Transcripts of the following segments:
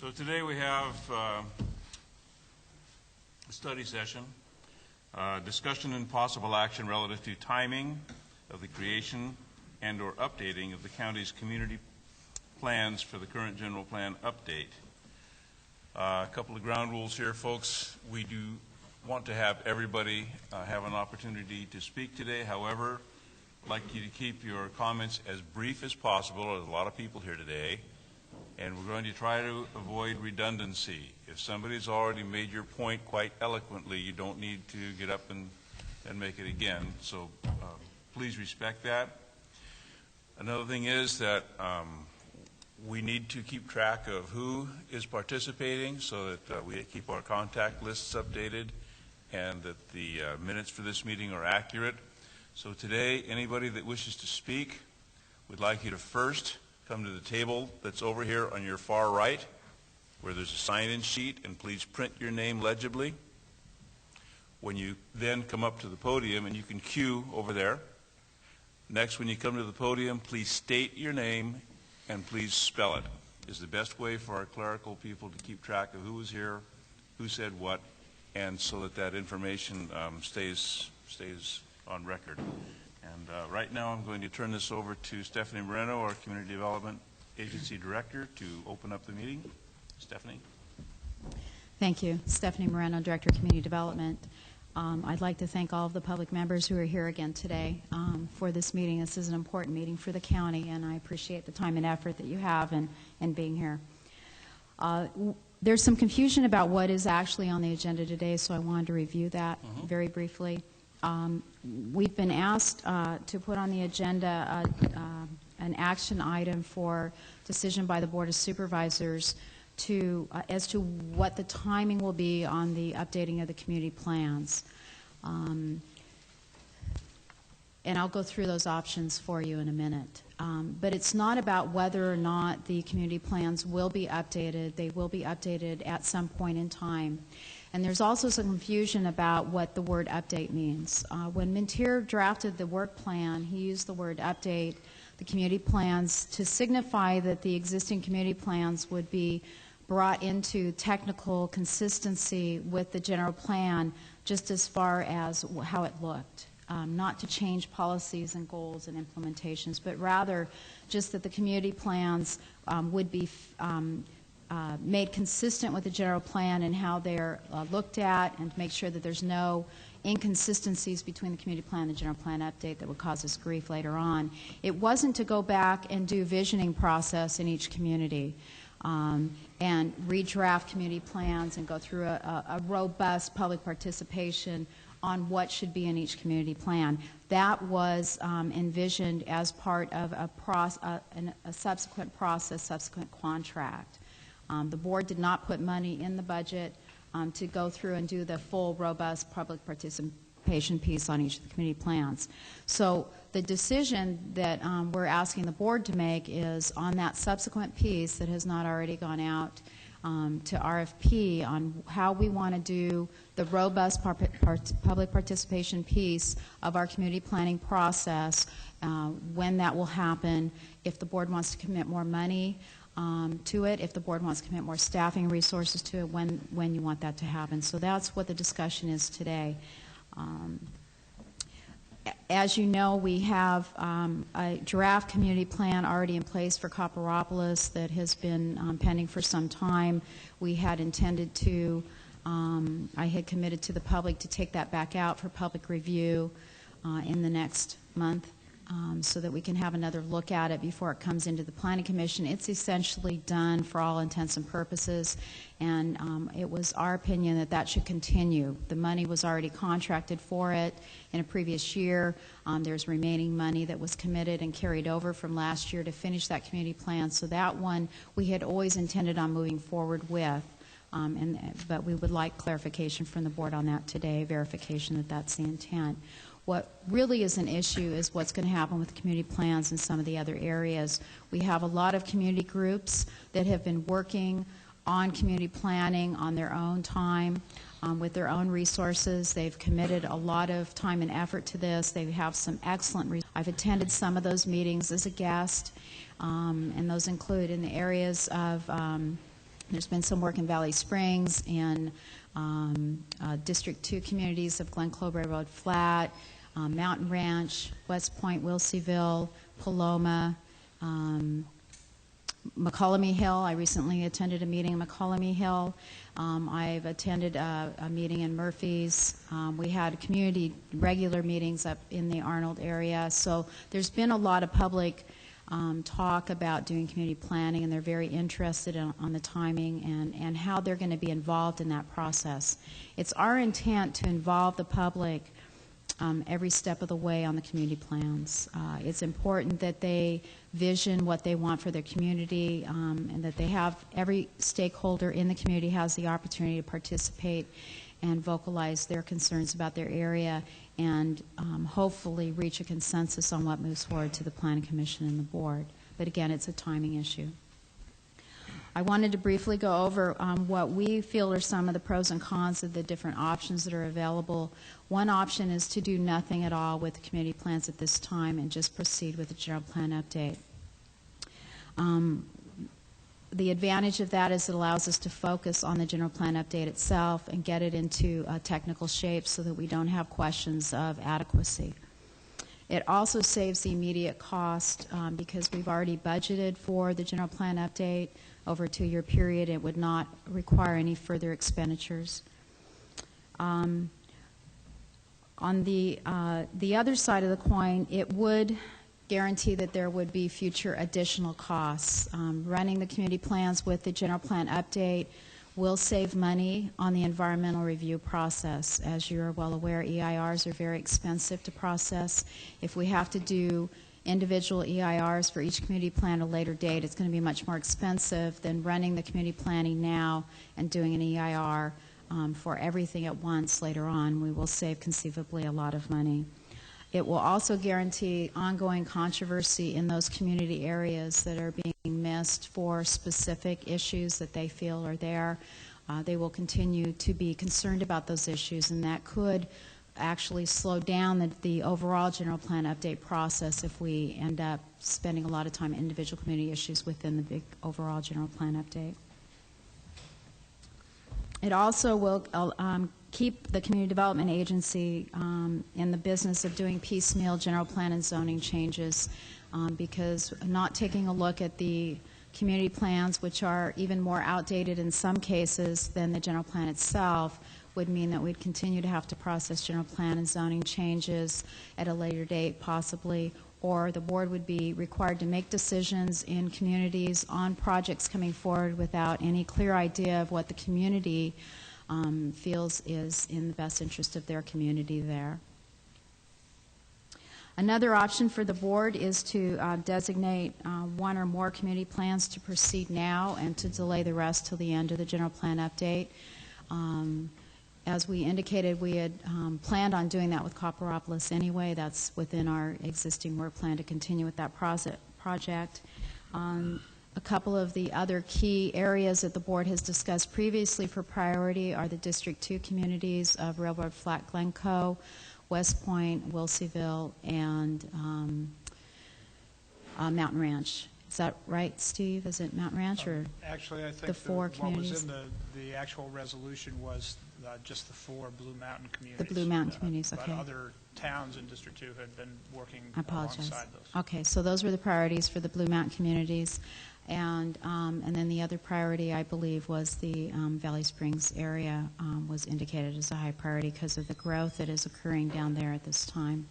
So today we have a study session, discussion and possible action relative to timing of the creation and or updating of the county's community plans for the current general plan update. A couple of ground rules here, folks. We do want to have everybody have an opportunity to speak today. However, I'd like you to keep your comments as brief as possible. There's a lot of people here today. And we're going to try to avoid redundancy. If somebody's already made your point quite eloquently, you don't need to get up and make it again. So please respect that. Another thing is that we need to keep track of who is participating so that we keep our contact lists updated and that the minutes for this meeting are accurate. So today, anybody that wishes to speak, we'd like you to first come to the table that's over here on your far right where there's a sign-in sheet, and please print your name legibly. When you then come up to the podium, and you can queue over there. Next, when you come to the podium, please state your name and please spell it. It's the best way for our clerical people to keep track of who was here, who said what, and so that that information stays on record. And right now I'm going to turn this over to Stephanie Moreno, our Community Development Agency Director, to open up the meeting. Stephanie. Thank you. Stephanie Moreno, Director of Community Development. I'd like to thank all of the public members who are here again today for this meeting. This is an important meeting for the county, and I appreciate the time and effort that you have in being here. There's some confusion about what is actually on the agenda today, so I wanted to review that very briefly. We've been asked to put on the agenda an action item for decision by the Board of Supervisors as to what the timing will be on the updating of the community plans. And I'll go through those options for you in a minute. But it's not about whether or not the community plans will be updated. They will be updated at some point in time. And there's also some confusion about what the word update means. When Mintier drafted the work plan, he used the word update the community plans to signify that the existing community plans would be brought into technical consistency with the general plan just as far as how it looked. Not to change policies and goals and implementations, but rather just that the community plans would be made consistent with the general plan and how they're looked at, and to make sure that there's no inconsistencies between the community plan and the general plan update that would cause us grief later on. It wasn't to go back and do visioning process in each community and redraft community plans and go through a robust public participation on what should be in each community plan. That was envisioned as part of a subsequent process, subsequent contract. The board did not put money in the budget to go through and do the full, robust public participation piece on each of the community plans. So the decision that we're asking the board to make is on that subsequent piece that has not already gone out to RFP on how we want to do the robust public participation piece of our community planning process, when that will happen, if the board wants to commit more money to it, if the board wants to commit more staffing resources to it, when you want that to happen. So that's what the discussion is today. As you know, we have a draft community plan already in place for Copperopolis that has been pending for some time. We had intended to, I had committed to the public to take that back out for public review in the next month. So that we can have another look at it before it comes into the Planning Commission. It's essentially done for all intents and purposes, and it was our opinion that that should continue. The money was already contracted for it in a previous year. There's remaining money that was committed and carried over from last year to finish that community plan. So that one we had always intended on moving forward with. But we would like clarification from the board on that today, verification that that's the intent. What really is an issue is what's going to happen with community plans in some of the other areas. We have a lot of community groups that have been working on community planning on their own time, with their own resources. They've committed a lot of time and effort to this. They have some excellent I've attended some of those meetings as a guest, and those include in the areas of There's been some work in Valley Springs and District 2 communities of Glen Clove, Railroad Flat, Mountain Ranch, West Point, Wilseyville, Paloma, McCollum Hill. I recently attended a meeting in McCollum Hill. I've attended a meeting in Murphy's. We had community regular meetings up in the Arnold area. So there's been a lot of public talk about doing community planning, and they're very interested on the timing and how they're going to be involved in that process. It's our intent to involve the public every step of the way on the community plans. It's important that they vision what they want for their community, and that they have, every stakeholder in the community has the opportunity to participate and vocalize their concerns about their area, and hopefully reach a consensus on what moves forward to the Planning Commission and the board. But again, it's a timing issue. I wanted to briefly go over what we feel are some of the pros and cons of the different options that are available. One option is to do nothing at all with the community plans at this time and just proceed with the general plan update. The advantage of that is it allows us to focus on the general plan update itself and get it into technical shape so that we don't have questions of adequacy. It also saves the immediate cost because we've already budgeted for the general plan update over a 2-year period. It would not require any further expenditures. On the other side of the coin, it would guarantee that there would be future additional costs. Running the community plans with the general plan update will save money on the environmental review process. As you're well aware, EIRs are very expensive to process. If we have to do individual EIRs for each community plan at a later date, it's going to be much more expensive than running the community planning now and doing an EIR for everything at once later on. We will save conceivably a lot of money. It will also guarantee ongoing controversy in those community areas that are being missed for specific issues that they feel are there. They will continue to be concerned about those issues, and that could actually slow down the overall general plan update process if we end up spending a lot of time on individual community issues within the big overall general plan update. It also will keep the Community Development Agency in the business of doing piecemeal general plan and zoning changes because not taking a look at the community plans, which are even more outdated in some cases than the general plan itself, would mean that we'd continue to have to process general plan and zoning changes at a later date possibly, or the board would be required to make decisions in communities on projects coming forward without any clear idea of what the community feels is in the best interest of their community there. Another option for the board is to designate one or more community plans to proceed now and to delay the rest till the end of the general plan update. As we indicated, we had planned on doing that with Copperopolis anyway. That's within our existing work plan to continue with that project. A couple of the other key areas that the board has discussed previously for priority are the District 2 communities of Railroad Flat, Glencoe, West Point, Wilseyville, and Mountain Ranch. Is that right, Steve? Is it Mountain Ranch or actually, I think the four what communities? was in the actual resolution was just the 4 Blue Mountain communities. The Blue Mountain communities, okay. But other towns in District 2 had been working I apologize. alongside those. Okay, so those were the priorities for the Blue Mountain communities. And then the other priority, I believe, was the Valley Springs area was indicated as a high priority because of the growth that is occurring down there at this time.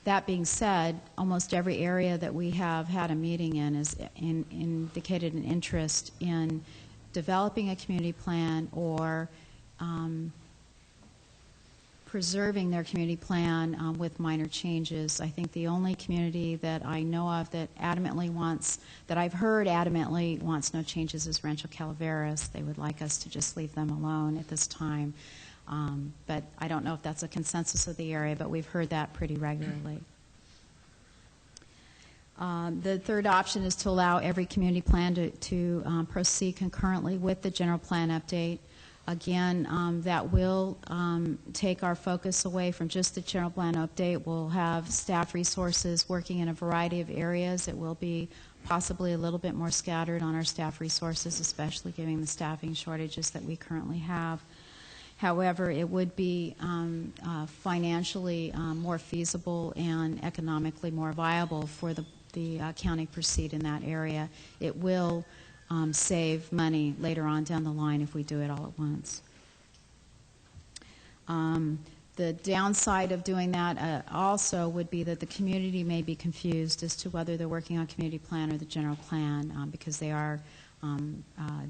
That being said, almost every area that we have had a meeting in is indicated an interest in developing a community plan or preserving their community plan with minor changes. I think the only community that I know of that adamantly wants, that I've heard adamantly wants no changes is Rancho Calaveras. They would like us to just leave them alone at this time. But I don't know if that's a consensus of the area, but we've heard that pretty regularly. The third option is to allow every community plan to proceed concurrently with the general plan update. Again, that will take our focus away from just the general plan update. We'll have staff resources working in a variety of areas. It will be possibly a little bit more scattered on our staff resources, especially given the staffing shortages that we currently have. However, it would be financially more feasible and economically more viable for the county to proceed in that area. It will save money later on down the line if we do it all at once. The downside of doing that also would be that the community may be confused as to whether they're working on community plan or the general plan because they are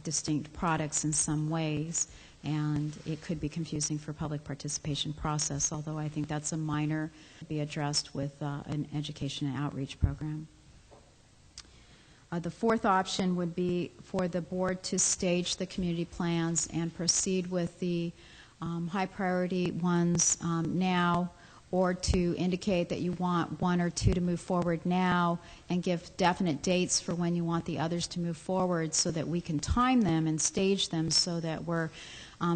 distinct products in some ways, and it could be confusing for public participation process, although I think that's a minor to be addressed with an education and outreach program. The fourth option would be for the board to stage the community plans and proceed with the high priority ones now, or to indicate that you want one or two to move forward now and give definite dates for when you want the others to move forward so that we can time them and stage them so that we're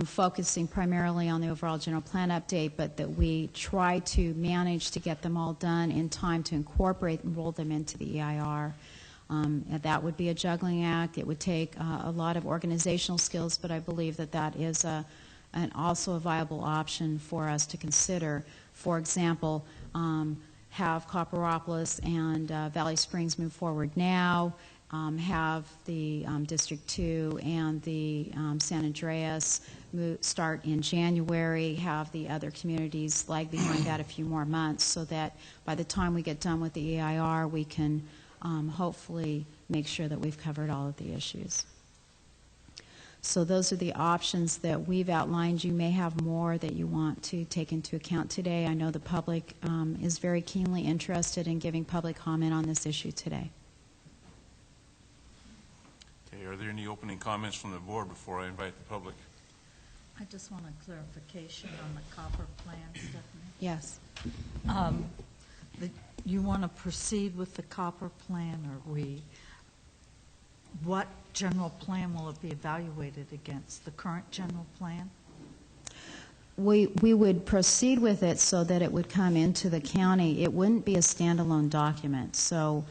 focusing primarily on the overall general plan update, but that we try to manage to get them all done in time to incorporate and roll them into the EIR. That would be a juggling act. It would take a lot of organizational skills, but I believe that that is also a viable option for us to consider. For example, have Copperopolis and Valley Springs move forward now, have the District 2 and the San Andreas start in January, have the other communities lag behind that a few more months so that by the time we get done with the EIR, we can hopefully make sure that we've covered all of the issues. So those are the options that we've outlined. You may have more that you want to take into account today. I know the public is very keenly interested in giving public comment on this issue today. Okay, are there any opening comments from the board before I invite the public? I just want a clarification on the copper plan, Stephanie. Yes. You want to proceed with the copper plan, or what general plan will it be evaluated against? The current general plan? We would proceed with it so that it would come into the county. It wouldn't be a standalone document. So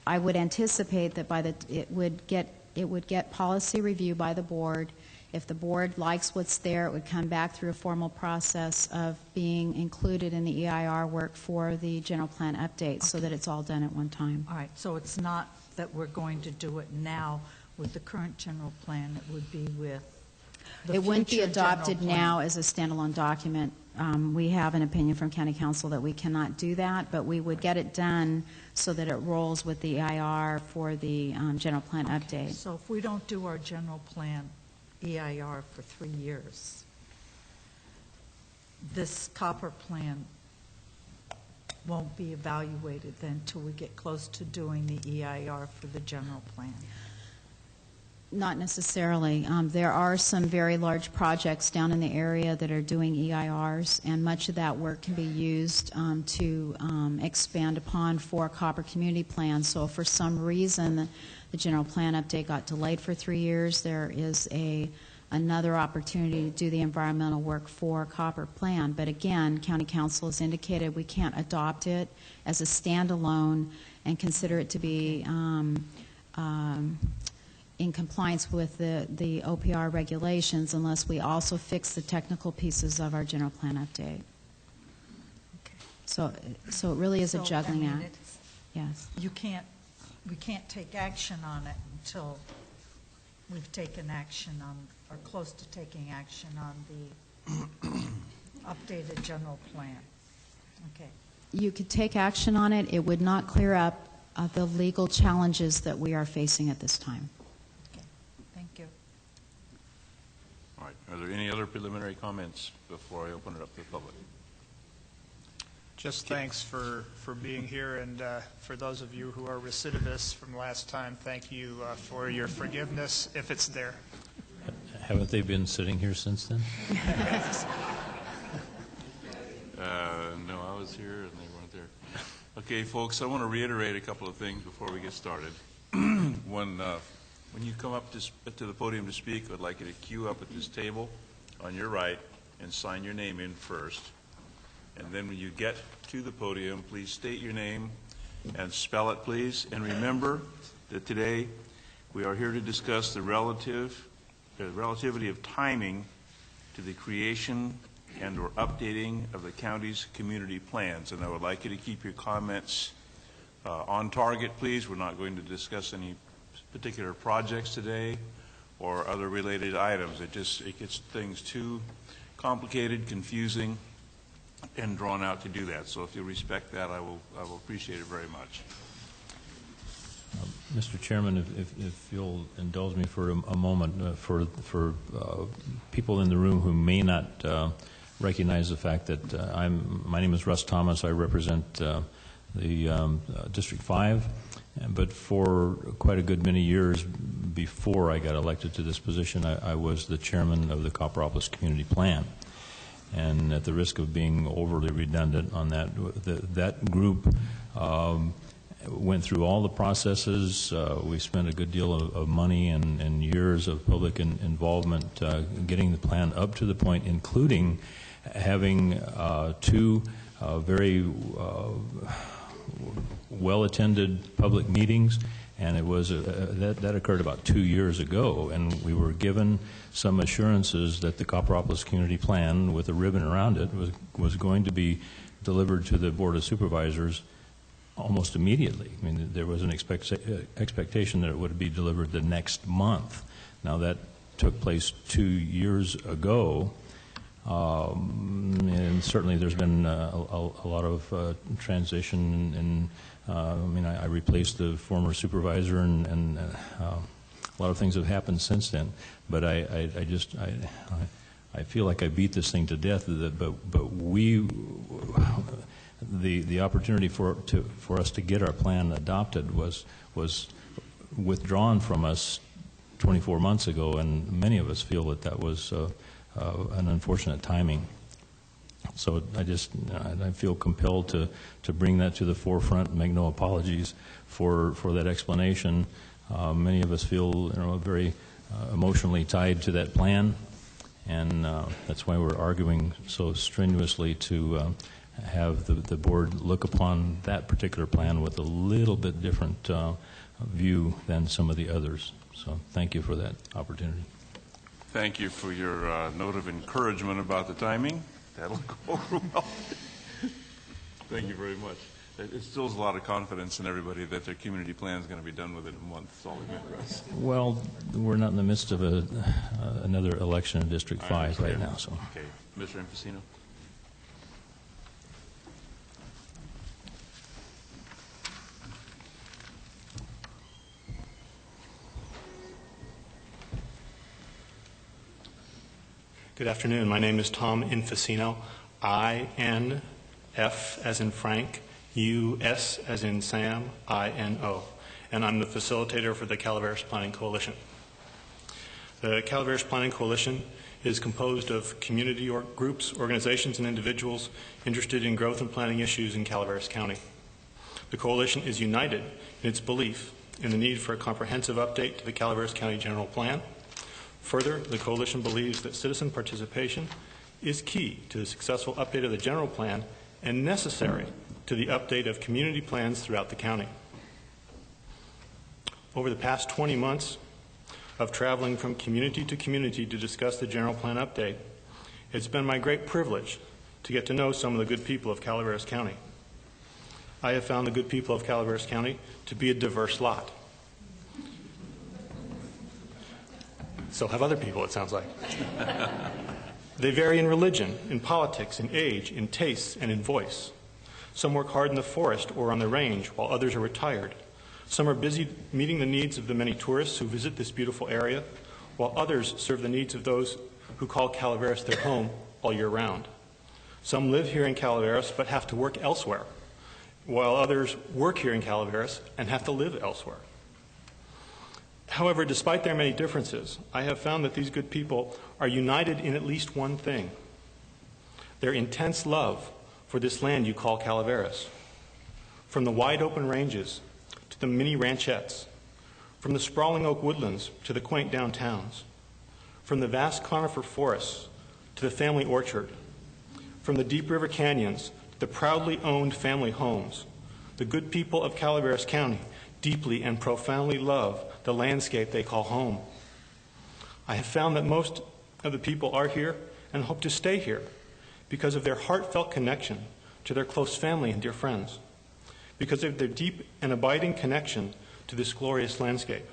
I would anticipate that it would get policy review by the board. If the board likes what's there, it would come back through a formal process of being included in the EIR work for the general plan update so that it's all done at one time. All right, so it's not that we're going to do it now with the current general plan. It would be with the It wouldn't be future general adopted plan. now as a standalone document. We have an opinion from County Council that we cannot do that, but we would get it done so that it rolls with the EIR for the general plan update. So if we don't do our general plan EIR for 3 years, this copper plan won't be evaluated then until we get close to doing the EIR for the general plan. Not necessarily. There are some very large projects down in the area that are doing EIRs, and much of that work can be used to expand upon for copper community plans. So if for some reason the general plan update got delayed for 3 years, there is another opportunity to do the environmental work for copper plan. But again, County Council has indicated we can't adopt it as a standalone and consider it to be in compliance with the OPR regulations unless we also fix the technical pieces of our general plan update. Okay. So it really is a So, juggling I mean, act. Yes. We can't take action on it until we've taken action on, or close to taking action on the updated general plan. Okay. You could take action on it. It would not clear up the legal challenges that we are facing at this time. Okay. Thank you. All right, are there any other preliminary comments before I open it up to the public? Just thanks for being here, and for those of you who are recidivists from last time, thank you for your forgiveness, if it's there. Haven't they been sitting here since then? No, I was here and they weren't there. Okay, folks, I want to reiterate a couple of things before we get started. One, when you come up to the podium to speak, I'd like you to queue up at this table on your right and sign your name in first. And then when you get to the podium, please state your name and spell it, please. And remember that today we are here to discuss the relativity of timing to the creation and or updating of the county's community plans. And I would like you to keep your comments on target, please. We're not going to discuss any particular projects today or other related items. It gets things too complicated, confusing, and drawn out to do that. So if you respect that, I will appreciate it very much. Mr. Chairman, if you'll indulge me for a moment, for people in the room who may not recognize the fact that my name is Russ Thomas. I represent the District 5, but for quite a good many years before I got elected to this position, I was the chairman of the Copperopolis Community Plan. And at the risk of being overly redundant on that, that group went through all the processes. We spent a good deal of money and years of public involvement getting the plan up to the point, including having two very well-attended public meetings, and it was that occurred about 2 years ago, and we were given some assurances that the Copperopolis Community Plan, with a ribbon around it, was going to be delivered to the Board of Supervisors almost immediately. I mean, there was an expectation that it would be delivered the next month. Now, that took place 2 years ago, and certainly there's been a lot of transition, and I mean, I replaced the former supervisor, and a lot of things have happened since then. But I feel like I beat this thing to death. But the opportunity for us to get our plan adopted was withdrawn from us 24 months ago, and many of us feel that was an unfortunate timing. So I feel compelled to bring that to the forefront and make no apologies for that explanation. Many of us feel very emotionally tied to that plan, and that's why we're arguing so strenuously to have the board look upon that particular plan with a little bit different view than some of the others. So thank you for that opportunity. Thank you for your note of encouragement about the timing. That'll go over well. Thank you very much. It instills a lot of confidence in everybody that their community plan is going to be done within a month. That's all we meant, Russ. Well, we're not in the midst of another election in District 5 right now. So. Okay. Mr. Infacino. Good afternoon. My name is Tom Infacino. I-N-F as in Frank, U-S as in Sam, I-N-O. And I'm the facilitator for the Calaveras Planning Coalition. The Calaveras Planning Coalition is composed of community groups, organizations, and individuals interested in growth and planning issues in Calaveras County. The coalition is united in its belief in the need for a comprehensive update to the Calaveras County General Plan. Further, the coalition believes that citizen participation is key to the successful update of the general plan and necessary to the update of community plans throughout the county. Over the past 20 months of traveling from community to community to discuss the general plan update, it's been my great privilege to get to know some of the good people of Calaveras County. I have found the good people of Calaveras County to be a diverse lot. So have other people, it sounds like. They vary in religion, in politics, in age, in tastes, and in voice. Some work hard in the forest or on the range, while others are retired. Some are busy meeting the needs of the many tourists who visit this beautiful area, while others serve the needs of those who call Calaveras their home all year round. Some live here in Calaveras but have to work elsewhere, while others work here in Calaveras and have to live elsewhere. However, despite their many differences, I have found that these good people are united in at least one thing: their intense love for this land you call Calaveras. From the wide open ranges to the mini ranchettes, from the sprawling oak woodlands to the quaint downtowns, from the vast conifer forests to the family orchard, from the deep river canyons to the proudly owned family homes, The good people of Calaveras County deeply and profoundly love the landscape they call home. I have found that most of the people are here and hope to stay here because of their heartfelt connection to their close family and dear friends, because of their deep and abiding connection to this glorious landscape,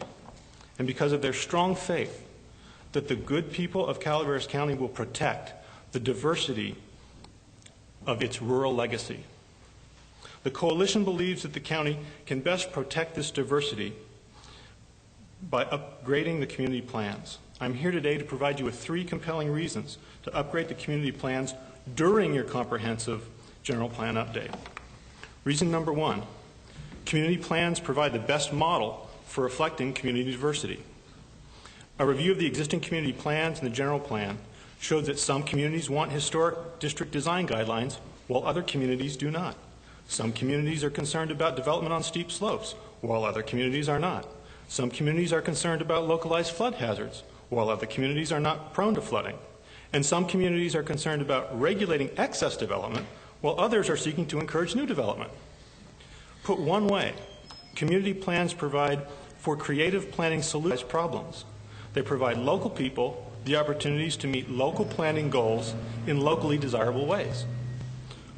and because of their strong faith that the good people of Calaveras County will protect the diversity of its rural legacy. The Coalition believes that the county can best protect this diversity by upgrading the community plans. I'm here today to provide you with 3 compelling reasons to upgrade the community plans during your comprehensive general plan update. Reason number 1, community plans provide the best model for reflecting community diversity. A review of the existing community plans and the general plan showed that some communities want historic district design guidelines while other communities do not. Some communities are concerned about development on steep slopes while other communities are not. Some communities are concerned about localized flood hazards while other communities are not prone to flooding. And some communities are concerned about regulating excess development while others are seeking to encourage new development. Put one way, community plans provide for creative planning solutions to problems. They provide local people the opportunities to meet local planning goals in locally desirable ways.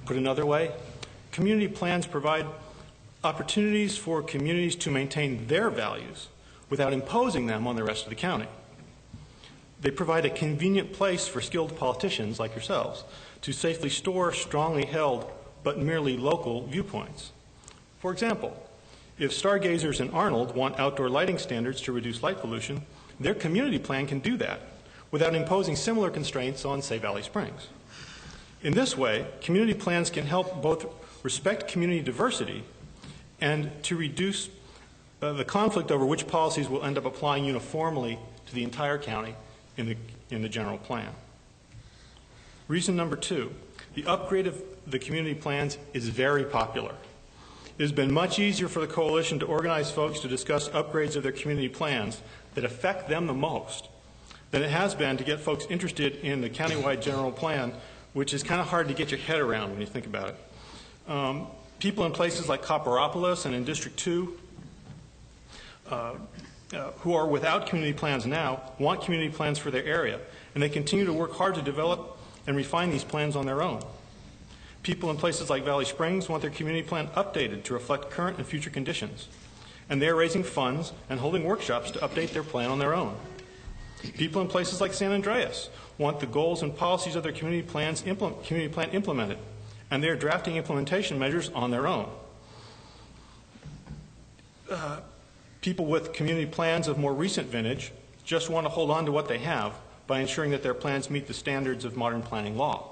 Put another way, community plans provide opportunities for communities to maintain their values without imposing them on the rest of the county. They provide a convenient place for skilled politicians like yourselves to safely store strongly held but merely local viewpoints. For example, if stargazers in Arnold want outdoor lighting standards to reduce light pollution, their community plan can do that without imposing similar constraints on, say, Valley Springs. In this way, community plans can help both respect community diversity and to reduce the conflict over which policies will end up applying uniformly to the entire county in the general plan. Reason number 2, the upgrade of the community plans is very popular. It has been much easier for the Coalition to organize folks to discuss upgrades of their community plans that affect them the most than it has been to get folks interested in the countywide general plan, which is kind of hard to get your head around when you think about it. People in places like Copperopolis and in District 2 who are without community plans now want community plans for their area, and they continue to work hard to develop and refine these plans on their own. People in places like Valley Springs want their community plan updated to reflect current and future conditions, and they are raising funds and holding workshops to update their plan on their own. People in places like San Andreas want the goals and policies of their community plan implemented, and they are drafting implementation measures on their own. People with community plans of more recent vintage just want to hold on to what they have by ensuring that their plans meet the standards of modern planning law.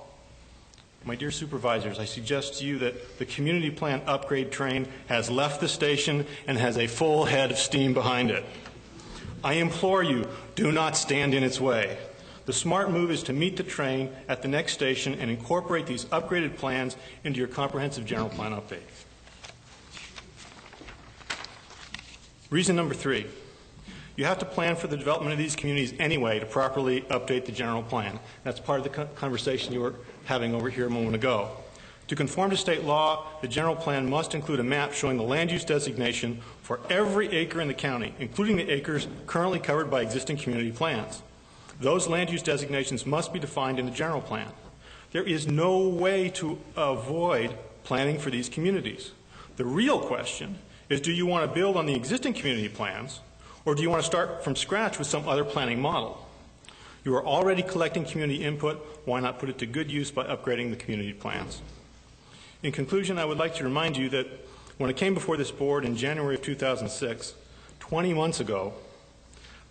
My dear supervisors, I suggest to you that the community plan upgrade train has left the station and has a full head of steam behind it. I implore you, do not stand in its way. The smart move is to meet the train at the next station and incorporate these upgraded plans into your comprehensive general plan update. Reason number 3, you have to plan for the development of these communities anyway to properly update the general plan. That's part of the conversation you were having over here a moment ago. To conform to state law, the general plan must include a map showing the land use designation for every acre in the county, including the acres currently covered by existing community plans. Those land use designations must be defined in the general plan. There is no way to avoid planning for these communities. The real question is, do you want to build on the existing community plans, or do you want to start from scratch with some other planning model? You are already collecting community input. Why not put it to good use by upgrading the community plans? In conclusion, I would like to remind you that when I came before this board in January of 2006, 20 months ago,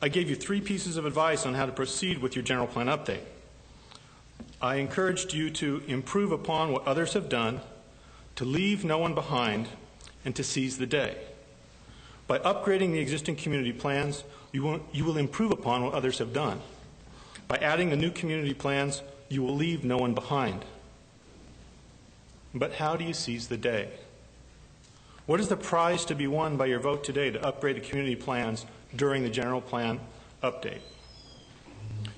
I gave you 3 pieces of advice on how to proceed with your general plan update. I encouraged you to improve upon what others have done, to leave no one behind, and to seize the day. By upgrading the existing community plans, you will improve upon what others have done. By adding the new community plans, you will leave no one behind. But how do you seize the day? What is the prize to be won by your vote today to upgrade the community plans during the general plan update?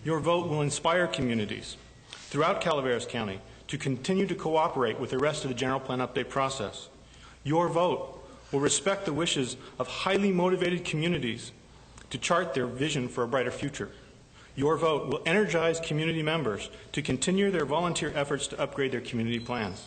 Your vote will inspire communities throughout Calaveras County to continue to cooperate with the rest of the general plan update process. Your vote will respect the wishes of highly motivated communities to chart their vision for a brighter future. Your vote will energize community members to continue their volunteer efforts to upgrade their community plans.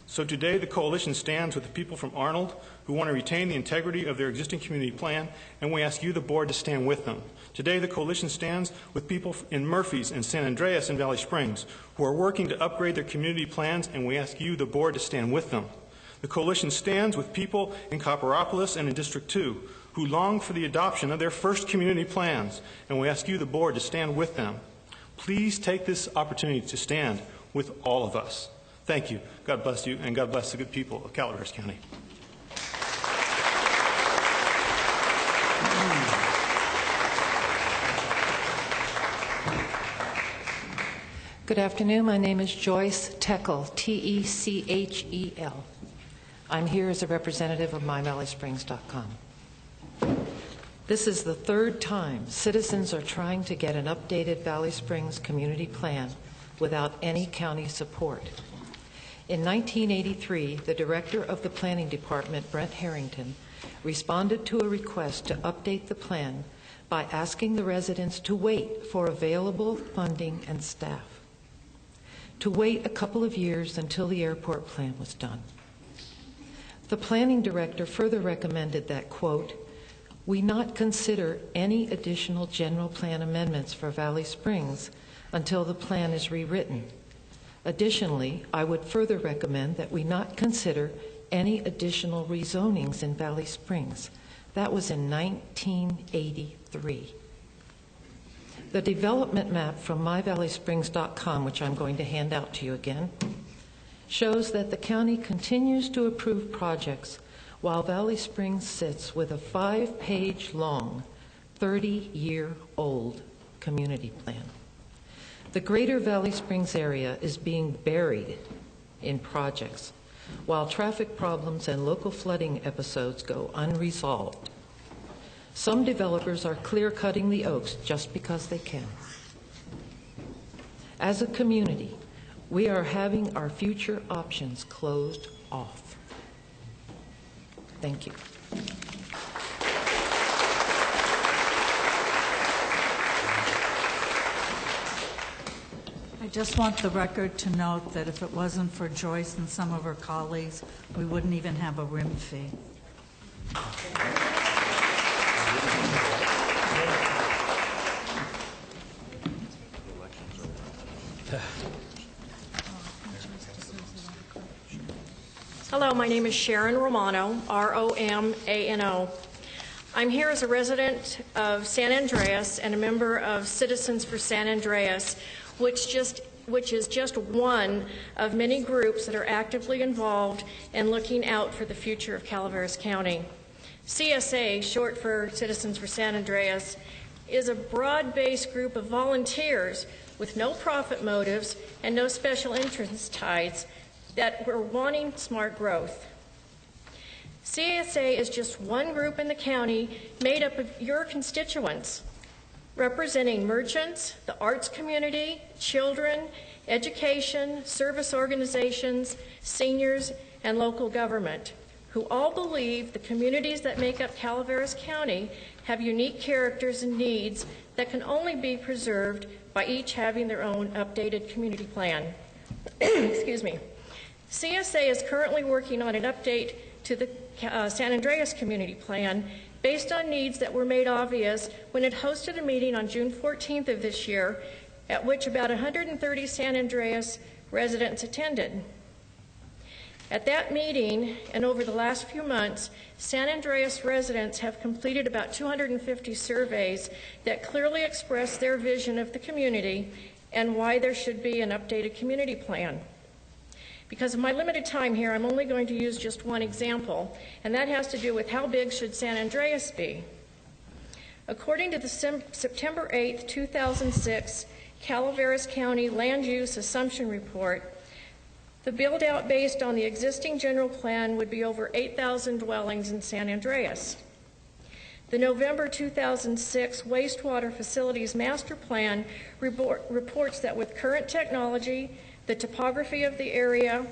So today, the Coalition stands with the people from Arnold who want to retain the integrity of their existing community plan, and we ask you, the board, to stand with them. Today, the Coalition stands with people in Murphys and San Andreas and Valley Springs who are working to upgrade their community plans, and we ask you, the board, to stand with them. The Coalition stands with people in Copperopolis and in District 2 who long for the adoption of their first community plans, and we ask you, the board, to stand with them. Please take this opportunity to stand with all of us. Thank you. God bless you, and God bless the good people of Calaveras County. Good afternoon. My name is Joyce Techel, T-E-C-H-E-L. I'm here as a representative of MyValleySprings.com. This is the third time citizens are trying to get an updated Valley Springs community plan without any county support. In 1983, the director of the planning department, Brent Harrington, responded to a request to update the plan by asking the residents to wait for available funding and staff, to wait a couple of years until the airport plan was done. The planning director further recommended that, quote, "We not consider any additional general plan amendments for Valley Springs until the plan is rewritten. Additionally, I would further recommend that we not consider any additional rezonings in Valley Springs." That was in 1983. The development map from MyValleySprings.com, which I'm going to hand out to you again, shows that the county continues to approve projects while Valley Springs sits with a 5-page long, 30-year-old community plan. The greater Valley Springs area is being buried in projects, while traffic problems and local flooding episodes go unresolved. Some developers are clear-cutting the oaks just because they can. As a community, we are having our future options closed off. Thank you. I just want the record to note that if it wasn't for Joyce and some of her colleagues, we wouldn't even have a RIM fee. Hello, my name is Sharon Romano, R-O-M-A-N-O. I'm here as a resident of San Andreas and a member of Citizens for San Andreas, which is just one of many groups that are actively involved in looking out for the future of Calaveras County. CSA, short for Citizens for San Andreas, is a broad-based group of volunteers with no profit motives and no special interest ties that were wanting smart growth. CSA is just one group in the county made up of your constituents, representing merchants, the arts community, children, education, service organizations, seniors, and local government, who all believe the communities that make up Calaveras County have unique characters and needs that can only be preserved by each having their own updated community plan. Excuse me. CSA is currently working on an update to the San Andreas Community Plan based on needs that were made obvious when it hosted a meeting on June 14th of this year, at which about 130 San Andreas residents attended. At that meeting, and over the last few months, San Andreas residents have completed about 250 surveys that clearly express their vision of the community and why there should be an updated community plan. Because of my limited time here, I'm only going to use just one example, and that has to do with how big should San Andreas be. According to the September 8, 2006 Calaveras County Land Use Assumption Report, the build-out based on the existing general plan would be over 8,000 dwellings in San Andreas. The November 2006 Wastewater Facilities Master Plan reports that with current technology, the topography of the area,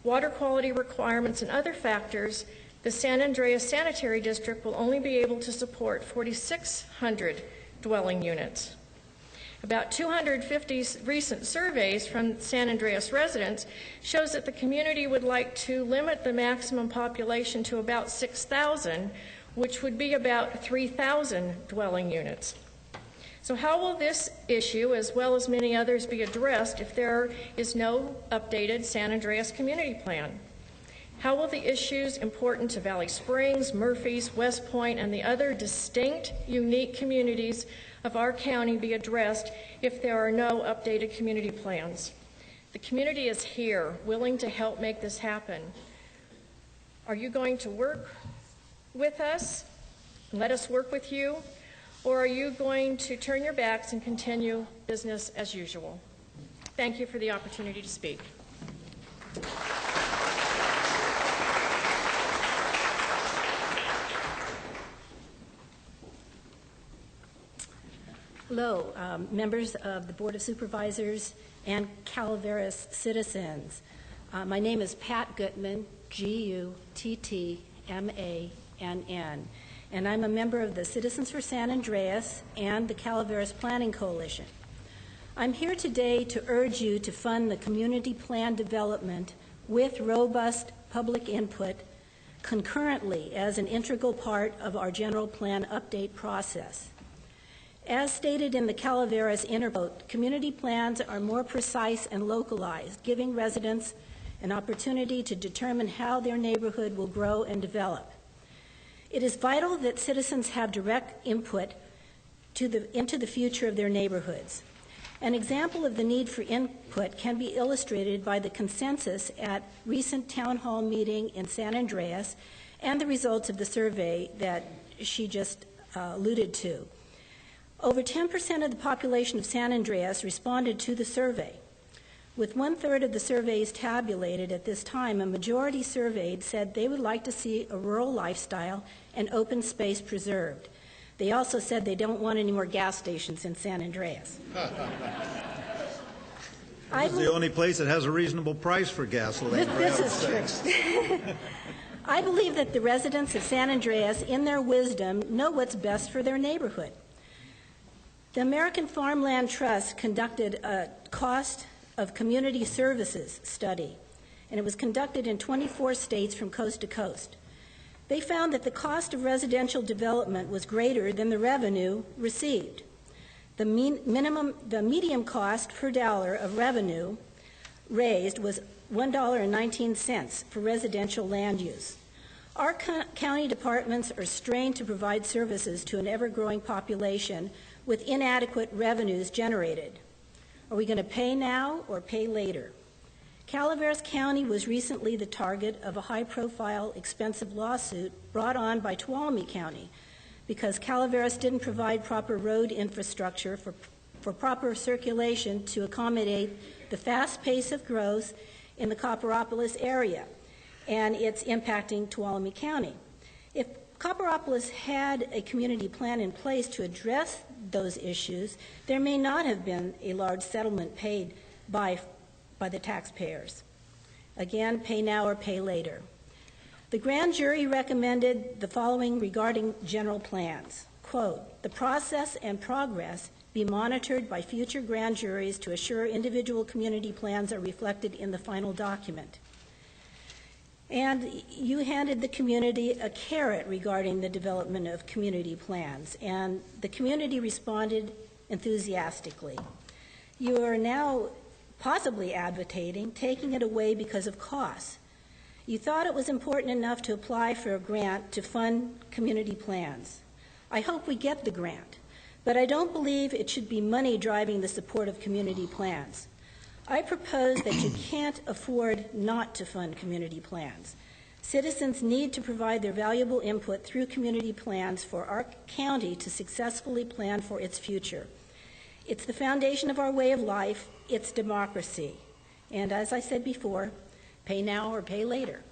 water quality requirements, and other factors, the San Andreas Sanitary District will only be able to support 4,600 dwelling units. About 250 recent surveys from San Andreas residents shows that the community would like to limit the maximum population to about 6,000, which would be about 3,000 dwelling units. So how will this issue, as well as many others, be addressed if there is no updated San Andreas community plan? How will the issues important to Valley Springs, Murphys, West Point, and the other distinct, unique communities of our county be addressed if there are no updated community plans? The community is here, willing to help make this happen. Are you going to work with us, let us work with you, or are you going to turn your backs and continue business as usual? Thank you for the opportunity to speak. Hello, members of the Board of Supervisors and Calaveras citizens. My name is Pat Gutman, G-U-T-T-M-A-N-N, and I'm a member of the Citizens for San Andreas and the Calaveras Planning Coalition. I'm here today to urge you to fund the community plan development with robust public input concurrently as an integral part of our general plan update process. As stated in the Calaveras Intervote, community plans are more precise and localized, giving residents an opportunity to determine how their neighborhood will grow and develop. It is vital that citizens have direct input into the future of their neighborhoods. An example of the need for input can be illustrated by the consensus at recent town hall meeting in San Andreas and the results of the survey that she just alluded to. Over 10% of the population of San Andreas responded to the survey. With 1/3 of the surveys tabulated at this time, a majority surveyed said they would like to see a rural lifestyle and open space preserved. They also said they don't want any more gas stations in San Andreas. It's the only place that has a reasonable price for gasoline. This is true. I believe that the residents of San Andreas, in their wisdom, know what's best for their neighborhood. The American Farmland Trust conducted a cost of community services study, and it was conducted in 24 states from coast to coast. They found that the cost of residential development was greater than the revenue received. The medium cost per dollar of revenue raised was $1.19 for residential land use. Our county departments are strained to provide services to an ever-growing population with inadequate revenues generated. Are we going to pay now or pay later? Calaveras County was recently the target of a high-profile, expensive lawsuit brought on by Tuolumne County because Calaveras didn't provide proper road infrastructure for proper circulation to accommodate the fast pace of growth in the Copperopolis area, and it's impacting Tuolumne County. If Copperopolis had a community plan in place to address those issues, there may not have been a large settlement paid by the taxpayers. Again, pay now or pay later. The grand jury recommended the following regarding general plans. Quote, the process and progress be monitored by future grand juries to assure individual community plans are reflected in the final document. And you handed the community a carrot regarding the development of community plans, and the community responded enthusiastically. You are now possibly advocating taking it away because of costs. You thought it was important enough to apply for a grant to fund community plans. I hope we get the grant, but I don't believe it should be money driving the support of community plans. I propose that you can't afford not to fund community plans. Citizens need to provide their valuable input through community plans for our county to successfully plan for its future. It's the foundation of our way of life. It's democracy. And as I said before, pay now or pay later.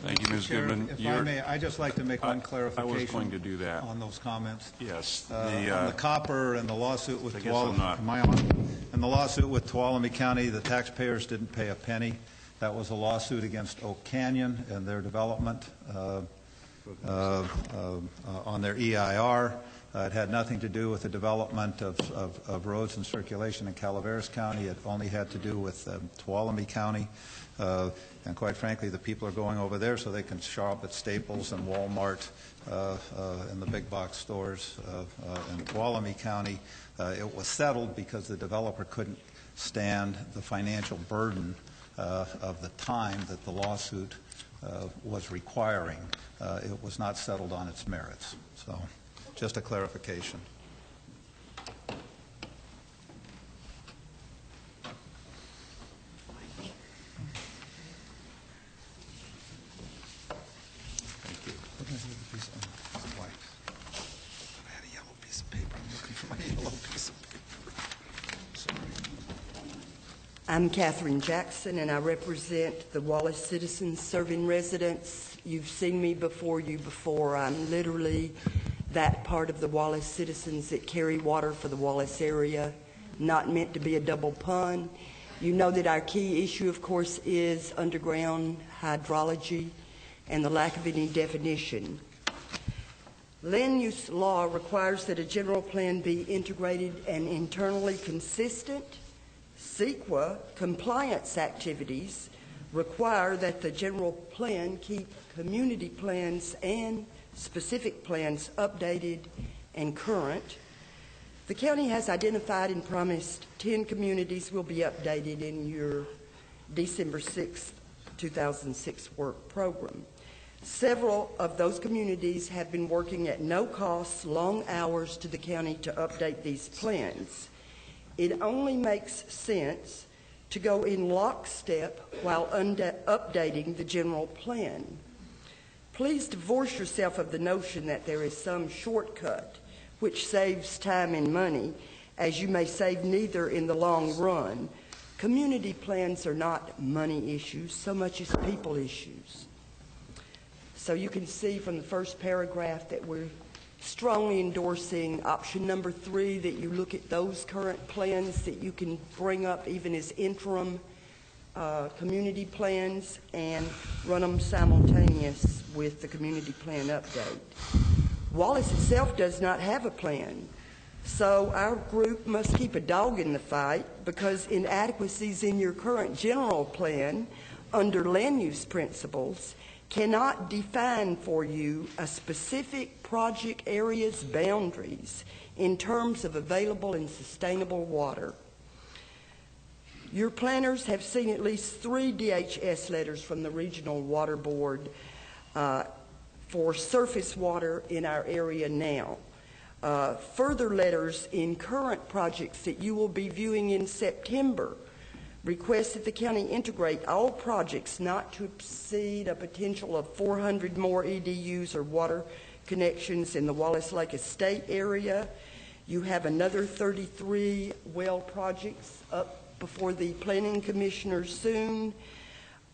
Thank you, Ms. Chair, Goodman. if I may, I'd just like to make one I clarification. was going to do that. On those comments. Yes. On the copper and the lawsuit with I guess I'm not. Tuolumne. Am I on? In the lawsuit with Tuolumne County, the taxpayers didn't pay a penny. That was a lawsuit against Oak Canyon and their development on their EIR. It had nothing to do with the development of roads and circulation in Calaveras County. It only had to do with Tuolumne County. And quite frankly, the people are going over there so they can shop at Staples and Walmart and the big box stores in Tuolumne County. It was settled because the developer couldn't stand the financial burden of the time that the lawsuit was requiring. It was not settled on its merits. So just a clarification. I'm Catherine Jackson, and I represent the Wallace citizens serving residents. You've seen me before. I'm literally that part of the Wallace citizens that carry water for the Wallace area, not meant to be a double pun. You know that our key issue, of course, is underground hydrology and the lack of any definition. Land use law requires that a general plan be integrated and internally consistent. CEQA compliance activities require that the general plan keep community plans and specific plans updated and current. The county has identified and promised 10 communities will be updated in your December 6, 2006 work program. Several of those communities have been working at no cost, long hours to the county to update these plans. It only makes sense to go in lockstep while updating the general plan. Please divorce yourself of the notion that there is some shortcut which saves time and money, as you may save neither in the long run. Community plans are not money issues so much as people issues. So you can see from the first paragraph that we're strongly endorsing option number 3, that you look at those current plans that you can bring up even as interim community plans and run them simultaneous with the community plan update. Wallace itself does not have a plan, so our group must keep a dog in the fight because inadequacies in your current general plan under land use principles cannot define for you a specific project area's boundaries in terms of available and sustainable water. Your planners have seen at least 3 DHS letters from the Regional Water Board for surface water in our area now. Further letters in current projects that you will be viewing in September request that the county integrate all projects not to exceed a potential of 400 more EDUs or water connections in the Wallace Lake Estate area. You have another 33 well projects up before the planning commissioners soon.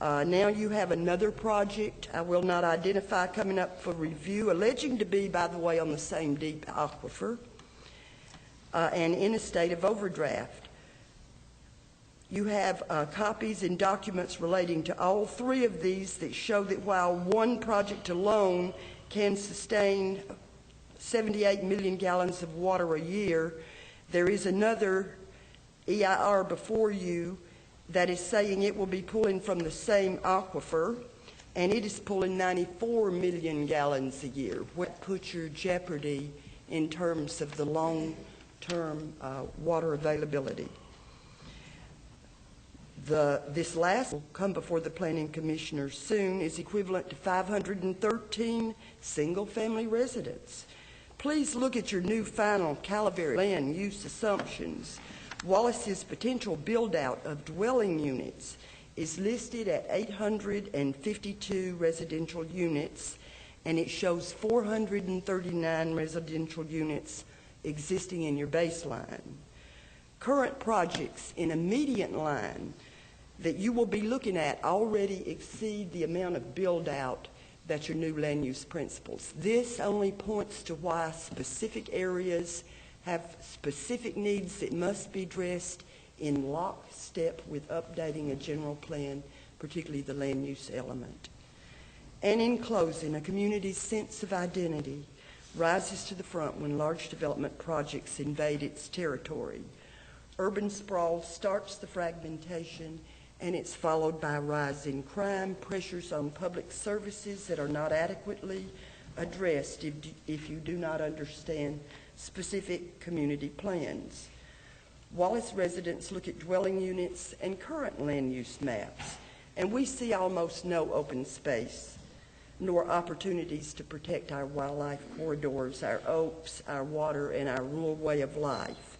Now you have another project I will not identify coming up for review, alleging to be, by the way, on the same deep aquifer and in a state of overdraft. You have copies and documents relating to all 3 of these that show that while one project alone can sustain 78 million gallons of water a year, there is another EIR before you that is saying it will be pulling from the same aquifer, and it is pulling 94 million gallons a year. What puts your jeopardy in terms of the long-term water availability? This last will come before the planning commissioners soon is equivalent to 513 single-family residents. Please look at your new final Calaveras land use assumptions. Wallace's potential build-out of dwelling units is listed at 852 residential units, and it shows 439 residential units existing in your baseline. Current projects in immediate line that you will be looking at already exceed the amount of build-out that your new land use principles. This only points to why specific areas have specific needs that must be addressed in lockstep with updating a general plan, particularly the land use element. And in closing, a community's sense of identity rises to the front when large development projects invade its territory. Urban sprawl starts the fragmentation, and it's followed by a rise in crime, pressures on public services that are not adequately addressed if you do not understand specific community plans. Wallace residents look at dwelling units and current land use maps, and we see almost no open space, nor opportunities to protect our wildlife corridors, our oaks, our water, and our rural way of life.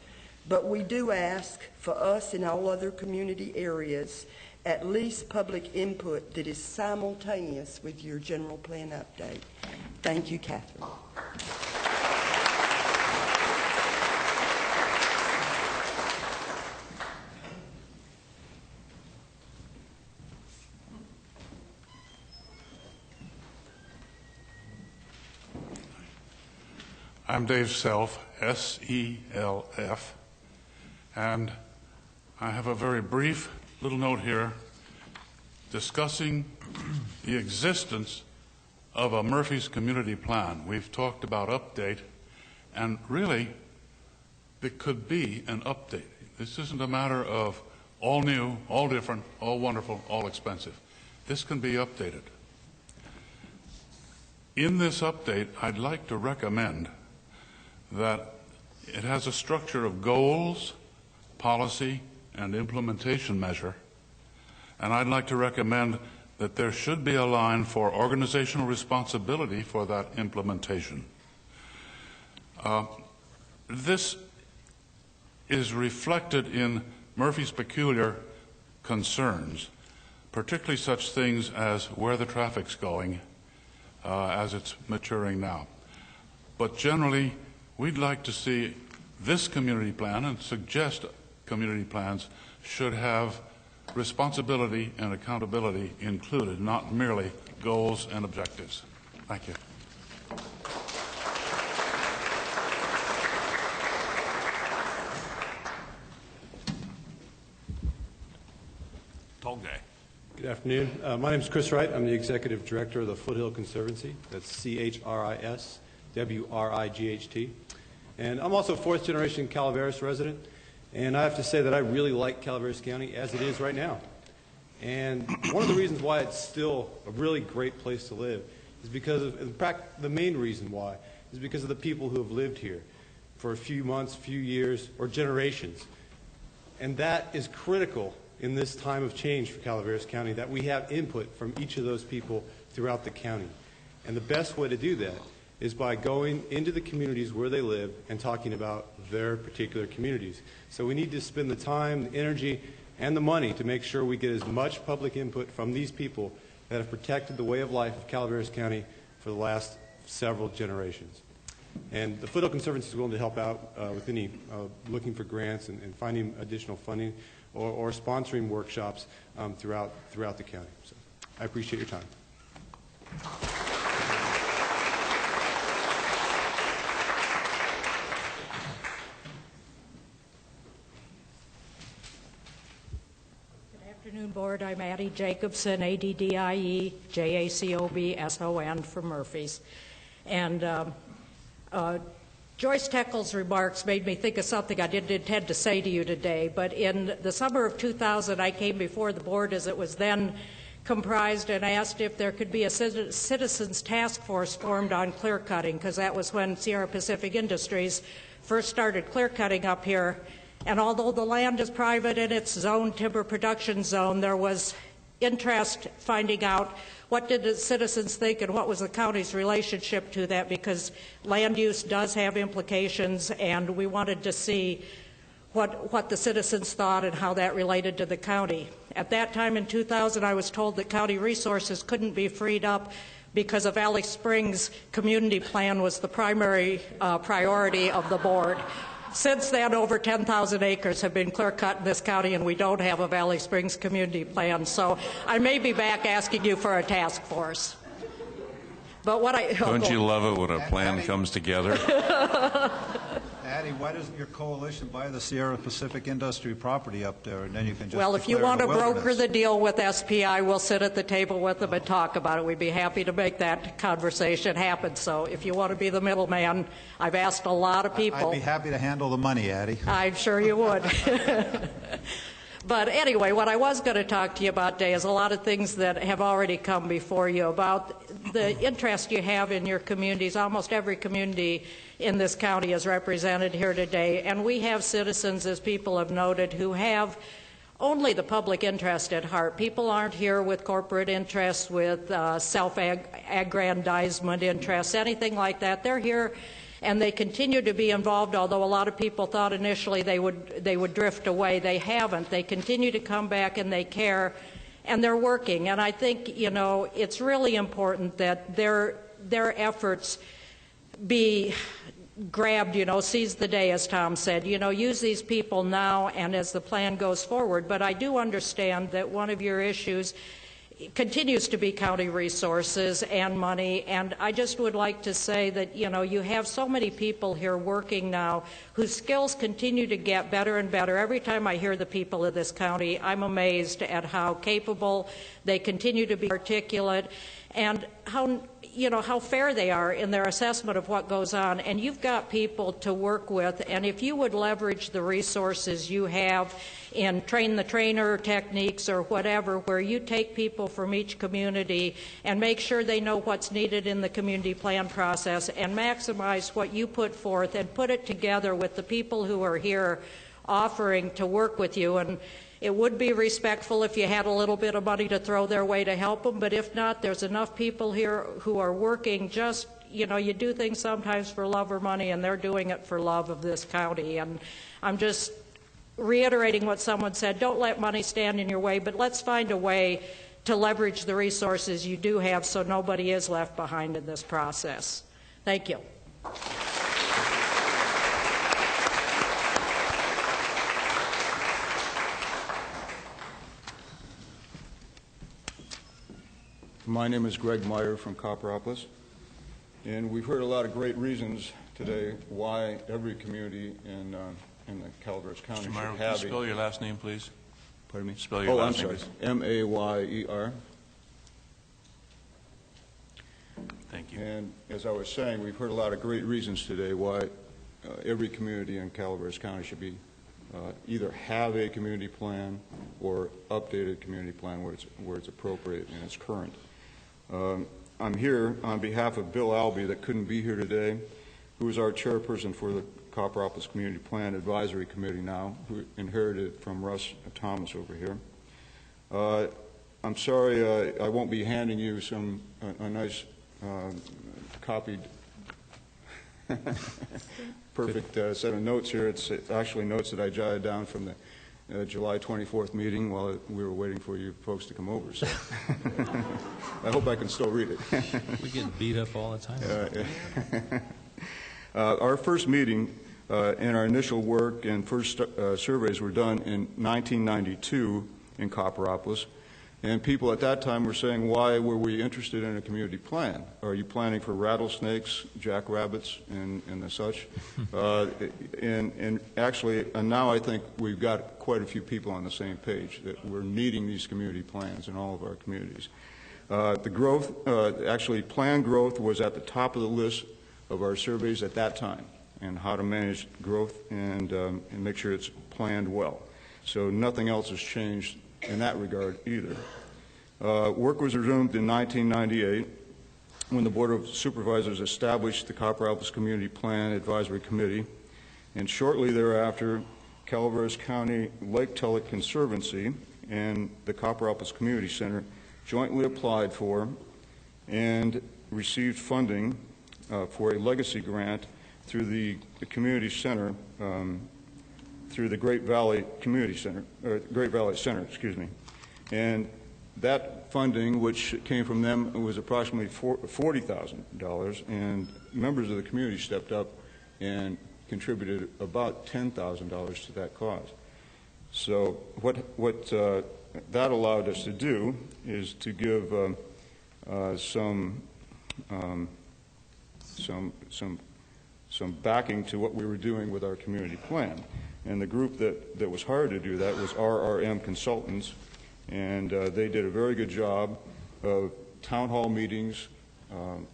But we do ask for us and all other community areas at least public input that is simultaneous with your general plan update. Thank you, Catherine. I'm Dave Self, S-E-L-F, and I have a very brief little note here discussing the existence of a Murphy's Community Plan. We've talked about update, and really, it could be an update. This isn't a matter of all new, all different, all wonderful, all expensive. This can be updated. In this update, I'd like to recommend that it has a structure of goals, policy, and implementation measure. And I'd like to recommend that there should be a line for organizational responsibility for that implementation. This is reflected in Murphy's peculiar concerns, particularly such things as where the traffic's going as it's maturing now. But generally, we'd like to see this community plan and suggest community plans should have responsibility and accountability included, not merely goals and objectives. Thank you. Tall guy. Good afternoon. My name is Chris Wright. I'm the Executive Director of the Foothill Conservancy. That's C-H-R-I-S-W-R-I-G-H-T. And I'm also a fourth-generation Calaveras resident. And I have to say that I really like Calaveras County as it is right now. And one of the reasons why it's still a really great place to live is because of, in fact, the main reason why is because of the people who have lived here for a few months, few years, or generations. And that is critical in this time of change for Calaveras County, that we have input from each of those people throughout the county. And the best way to do that is by going into the communities where they live and talking about their particular communities. So we need to spend the time, the energy, and the money to make sure we get as much public input from these people that have protected the way of life of Calaveras County for the last several generations. And the Foothill Conservancy is willing to help out with any looking for grants and finding additional funding or sponsoring workshops throughout the county. So I appreciate your time. Good afternoon, Board. I'm Addie Jacobson, A-D-D-I-E-J-A-C-O-B-S-O-N from Murphy's. And Joyce Teckle's remarks made me think of something I didn't intend to say to you today, but in the summer of 2000, I came before the board as it was then comprised and asked if there could be a citizens task force formed on clear cutting, because that was when Sierra Pacific Industries first started clear cutting up here. And although the land is private in its zone, timber production zone, there was interest finding out what did the citizens think and what was the county's relationship to that, because land use does have implications, and we wanted to see what the citizens thought and how that related to the county. At that time in 2000, I was told that county resources couldn't be freed up because a Valley Springs community plan was the primary priority of the board. Since then, over 10,000 acres have been clear-cut in this county, and we don't have a Valley Springs community plan. So I may be back asking you for a task force. But what Don't you love it when a plan comes together? Addie, why doesn't your coalition buy the Sierra Pacific Industry property up there, and then you can just Well, if you declare want it to a broker wilderness? the deal with SPI, we'll sit at the table with them and talk about it. We'd be happy to make that conversation happen. So if you want to be the middleman, I've asked a lot of people. I'd be happy to handle the money, Addie. I'm sure you would. But anyway, what I was going to talk to you about today is a lot of things that have already come before you about the interest you have in your communities. Almost every community in this county is represented here today, and we have citizens, as people have noted, who have only the public interest at heart. People aren't here with corporate interests, with self-aggrandizement interests, anything like that. They're here, and they continue to be involved, although a lot of people thought initially they would drift away. They haven't. They continue to come back, and they care, and they're working. And I think, you know, it's really important that their efforts be grabbed, you know, seize the day, as Tom said. You know, use these people now and as the plan goes forward. But I do understand that one of your issues continues to be county resources and money, and I just would like to say that, you know, you have so many people here working now whose skills continue to get better and better. Every time I hear the people of this county, I'm amazed at how capable they continue to be, articulate, and how, you know, how fair they are in their assessment of what goes on. And you've got people to work with, and if you would leverage the resources you have in train the trainer techniques or whatever, where you take people from each community and make sure they know what's needed in the community plan process and maximize what you put forth and put it together with the people who are here offering to work with you. And it would be respectful if you had a little bit of money to throw their way to help them, but if not, there's enough people here who are working just, you know, you do things sometimes for love or money, and they're doing it for love of this county. And I'm just reiterating what someone said, don't let money stand in your way, but let's find a way to leverage the resources you do have so nobody is left behind in this process. Thank you. My name is Greg Meyer from Copperopolis, and we've heard a lot of great reasons today why every community in the Calaveras County should Meyer, have spell your last name, please. Pardon me? Spell your last name. I'm sorry. M-A-Y-E-R. Thank you. And as I was saying, we've heard a lot of great reasons today why every community in Calaveras County should be either have a community plan or updated community plan where it's appropriate and it's current. I'm here on behalf of Bill Albee, that couldn't be here today, who is our chairperson for the Copperopolis Community Plan Advisory Committee now, who inherited from Russ Thomas over here. I'm sorry I won't be handing you a nice copied perfect set of notes here. It's actually notes that I jotted down from the July 24th meeting while we were waiting for you folks to come over. So I hope I can still read it. We get beat up all the time. Our first meeting and our initial work and first surveys were done in 1992 in Copperopolis. And people at that time were saying, why were we interested in a community plan? Are you planning for rattlesnakes, jackrabbits, and the such? And actually, now I think we've got quite a few people on the same page, that we're needing these community plans in all of our communities. The growth, actually plan growth was at the top of the list of our surveys at that time, and how to manage growth and make sure it's planned well. So nothing else has changed in that regard either. Work was resumed in 1998 when the Board of Supervisors established the Copperopolis Community Plan Advisory Committee, and shortly thereafter, Calaveras County Lake Tulloch Conservancy and the Copperopolis Community Center jointly applied for and received funding for a legacy grant through the community center, through the Great Valley Community Center, or Great Valley Center, excuse me. And that funding, which came from them, was approximately $40,000, and members of the community stepped up and contributed about $10,000 to that cause. So what that allowed us to do is to give some backing to what we were doing with our community plan. And the group that was hired to do that was RRM Consultants, and they did a very good job of town hall meetings,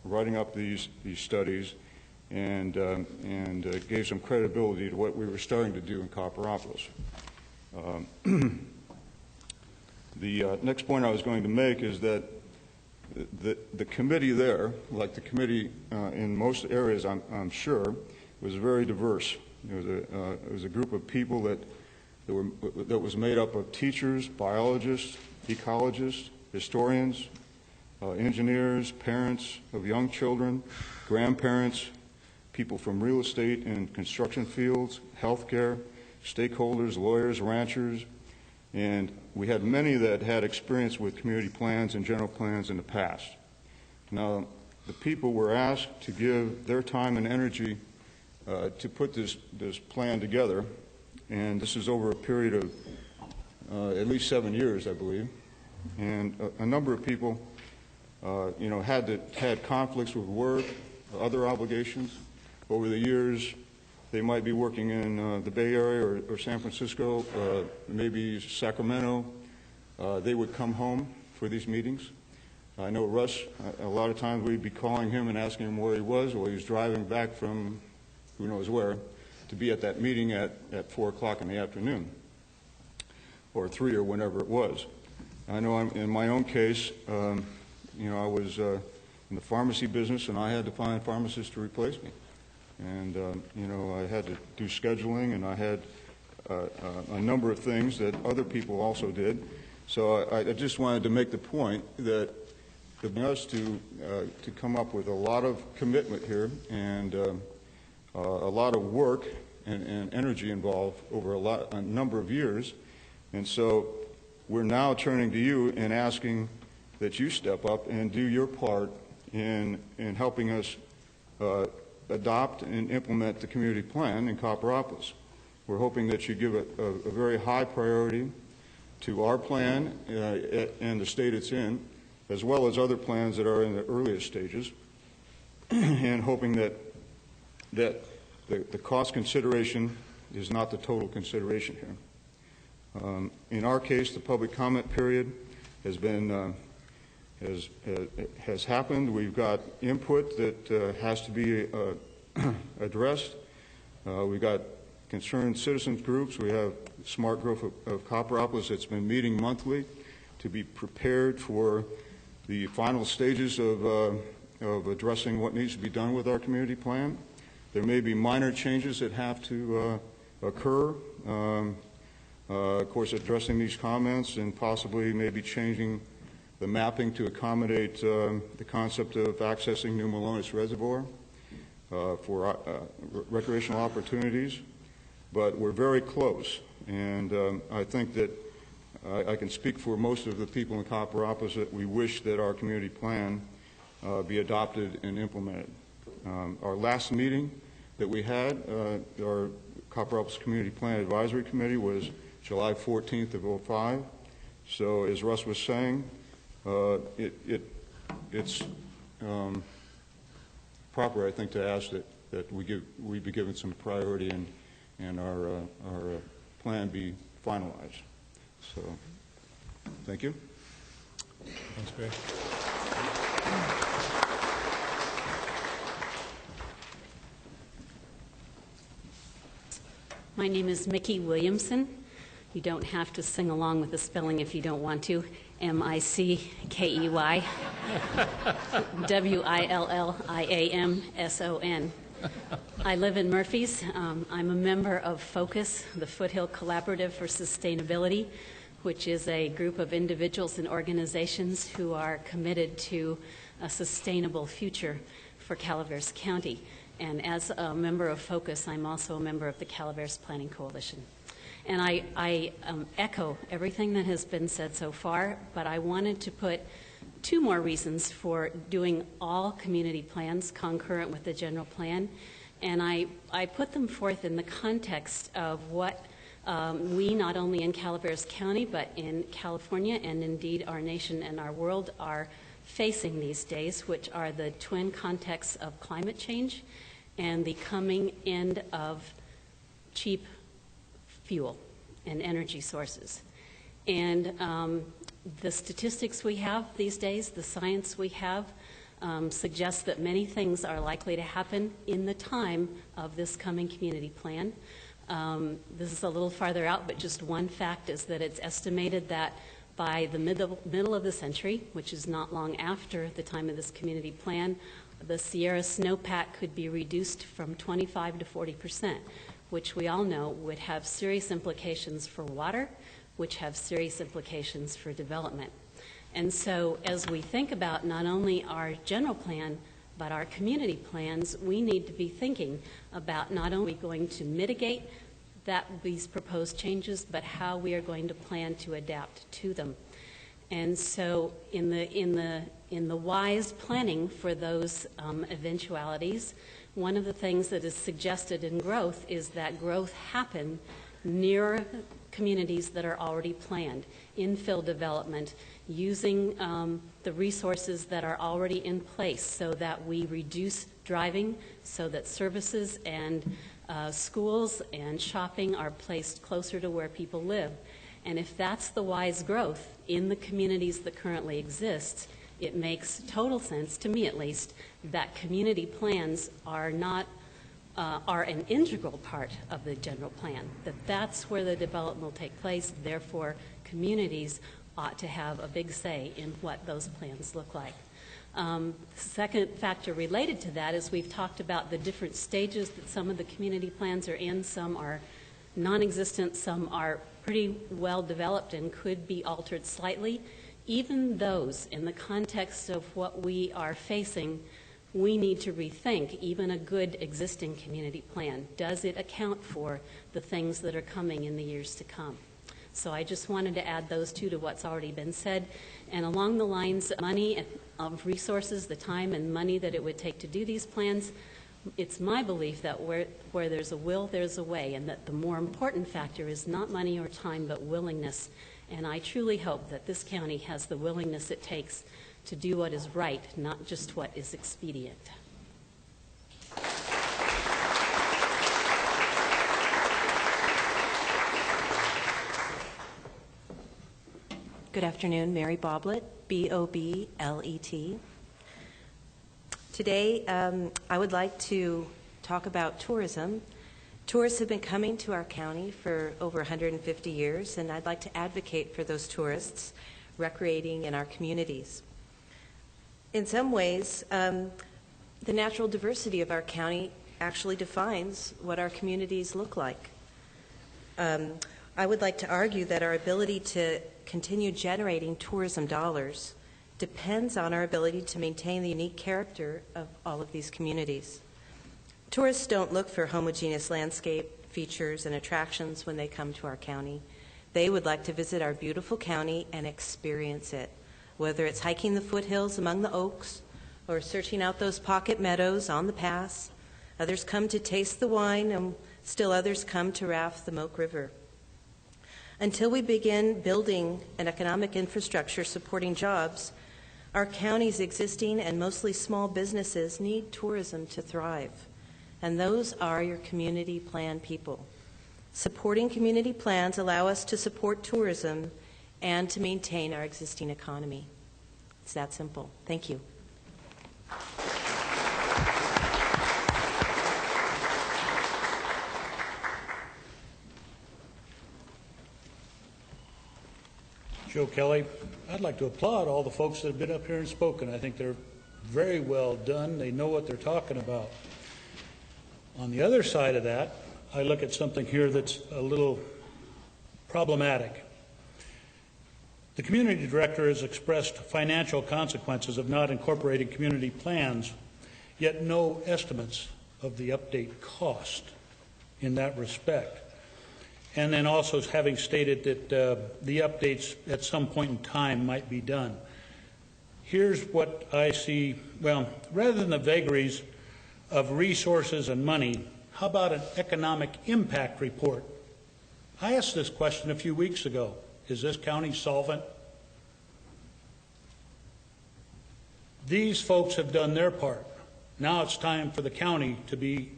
writing up these studies, and gave some credibility to what we were starting to do in Copperopolis. The next point I was going to make is that the committee there, like the committee in most areas, I'm sure, was very diverse. It was a group of people that was made up of teachers, biologists, ecologists, historians, engineers, parents of young children, grandparents, people from real estate and construction fields, healthcare, stakeholders, lawyers, ranchers, and we had many that had experience with community plans and general plans in the past. Now, the people were asked to give their time and energy to put this plan together, and this is over a period of at least 7 years, I believe. And a number of people, had conflicts with work, other obligations. Over the years, they might be working in the Bay Area or San Francisco, maybe Sacramento. They would come home for these meetings. I know Russ, a lot of times we'd be calling him and asking him where he was, or he was driving back from who knows where to be at that meeting at 4 o'clock in the afternoon, or 3 or whenever it was. I know in my own case, I was in the pharmacy business, and I had to find pharmacists to replace me. And, I had to do scheduling, and I had a number of things that other people also did. So I just wanted to make the point that it was us to come up with a lot of commitment here and a lot of work and energy involved over a number of years. And so we're now turning to you and asking that you step up and do your part in helping us adopt and implement the community plan in Copperopolis. We're hoping that you give a very high priority to our plan and the state it's in, as well as other plans that are in the earliest stages, and hoping that the cost consideration is not the total consideration here. In our case, the public comment period has been has happened. We've got input that has to be addressed. We've got concerned citizens groups. We have Smart Growth of Copperopolis that's been meeting monthly to be prepared for the final stages of addressing what needs to be done with our community plan. There may be minor changes that have to occur. Of course, addressing these comments and possibly maybe changing the mapping to accommodate the concept of accessing New Melones Reservoir for recreational opportunities. But we're very close, and I think that I can speak for most of the people in Copperopolis that we wish that our community plan be adopted and implemented. Our last meeting that we had, our Copperopolis Community Plan Advisory Committee, was July 14th of 2005. So as Russ was saying, it's proper, I think, to ask that we be given some priority and our plan be finalized. So, thank you. Thanks, Greg. My name is Mickey Williamson. You don't have to sing along with the spelling if you don't want to. M-I-C-K-E-Y W-I-L-L-I-A-M-S-O-N. I live in Murphys. I'm a member of FOCUS, the Foothill Collaborative for Sustainability, which is a group of individuals and organizations who are committed to a sustainable future for Calaveras County. And as a member of FOCUS, I'm also a member of the Calaveras Planning Coalition. And I echo everything that has been said so far, but I wanted to put two more reasons for doing all community plans concurrent with the general plan. And I put them forth in the context of what we, not only in Calaveras County, but in California and indeed our nation and our world, are facing these days, which are the twin contexts of climate change and the coming end of cheap fuel and energy sources. And the statistics we have these days, the science we have, suggests that many things are likely to happen in the time of this coming community plan. This is a little farther out, but just one fact is that it's estimated that by the middle of the century, which is not long after the time of this community plan, the Sierra snowpack could be reduced from 25 to 40%, which we all know would have serious implications for water, which have serious implications for development. And so as we think about not only our general plan, but our community plans, we need to be thinking about not only going to mitigate these proposed changes, but how we are going to plan to adapt to them. And so in the wise planning for those eventualities, one of the things that is suggested in growth is that growth happen near communities that are already planned, infill development, using the resources that are already in place so that we reduce driving, so that services and schools and shopping are placed closer to where people live. And if that's the wise growth in the communities that currently exist, it makes total sense, to me at least, that community plans are an integral part of the general plan, that's where the development will take place. Therefore, communities ought to have a big say in what those plans look like. The second factor related to that is we've talked about the different stages that some of the community plans are in. Some are non-existent, some are pretty well developed and could be altered slightly. Even those, in the context of what we are facing, we need to rethink even a good existing community plan. Does it account for the things that are coming in the years to come? So I just wanted to add those two to what's already been said. And along the lines of money, of resources, the time and money that it would take to do these plans, it's my belief that where there's a will, there's a way, and that the more important factor is not money or time, but willingness. And I truly hope that this county has the willingness it takes to do what is right, not just what is expedient. Good afternoon, Mary Boblet, B-O-B-L-E-T. Today, I would like to talk about tourism. Tourists have been coming to our county for over 150 years, and I'd like to advocate for those tourists recreating in our communities. In some ways, the natural diversity of our county actually defines what our communities look like. I would like to argue that our ability to continue generating tourism dollars depends on our ability to maintain the unique character of all of these communities. Tourists don't look for homogeneous landscape features and attractions when they come to our county. They would like to visit our beautiful county and experience it, whether it's hiking the foothills among the oaks or searching out those pocket meadows on the pass. Others come to taste the wine, and still others come to raft the Moke River. Until we begin building an economic infrastructure supporting jobs, our county's existing and mostly small businesses need tourism to thrive, and those are your community plan people. Supporting community plans allow us to support tourism and to maintain our existing economy. It's that simple. Thank you. Joe Kelly. I'd like to applaud all the folks that have been up here and spoken. I think they're very well done. They know what they're talking about. On the other side of that, I look at something here that's a little problematic. The community director has expressed financial consequences of not incorporating community plans, yet no estimates of the update cost in that respect. And then also having stated that the updates at some point in time might be done. Here's what I see. Well, rather than the vagaries of resources and money, how about an economic impact report? I asked this question a few weeks ago. Is this county solvent? These folks have done their part. Now it's time for the county to be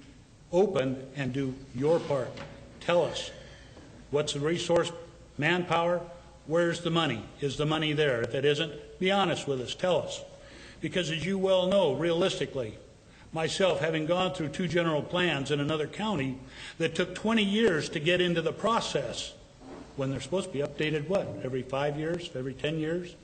open and do your part. Tell us, what's the resource, manpower? Where's the money? Is the money there? If it isn't, be honest with us. Tell us. Because as you well know, realistically, myself, having gone through 2 general plans in another county that took 20 years to get into the process, when they're supposed to be updated, what, every 5 years, every 10 years?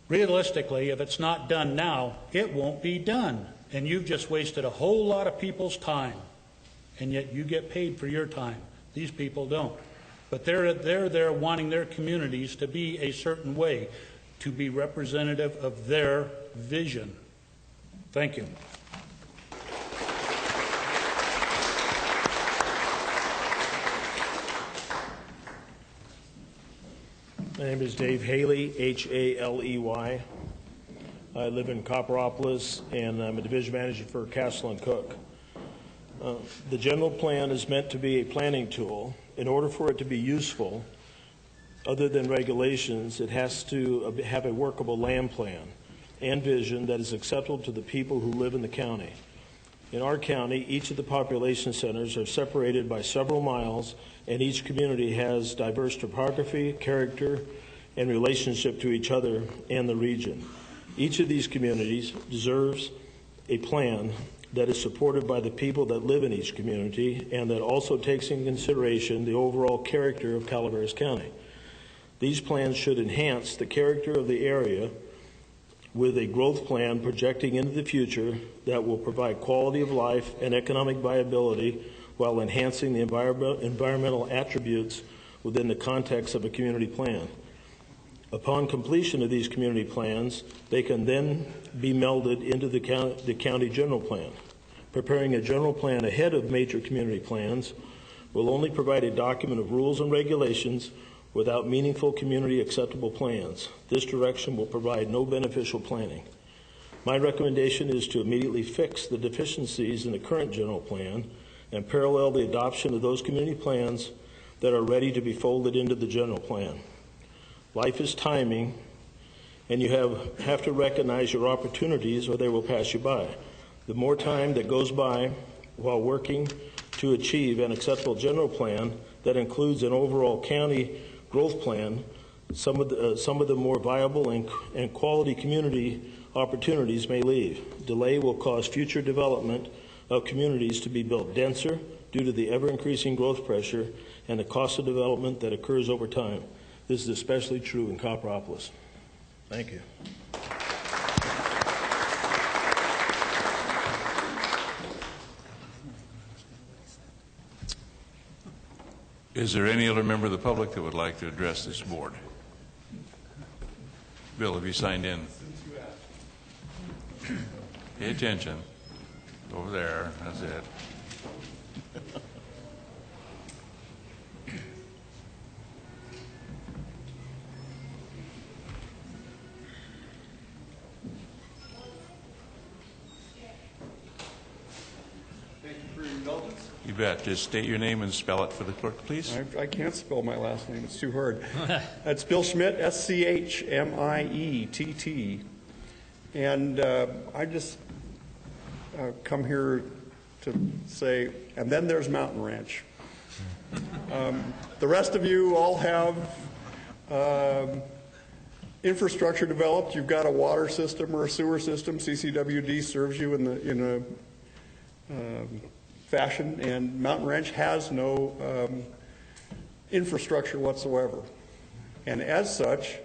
Realistically, if it's not done now, it won't be done. And you've just wasted a whole lot of people's time. And yet you get paid for your time. These people don't. But they're there wanting their communities to be a certain way, to be representative of their vision. Thank you. My name is Dave Haley, Haley. I live in Copperopolis, and I'm a division manager for Castle and Cook. The general plan is meant to be a planning tool. In order for it to be useful, other than regulations, it has to have a workable land plan and vision that is acceptable to the people who live in the county. In our county, each of the population centers are separated by several miles, and each community has diverse topography, character, and relationship to each other and the region. Each of these communities deserves a plan that is supported by the people that live in each community and that also takes into consideration the overall character of Calaveras County. These plans should enhance the character of the area with a growth plan projecting into the future that will provide quality of life and economic viability while enhancing the environmental attributes within the context of a community plan. Upon completion of these community plans, they can then be melded into the county general plan. Preparing a general plan ahead of major community plans will only provide a document of rules and regulations without meaningful community acceptable plans. This direction will provide no beneficial planning. My recommendation is to immediately fix the deficiencies in the current general plan and parallel the adoption of those community plans that are ready to be folded into the general plan. Life is timing, and you have to recognize your opportunities or they will pass you by. The more time that goes by while working to achieve an acceptable general plan that includes an overall county growth plan, some of the more viable and quality community opportunities may leave. Delay will cause future development of communities to be built denser due to the ever-increasing growth pressure and the cost of development that occurs over time. This is especially true in Copperopolis. Thank you. Is there any other member of the public that would like to address this board? Bill, have you signed in? Pay attention. Over there. That's it. You bet. Just state your name and spell it for the clerk, please. I can't spell my last name. It's too hard. That's Bill Schmidt, Schmiett. And I just come here to say, and then there's Mountain Ranch. The rest of you all have infrastructure developed. You've got a water system or a sewer system. CCWD serves you in a fashion, and Mountain Ranch has no infrastructure whatsoever. And as such,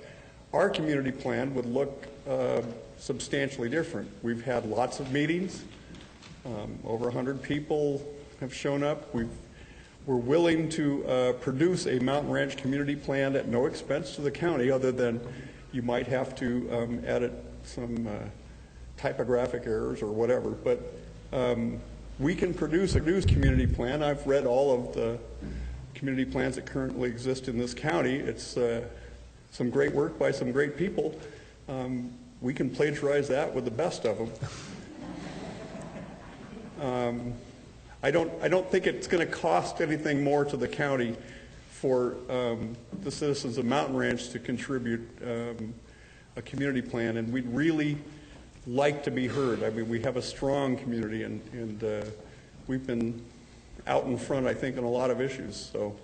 our community plan would look substantially different. We've had lots of meetings. Over 100 people have shown up. We're willing to produce a Mountain Ranch community plan at no expense to the county, other than you might have to edit some typographic errors or whatever. But we can produce a community plan. I've read all of the community plans that currently exist in this county. It's some great work by some great people. We can plagiarize that with the best of them. I don't think it's going to cost anything more to the county for the citizens of Mountain Ranch to contribute a community plan, and we'd really like to be heard. I mean, we have a strong community, and we've been out in front, I think, on a lot of issues. So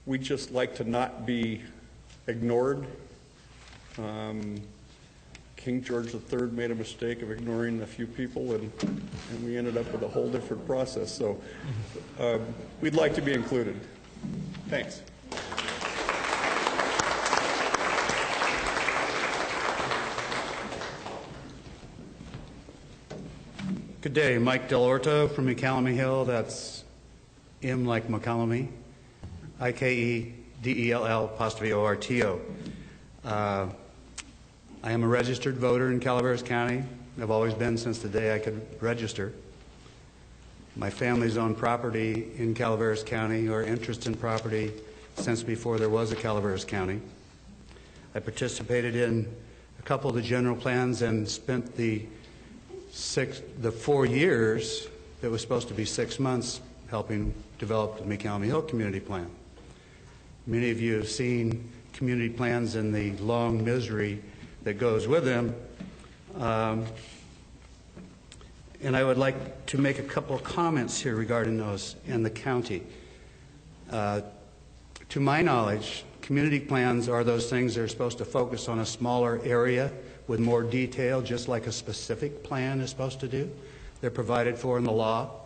we'd just like to not be ignored. King George III made a mistake of ignoring a few people, and we ended up with a whole different process. So we'd like to be included. Thanks. Good day. Mike Del Orto from McCallamy Hill. That's M like McCallamy. IKEDELL''ORTO. I am a registered voter in Calaveras County. I've always been since the day I could register. My family's owned property in Calaveras County, or interest in property, since before there was a Calaveras County. I participated in a couple of the general plans and spent the 4 years that was supposed to be 6 months helping develop the McCallamy Hill Community Plan. Many of you have seen community plans and the long misery that goes with them. And I would like to make a couple of comments here regarding those in the county. To my knowledge, community plans are those things that are supposed to focus on a smaller area with more detail, just like a specific plan is supposed to do. They're provided for in the law.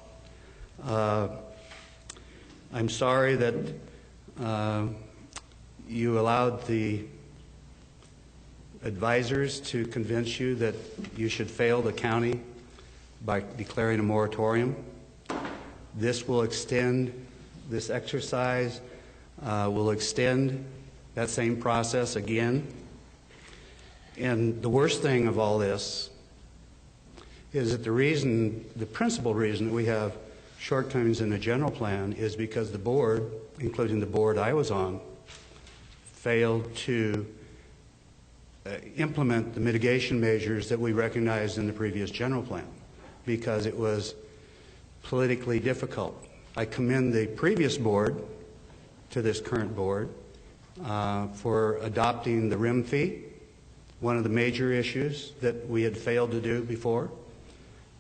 I'm sorry that you allowed the advisors to convince you that you should fail the county by declaring a moratorium. This will extend, this exercise will extend that same process again. And the worst thing of all this is that the principal reason that we have shortcomings in the general plan is because the board, including the board I was on, failed to implement the mitigation measures that we recognized in the previous general plan because it was politically difficult. I commend the previous board to this current board for adopting the RIM fee, one of the major issues that we had failed to do before.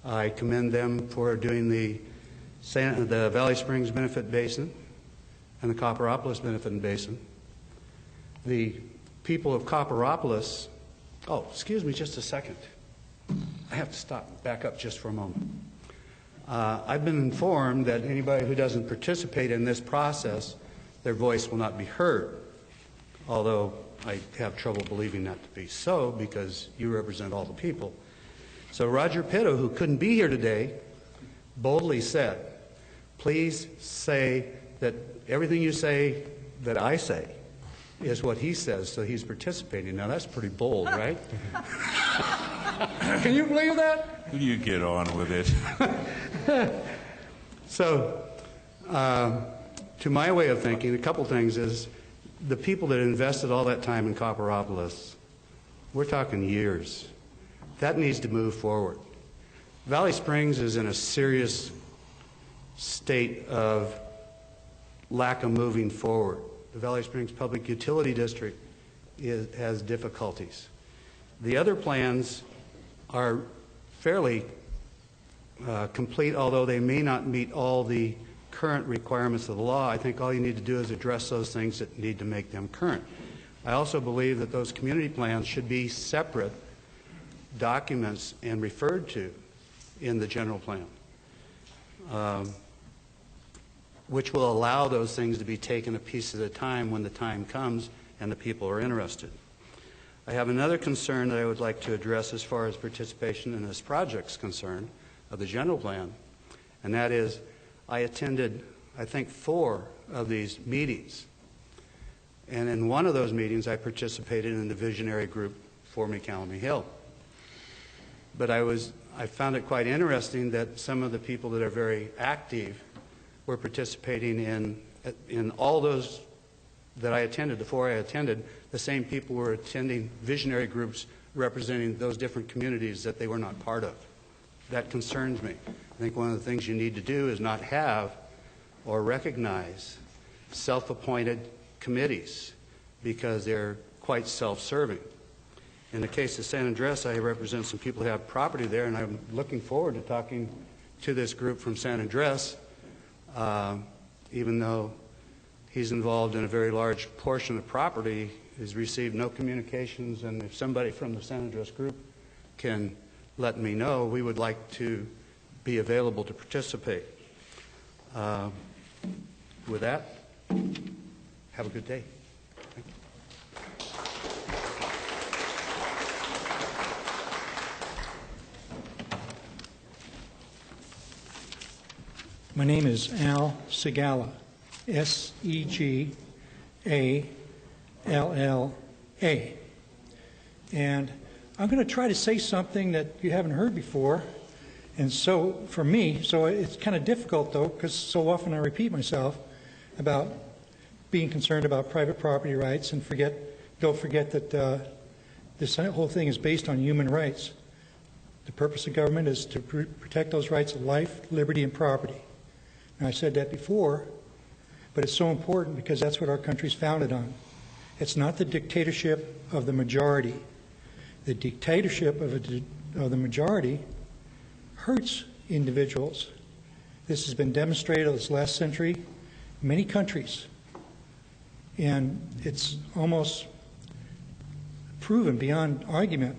I commend them for doing the Valley Springs Benefit Basin and the Copperopolis Benefit Basin. The people of Copperopolis, oh, excuse me just a second. I have to stop, back up just for a moment. I've been informed that anybody who doesn't participate in this process, their voice will not be heard, although I have trouble believing that to be so because you represent all the people. So Roger Pitto, who couldn't be here today, boldly said, please say that everything you say that I say is what he says, so he's participating. Now that's pretty bold, right? Can you believe that? You get on with it. So, to my way of thinking, a couple things is the people that invested all that time in Copperopolis, we're talking years. That needs to move forward. Valley Springs is in a serious state of lack of moving forward. The Valley Springs Public Utility District has difficulties. The other plans are fairly complete, although they may not meet all the current requirements of the law. I think all you need to do is address those things that need to make them current. I also believe that those community plans should be separate documents and referred to in the general plan, which will allow those things to be taken a piece at a time when the time comes and the people are interested. I have another concern that I would like to address as far as participation in this project's concerned of the general plan, and that is I attended, I think, 4 of these meetings. And in one of those meetings, I participated in the visionary group for McCallamy Hill. But I found it quite interesting that some of the people that are very active were participating in all those that I attended, the 4 I attended. The same people were attending visionary groups representing those different communities that they were not part of. That concerns me. I think one of the things you need to do is not have or recognize self-appointed committees because they're quite self-serving. In the case of San Andres, I represent some people who have property there, and I'm looking forward to talking to this group from San Andres, even though he's involved in a very large portion of the property, he's received no communications, and if somebody from the San Andres group can let me know, we would like to be available to participate. With that, have a good day. Thank you. My name is Al Segalla, S-E-G-A-L-L-A. And I'm going to try to say something that you haven't heard before. And so, for me, it's kind of difficult, though, because so often I repeat myself about being concerned about private property rights and don't forget that this whole thing is based on human rights. The purpose of government is to protect those rights of life, liberty, and property. And I said that before, but it's so important because that's what our country's founded on. It's not the dictatorship of the majority. The dictatorship of the majority hurts individuals. This has been demonstrated this last century in many countries. And it's almost proven beyond argument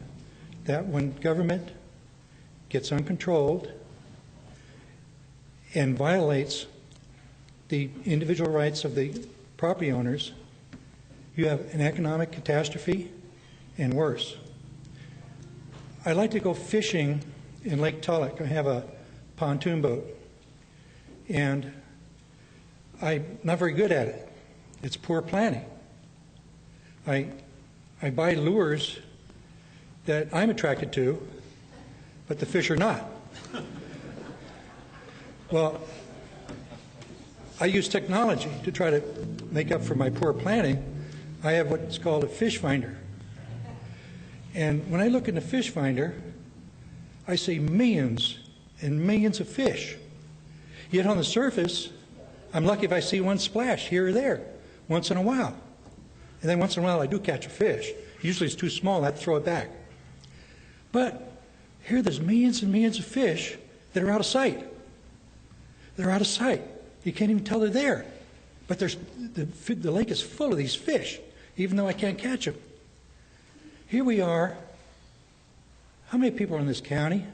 that when government gets uncontrolled and violates the individual rights of the property owners, you have an economic catastrophe and worse. I like to go fishing in Lake Tulloch. I have a pontoon boat, and I'm not very good at it. It's poor planning. I buy lures that I'm attracted to, but the fish are not. Well, I use technology to try to make up for my poor planning. I have what's called a fish finder. And when I look in the fish finder, I see millions and millions of fish. Yet on the surface, I'm lucky if I see one splash here or there, once in a while. And then once in a while I do catch a fish. Usually it's too small, I have to throw it back. But here there's millions and millions of fish that are out of sight. They're out of sight. You can't even tell they're there. But the lake is full of these fish, even though I can't catch them. Here we are. How many people are in this county?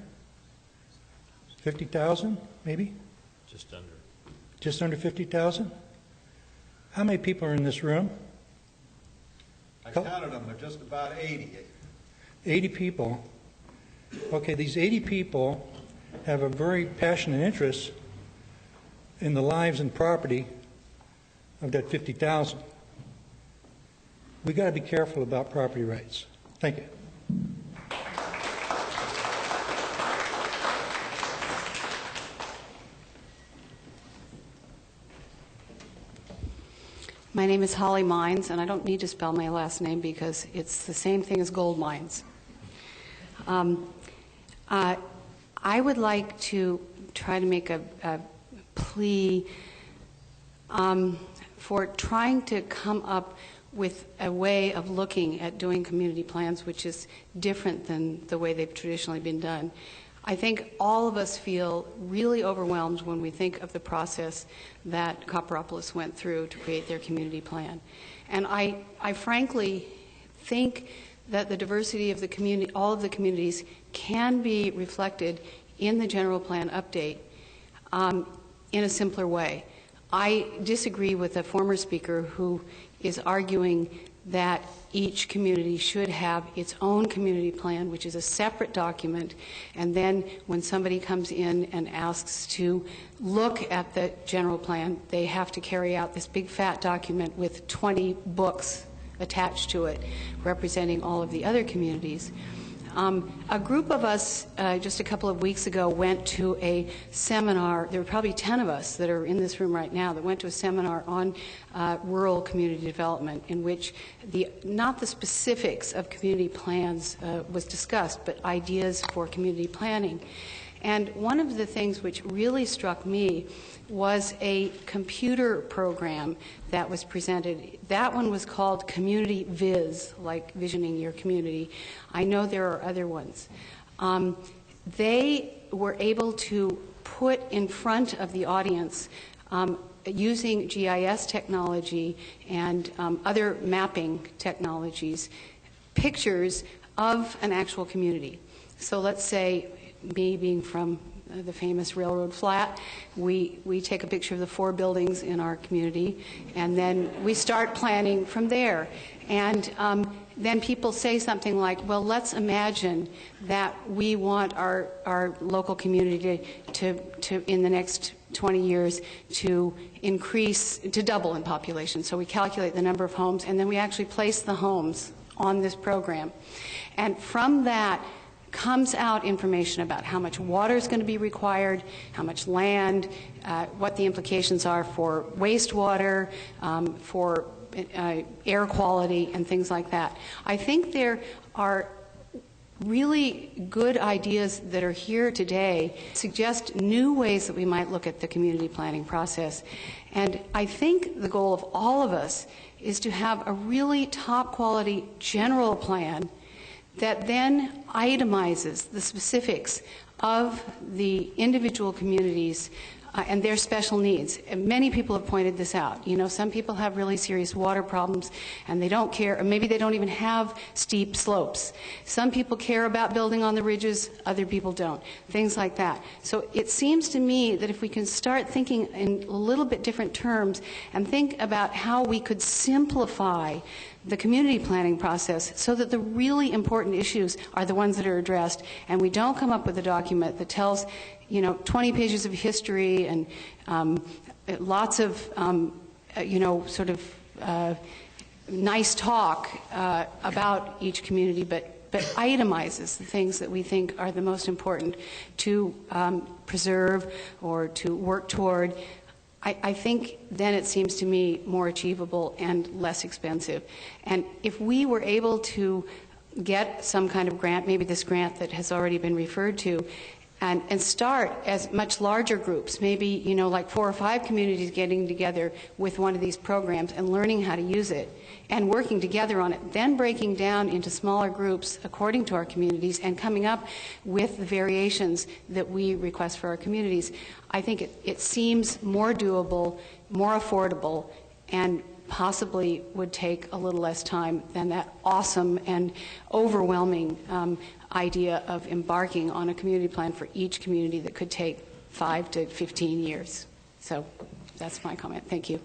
50,000, maybe? Just under. Just under 50,000? How many people are in this room? I counted them. They're just about 80. 80 people. Okay, these 80 people have a very passionate interest in the lives and property of that 50,000. We've got to be careful about property rights. Thank you. My name is Holly Mines, and I don't need to spell my last name because it's the same thing as gold mines. I would like to try to make a plea for trying to come up with a way of looking at doing community plans which is different than the way they've traditionally been done. I think all of us feel really overwhelmed when we think of the process that Copperopolis went through to create their community plan. And I frankly think that the diversity of the community, all of the communities, can be reflected in the general plan update in a simpler way. I disagree with a former speaker who is arguing that each community should have its own community plan, which is a separate document, and then when somebody comes in and asks to look at the general plan, they have to carry out this big fat document with 20 books attached to it representing all of the other communities. A group of us just a couple of weeks ago went to a seminar. There were probably 10 of us that are in this room right now that went to a seminar on rural community development in which not the specifics of community plans was discussed, but ideas for community planning. And one of the things which really struck me was a computer program that was presented. That one was called Community Viz, like visioning your community. I know there are other ones. They were able to put in front of the audience, using GIS technology and other mapping technologies, pictures of an actual community. So let's say, me being from the famous Railroad Flat, we take a picture of the 4 buildings in our community, and then we start planning from there. And then people say something like, well, let's imagine that we want our local community to in the next 20 years to increase, to double in population. So we calculate the number of homes, and then we actually place the homes on this program. And from that comes out information about how much water is going to be required, how much land, what the implications are for wastewater, for air quality, and things like that. I think there are really good ideas that are here today, suggest new ways that we might look at the community planning process. And I think the goal of all of us is to have a really top quality general plan that then itemizes the specifics of the individual communities and their special needs. And many people have pointed this out. You know, some people have really serious water problems and they don't care, or maybe they don't even have steep slopes. Some people care about building on the ridges, other people don't. Things like that. So it seems to me that if we can start thinking in a little bit different terms and think about how we could simplify the community planning process so that the really important issues are the ones that are addressed, and we don't come up with a document that tells, 20 pages of history and lots of, sort of nice talk about each community, but itemizes the things that we think are the most important to preserve or to work toward. I think then it seems to me more achievable and less expensive. And if we were able to get some kind of grant, maybe this grant that has already been referred to, and start as much larger groups, maybe, like 4 or 5 communities getting together with one of these programs and learning how to use it and working together on it, then breaking down into smaller groups according to our communities and coming up with the variations that we request for our communities. I think it seems more doable, more affordable, and possibly would take a little less time than that awesome and overwhelming idea of embarking on a community plan for each community that could take 5 to 15 years. So that's my comment. Thank you.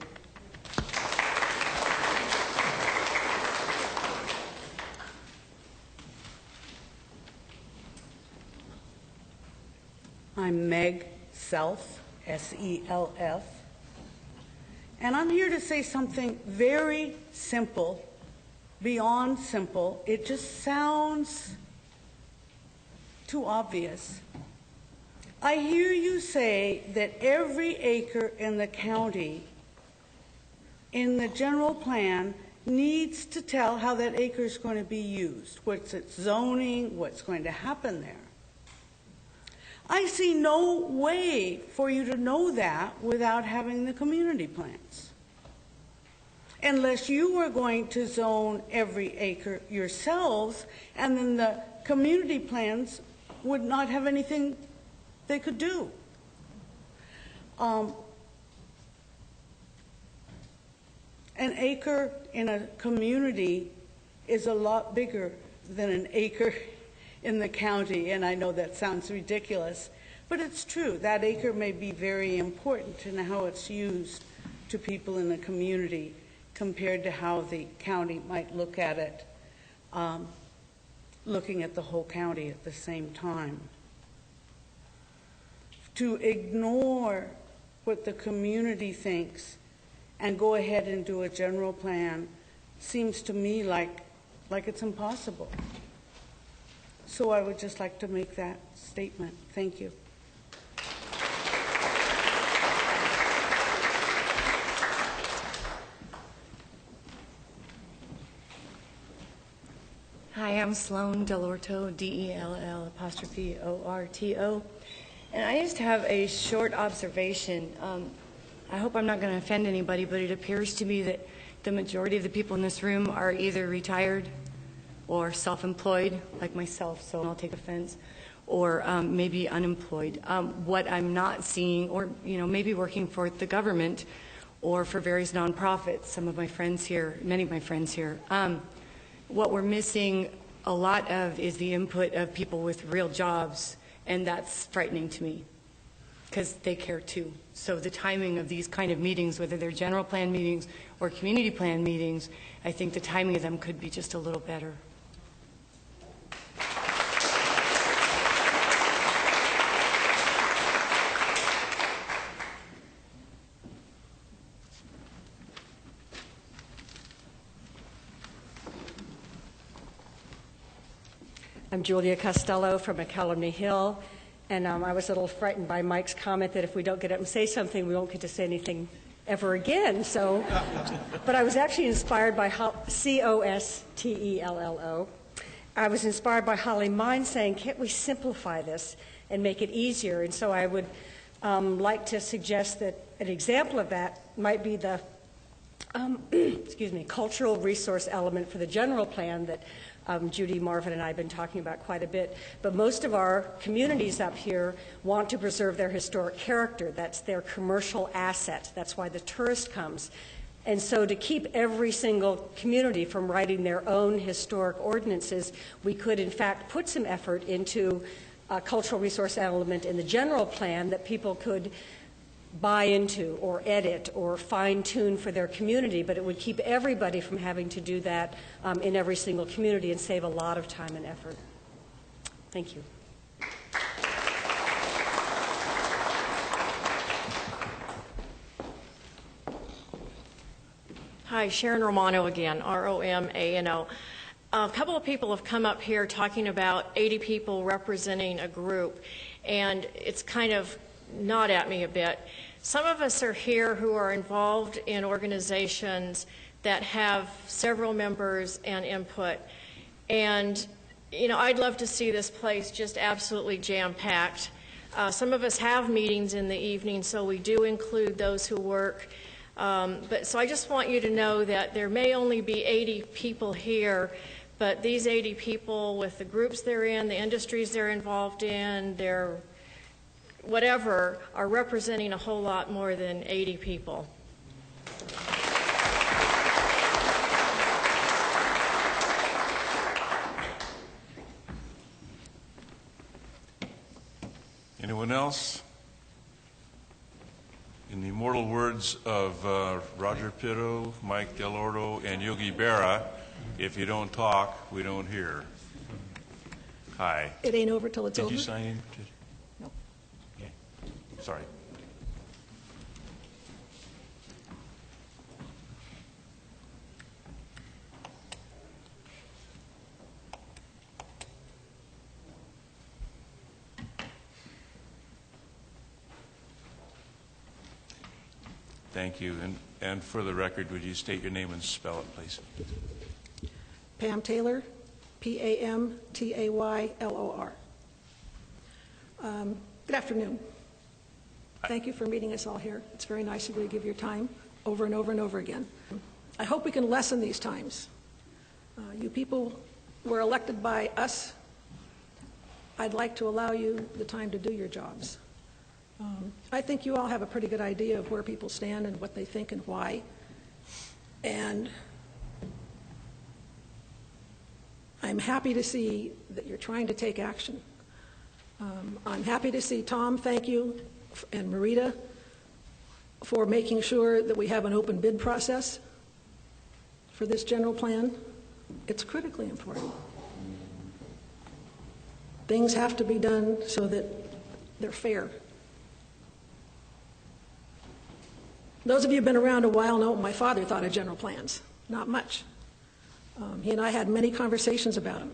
I'm Meg Self, S-E-L-F, and I'm here to say something very simple, beyond simple. It just sounds too obvious. I hear you say that every acre in the county in the general plan needs to tell how that acre is going to be used, what's its zoning, what's going to happen there. I see no way for you to know that without having the community plans. Unless you are going to zone every acre yourselves, and then the community plans would not have anything they could do. An acre in a community is a lot bigger than an acre in the county, and I know that sounds ridiculous, but it's true. That acre may be very important in how it's used to people in the community compared to how the county might look at it, looking at the whole county at the same time. To ignore what the community thinks and go ahead and do a general plan seems to me like it's impossible. So I would just like to make that statement. Thank you. Hi, I'm Sloan Delorto, D-E-L-L''Orto. And I just have a short observation. I hope I'm not going to offend anybody, but it appears to me that the majority of the people in this room are either retired or self-employed, like myself, so I'll take offense, or maybe unemployed. What I'm not seeing, or maybe working for the government or for various nonprofits, some of my friends here, many of my friends here, what we're missing a lot of is the input of people with real jobs, and that's frightening to me because they care too. So the timing of these kind of meetings, whether they're general plan meetings or community plan meetings, I think the timing of them could be just a little better. I'm Julia Costello from McElhenney Hill, and I was a little frightened by Mike's comment that if we don't get up and say something, we won't get to say anything ever again. So, but I was actually inspired by Costello. I was inspired by Holly Mine saying, can't we simplify this and make it easier? And so I would like to suggest that an example of that might be the cultural resource element for the general plan that Judy, Marvin, and I have been talking about quite a bit. But most of our communities up here want to preserve their historic character. That's their commercial asset. That's why the tourist comes. And so to keep every single community from writing their own historic ordinances, we could in fact put some effort into a cultural resource element in the general plan that people could buy into or edit or fine-tune for their community, but it would keep everybody from having to do that in every single community and save a lot of time and effort. Thank you. Hi, Sharon Romano again, R-O-M-A-N-O. A couple of people have come up here talking about 80 people representing a group, and it's kind of gnawed at me a bit. Some of us are here who are involved in organizations that have several members and input. And, I'd love to see this place just absolutely jam-packed. Some of us have meetings in the evening, so we do include those who work. So I just want you to know that there may only be 80 people here, but these 80 people, with the groups they're in, the industries they're involved in, their whatever, are representing a whole lot more than 80 people. Anyone else? In the immortal words of Roger Pitto, Mike Del Ordo, and Yogi Berra, if you don't talk, we don't hear. Hi. It ain't over till it's over. Did you sign in? No. Okay. Sorry. Thank you. And for the record, would you state your name and spell it, please? Pam Taylor, P-A-M-T-A-Y-L-O-R. Good afternoon. Thank you for meeting us all here. It's very nice of you to give your time over and over and over again. I hope we can lessen these times. You people were elected by us. I'd like to allow you the time to do your jobs. I think you all have a pretty good idea of where people stand and what they think and why. And I'm happy to see that you're trying to take action. I'm happy to see Tom, thank you, and Marita for making sure that we have an open bid process for this general plan. It's critically important. Things have to be done so that they're fair. Those of you who've been around a while know what my father thought of general plans. Not much. He and I had many conversations about them.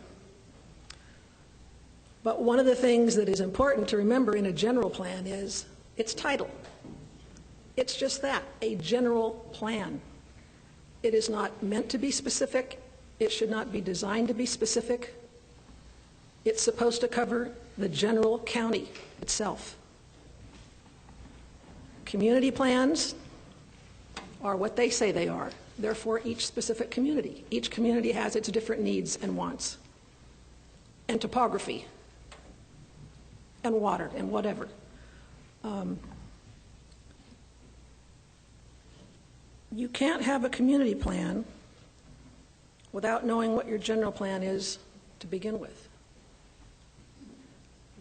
But one of the things that is important to remember in a general plan is its title. It's just that, a general plan. It is not meant to be specific. It should not be designed to be specific. It's supposed to cover the general county itself. Community plans are what they say they are. They're for each specific community. Each community has its different needs and wants, and topography, and water, and whatever. You can't have a community plan without knowing what your general plan is to begin with.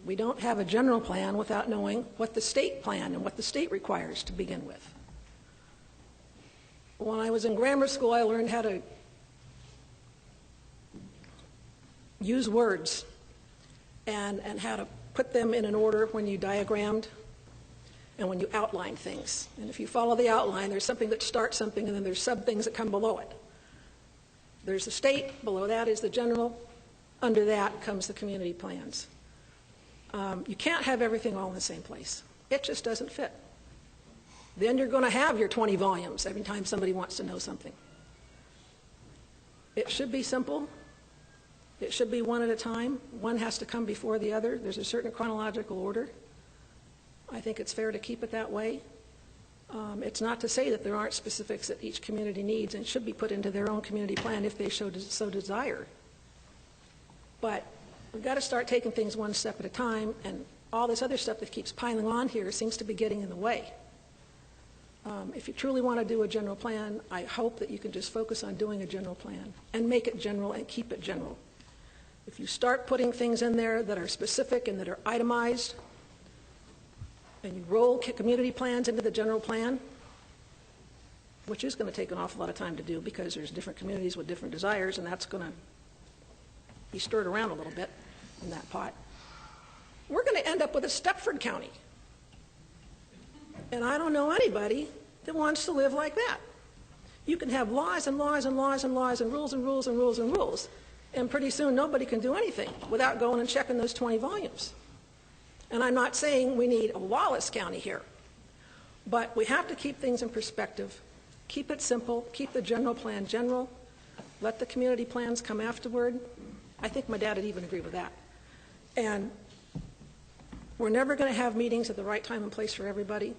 We don't have a general plan without knowing what the state plan and what the state requires to begin with. When I was in grammar school, I learned how to use words and how to put them in an order when you diagrammed and when you outline things. And if you follow the outline, there's something that starts something, and then there's sub-things that come below it. There's the state, below that is the general, under that comes the community plans. You can't have everything all in the same place. It just doesn't fit. Then you're going to have your 20 volumes every time somebody wants to know something. It should be simple. It should be one at a time. One has to come before the other. There's a certain chronological order. I think it's fair to keep it that way. It's not to say that there aren't specifics that each community needs and should be put into their own community plan if they so desire. But we've got to start taking things one step at a time, and all this other stuff that keeps piling on here seems to be getting in the way. If you truly want to do a general plan, I hope that you can just focus on doing a general plan and make it general and keep it general. If you start putting things in there that are specific and that are itemized, and you roll community plans into the general plan, which is going to take an awful lot of time to do because there's different communities with different desires, and that's going to be stirred around a little bit in that pot, we're going to end up with a Stepford County. And I don't know anybody that wants to live like that. You can have laws and laws and laws and laws and rules and rules and rules and rules, and pretty soon nobody can do anything without going and checking those 20 volumes. And I'm not saying we need a lawless county here, but we have to keep things in perspective, keep it simple, keep the general plan general, let the community plans come afterward. I think my dad would even agree with that. And we're never going to have meetings at the right time and place for everybody.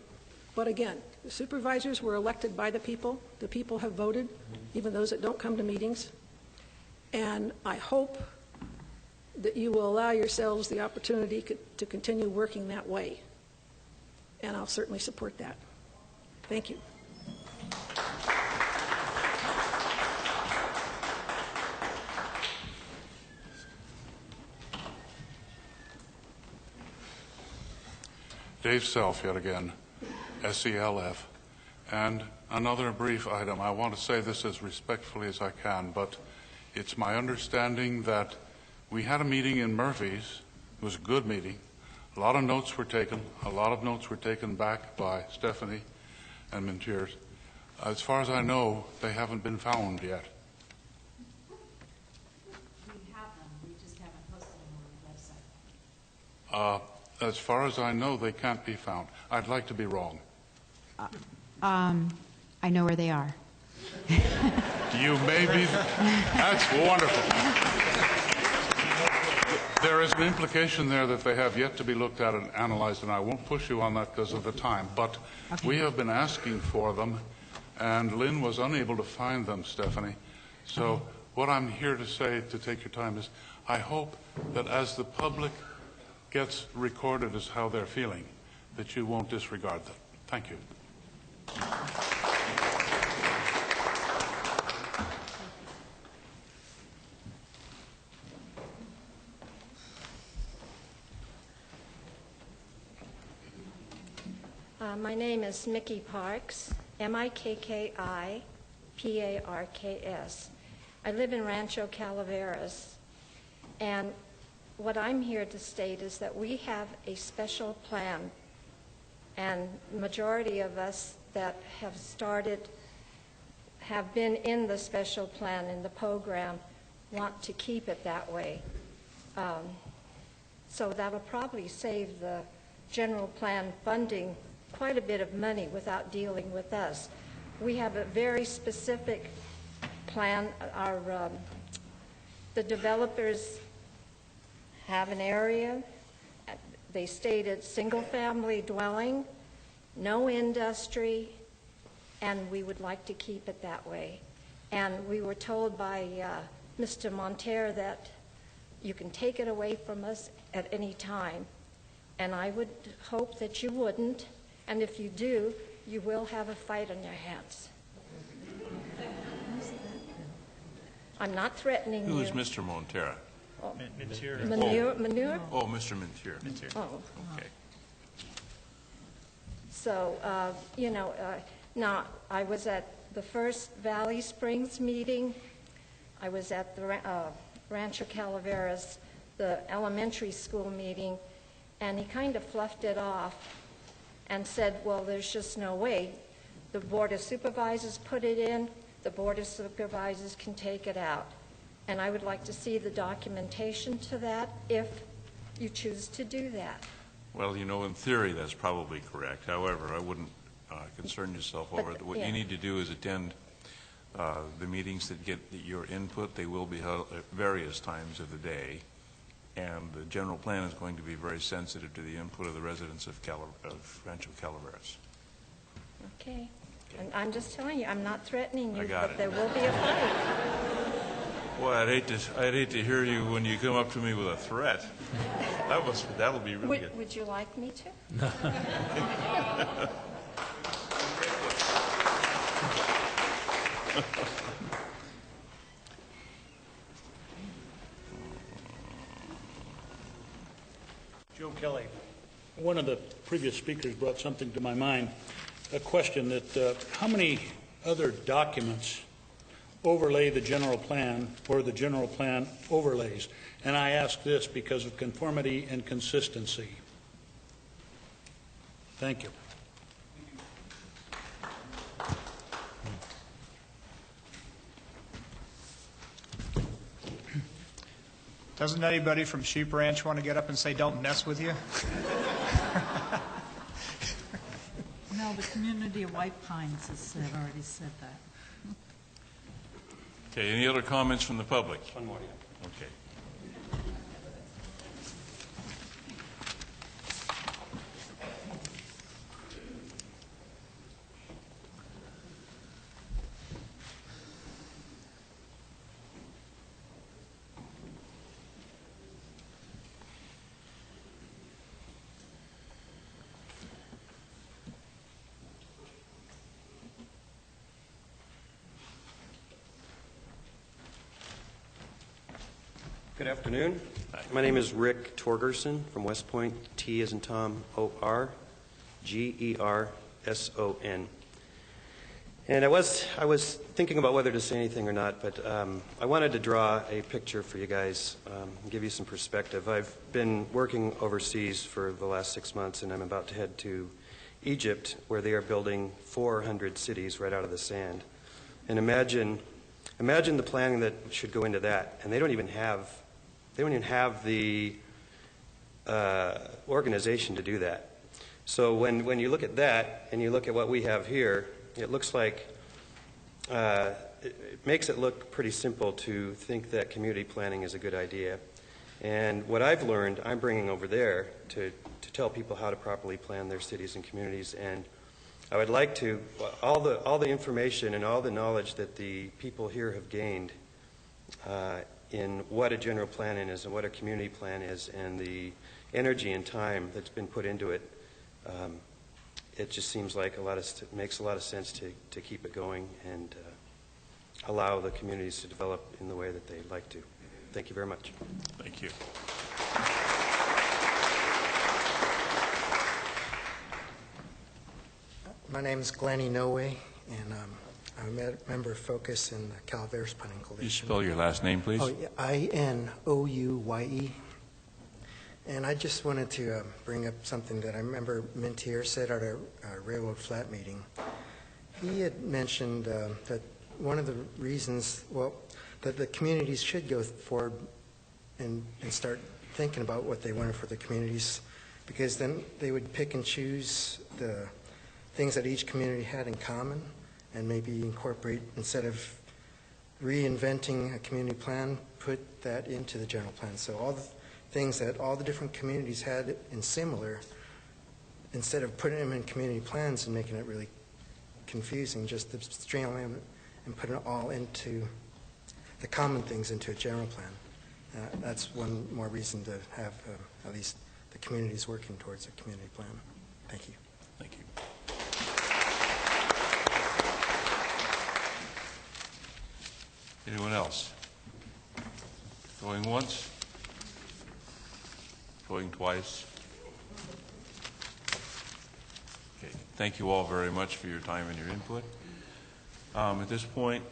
But again, the supervisors were elected by the people. The people have voted, even those that don't come to meetings. And I hope that you will allow yourselves the opportunity to continue working that way. And I'll certainly support that. Thank you. Dave Self, yet again, SELF. And another brief item. I want to say this as respectfully as I can, but it's my understanding that we had a meeting in Murphy's. It was a good meeting. A lot of notes were taken. A lot of notes were taken back by Stephanie and Mintiers. As far as I know, they haven't been found yet. We have them. We just haven't posted them on the website. As far as I know, they can't be found. I'd like to be wrong. I know where they are. You may be. That's wonderful. There is an implication there that they have yet to be looked at and analyzed, and I won't push you on that because of the time. But we have been asking for them, and Lynn was unable to find them, Stephanie. So what I'm here to say, to take your time, is I hope that as the public gets recorded as how they're feeling, that you won't disregard them. Thank you. My name is Mickey Parks, M-I-K-K-I-P-A-R-K-S. I live in Rancho Calaveras, and what I'm here to state is that we have a special plan, and the majority of us that have been in the special plan, in the program, want to keep it that way. So that'll probably save the general plan funding quite a bit of money without dealing with us. We have a very specific plan. The developers have an area. They stated single-family dwelling, no industry, and we would like to keep it that way. And we were told by Mr. Monterre that you can take it away from us at any time. And I would hope that you wouldn't, and if you do, you will have a fight on your hands. I'm not threatening you. Who is Mr. Monterra? Manure? Oh, Mr. Mintier. Oh. Okay. So, now, I was at the first Valley Springs meeting. I was at the Rancho Calaveras, the elementary school meeting, and he kind of fluffed it off and said, well, there's just no way. The Board of Supervisors put it in, the Board of Supervisors can take it out. And I would like to see the documentation to that if you choose to do that. Well, in theory, that's probably correct. However, I wouldn't concern yourself over it. What you need to do is attend the meetings that get your input. They will be held at various times of the day. And the general plan is going to be very sensitive to the input of the residents of Rancho Calaveras. Okay. And I'm just telling you, I'm not threatening you, got but it. there will be a fight. Boy, I'd hate to hear you when you come up to me with a threat. That'll be really good. Would you like me to? Joe Kelly, one of the previous speakers brought something to my mind, a question that how many other documents overlay the general plan or the general plan overlays? And I ask this because of conformity and consistency. Thank you. Doesn't anybody from Sheep Ranch want to get up and say, don't mess with you? No, the community of White Pines has already said that. Okay, any other comments from the public? One more. Okay. Good afternoon. My name is Rick Torgerson from West Point, T as in Tom, O-R, G-E-R-S-O-N. And I was thinking about whether to say anything or not, but I wanted to draw a picture for you guys, and give you some perspective. I've been working overseas for the last 6 months, and I'm about to head to Egypt, where they are building 400 cities right out of the sand. And imagine the planning that should go into that, and they don't even have the organization to do that. So when you look at that and you look at what we have here, it looks like it makes it look pretty simple to think that community planning is a good idea. And what I've learned, I'm bringing over there to tell people how to properly plan their cities and communities. And I would like to, all the information and all the knowledge that the people here have gained in what a general plan is and what a community plan is and the energy and time that's been put into it, it just seems like it makes a lot of sense to keep it going and allow the communities to develop in the way that they'd like to. Thank you very much. Thank you. My name is Glenn Inoue, and I'm a member of Focus in the Calaveras Planning Coalition. You spell your last name, please? Oh, yeah, I-N-O-U-Y-E. And I just wanted to bring up something that I remember Mintier said at a railroad flat meeting. He had mentioned that one of the reasons, that the communities should go forward and start thinking about what they wanted for the communities, because then they would pick and choose the things that each community had in common and maybe incorporate, instead of reinventing a community plan, put that into the general plan. So all the things that all the different communities had in similar, instead of putting them in community plans and making it really confusing, just to streamline them and put it all into the common things into a general plan. That's one more reason to have at least the communities working towards a community plan. Thank you. Thank you. Anyone else? Going once? Going twice? Okay. Thank you all very much for your time and your input. At this point,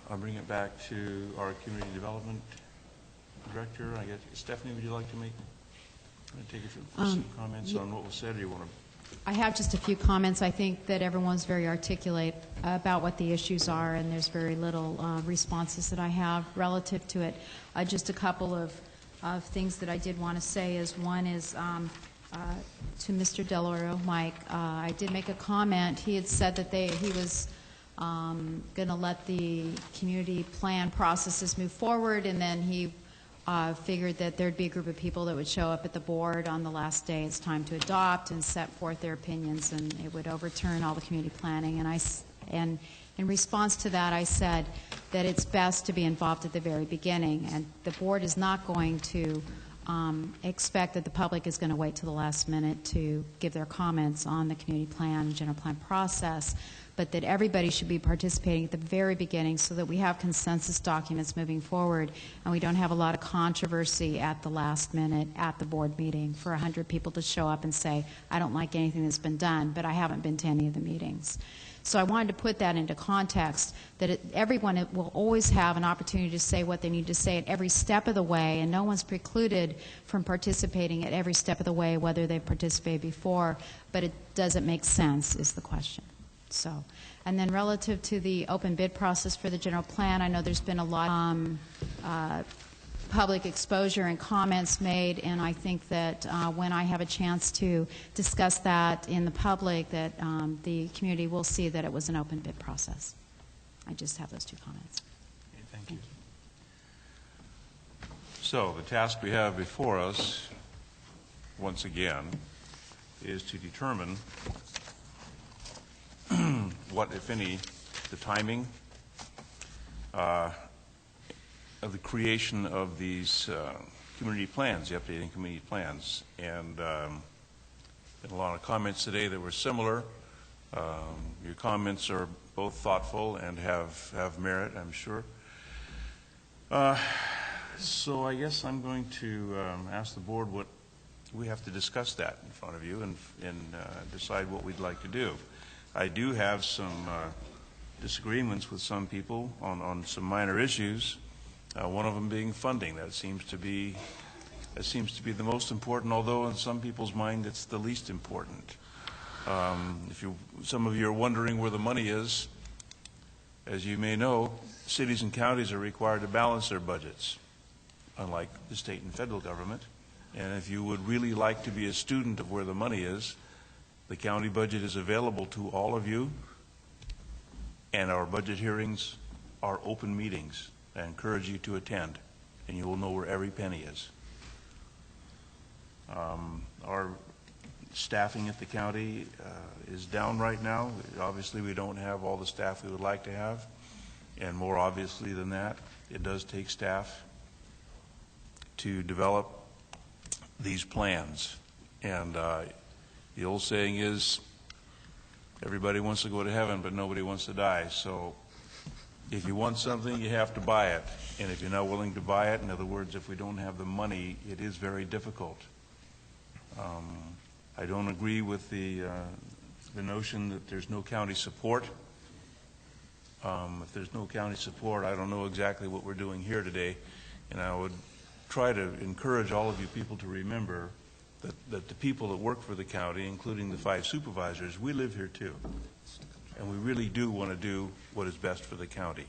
I'll bring it back to our Community Development Director. I guess, Stephanie, would you like to take some comments on what was said, or you want to? I have just a few comments. I think that everyone's very articulate about what the issues are, and there's very little responses that I have relative to it. Just a couple of things that I did want to say is, one is to Mr. Delorio, Mike, I did make a comment. He had said that he was going to let the community plan processes move forward, and then he figured that there'd be a group of people that would show up at the board on the last day it's time to adopt and set forth their opinions, and it would overturn all the community planning. And in response to that, I said that it's best to be involved at the very beginning, and the board is not going to expect that the public is going to wait till the last minute to give their comments on the community plan and general plan process, but that everybody should be participating at the very beginning so that we have consensus documents moving forward and we don't have a lot of controversy at the last minute at the board meeting for 100 people to show up and say, I don't like anything that's been done, but I haven't been to any of the meetings. So I wanted to put that into context, that everyone will always have an opportunity to say what they need to say at every step of the way, and no one's precluded from participating at every step of the way, whether they've participated before, but it doesn't make sense is the question. So, and then relative to the open bid process for the general plan, I know there's been a lot of public exposure and comments made, and I think that when I have a chance to discuss that in the public, that the community will see that it was an open bid process. I just have those two comments. Okay, thank you. So the task we have before us, once again, is to determine what, if any, the timing of the creation of these community plans, the updating community plans. And been a lot of comments today that were similar. Your comments are both thoughtful and have merit, I'm sure. So I guess I'm going to ask the board what we have to discuss that in front of you and decide what we'd like to do. I do have some disagreements with some people on some minor issues. One of them being funding. That seems to be the most important, although in some people's mind it's the least important. Some of you are wondering where the money is. As you may know, cities and counties are required to balance their budgets, unlike the state and federal government. And if you would really like to be a student of where the money is, the county budget is available to all of you, and our budget hearings are open meetings. I encourage you to attend, and you will know where every penny is. Our staffing at the county is down right now. Obviously, we don't have all the staff we would like to have, and more obviously than that, it does take staff to develop these plans. And the old saying is, everybody wants to go to heaven, but nobody wants to die. So if you want something, you have to buy it. And if you're not willing to buy it, in other words, if we don't have the money, it is very difficult. I don't agree with the notion that there's no county support. If there's no county support, I don't know exactly what we're doing here today. And I would try to encourage all of you people to remember that the people that work for the county, including the 5 supervisors, we live here too. And we really do want to do what is best for the county.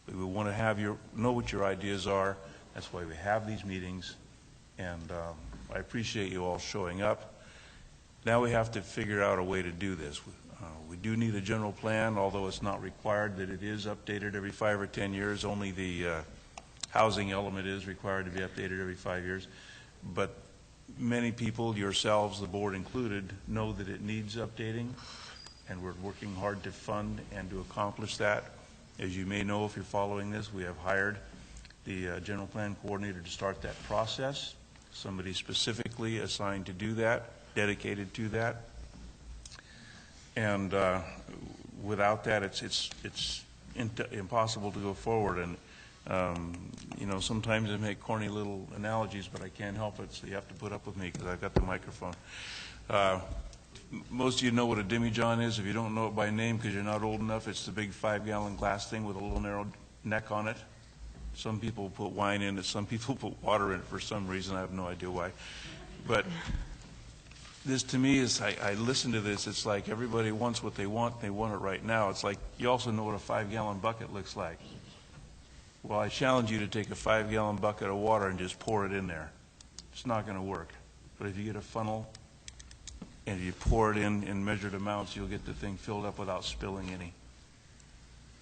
We want to know what your ideas are. That's why we have these meetings. And I appreciate you all showing up. Now we have to figure out a way to do this. We do need a general plan, although it's not required that it is updated every 5 or 10 years. Only the housing element is required to be updated every 5 years. But many people, yourselves, the board included, know that it needs updating, and we're working hard to fund and to accomplish that. As you may know, if you're following this, we have hired the general plan coordinator to start that process. Somebody specifically assigned to do that, dedicated to that. And without that, it's impossible to go forward. And you know, sometimes I make corny little analogies, but I can't help it, so you have to put up with me because I've got the microphone. Most of you know what a demijohn is. If you don't know it by name because you're not old enough, it's the big 5-gallon glass thing with a little narrow neck on it. Some people put wine in it, some people put water in it for some reason. I have no idea why. But this to me is, I listen to this, it's like everybody wants what they want it right now. It's like you also know what a 5-gallon bucket looks like. Well, I challenge you to take a 5-gallon bucket of water and just pour it in there. It's not going to work. But if you get a funnel and you pour it in measured amounts, you'll get the thing filled up without spilling any.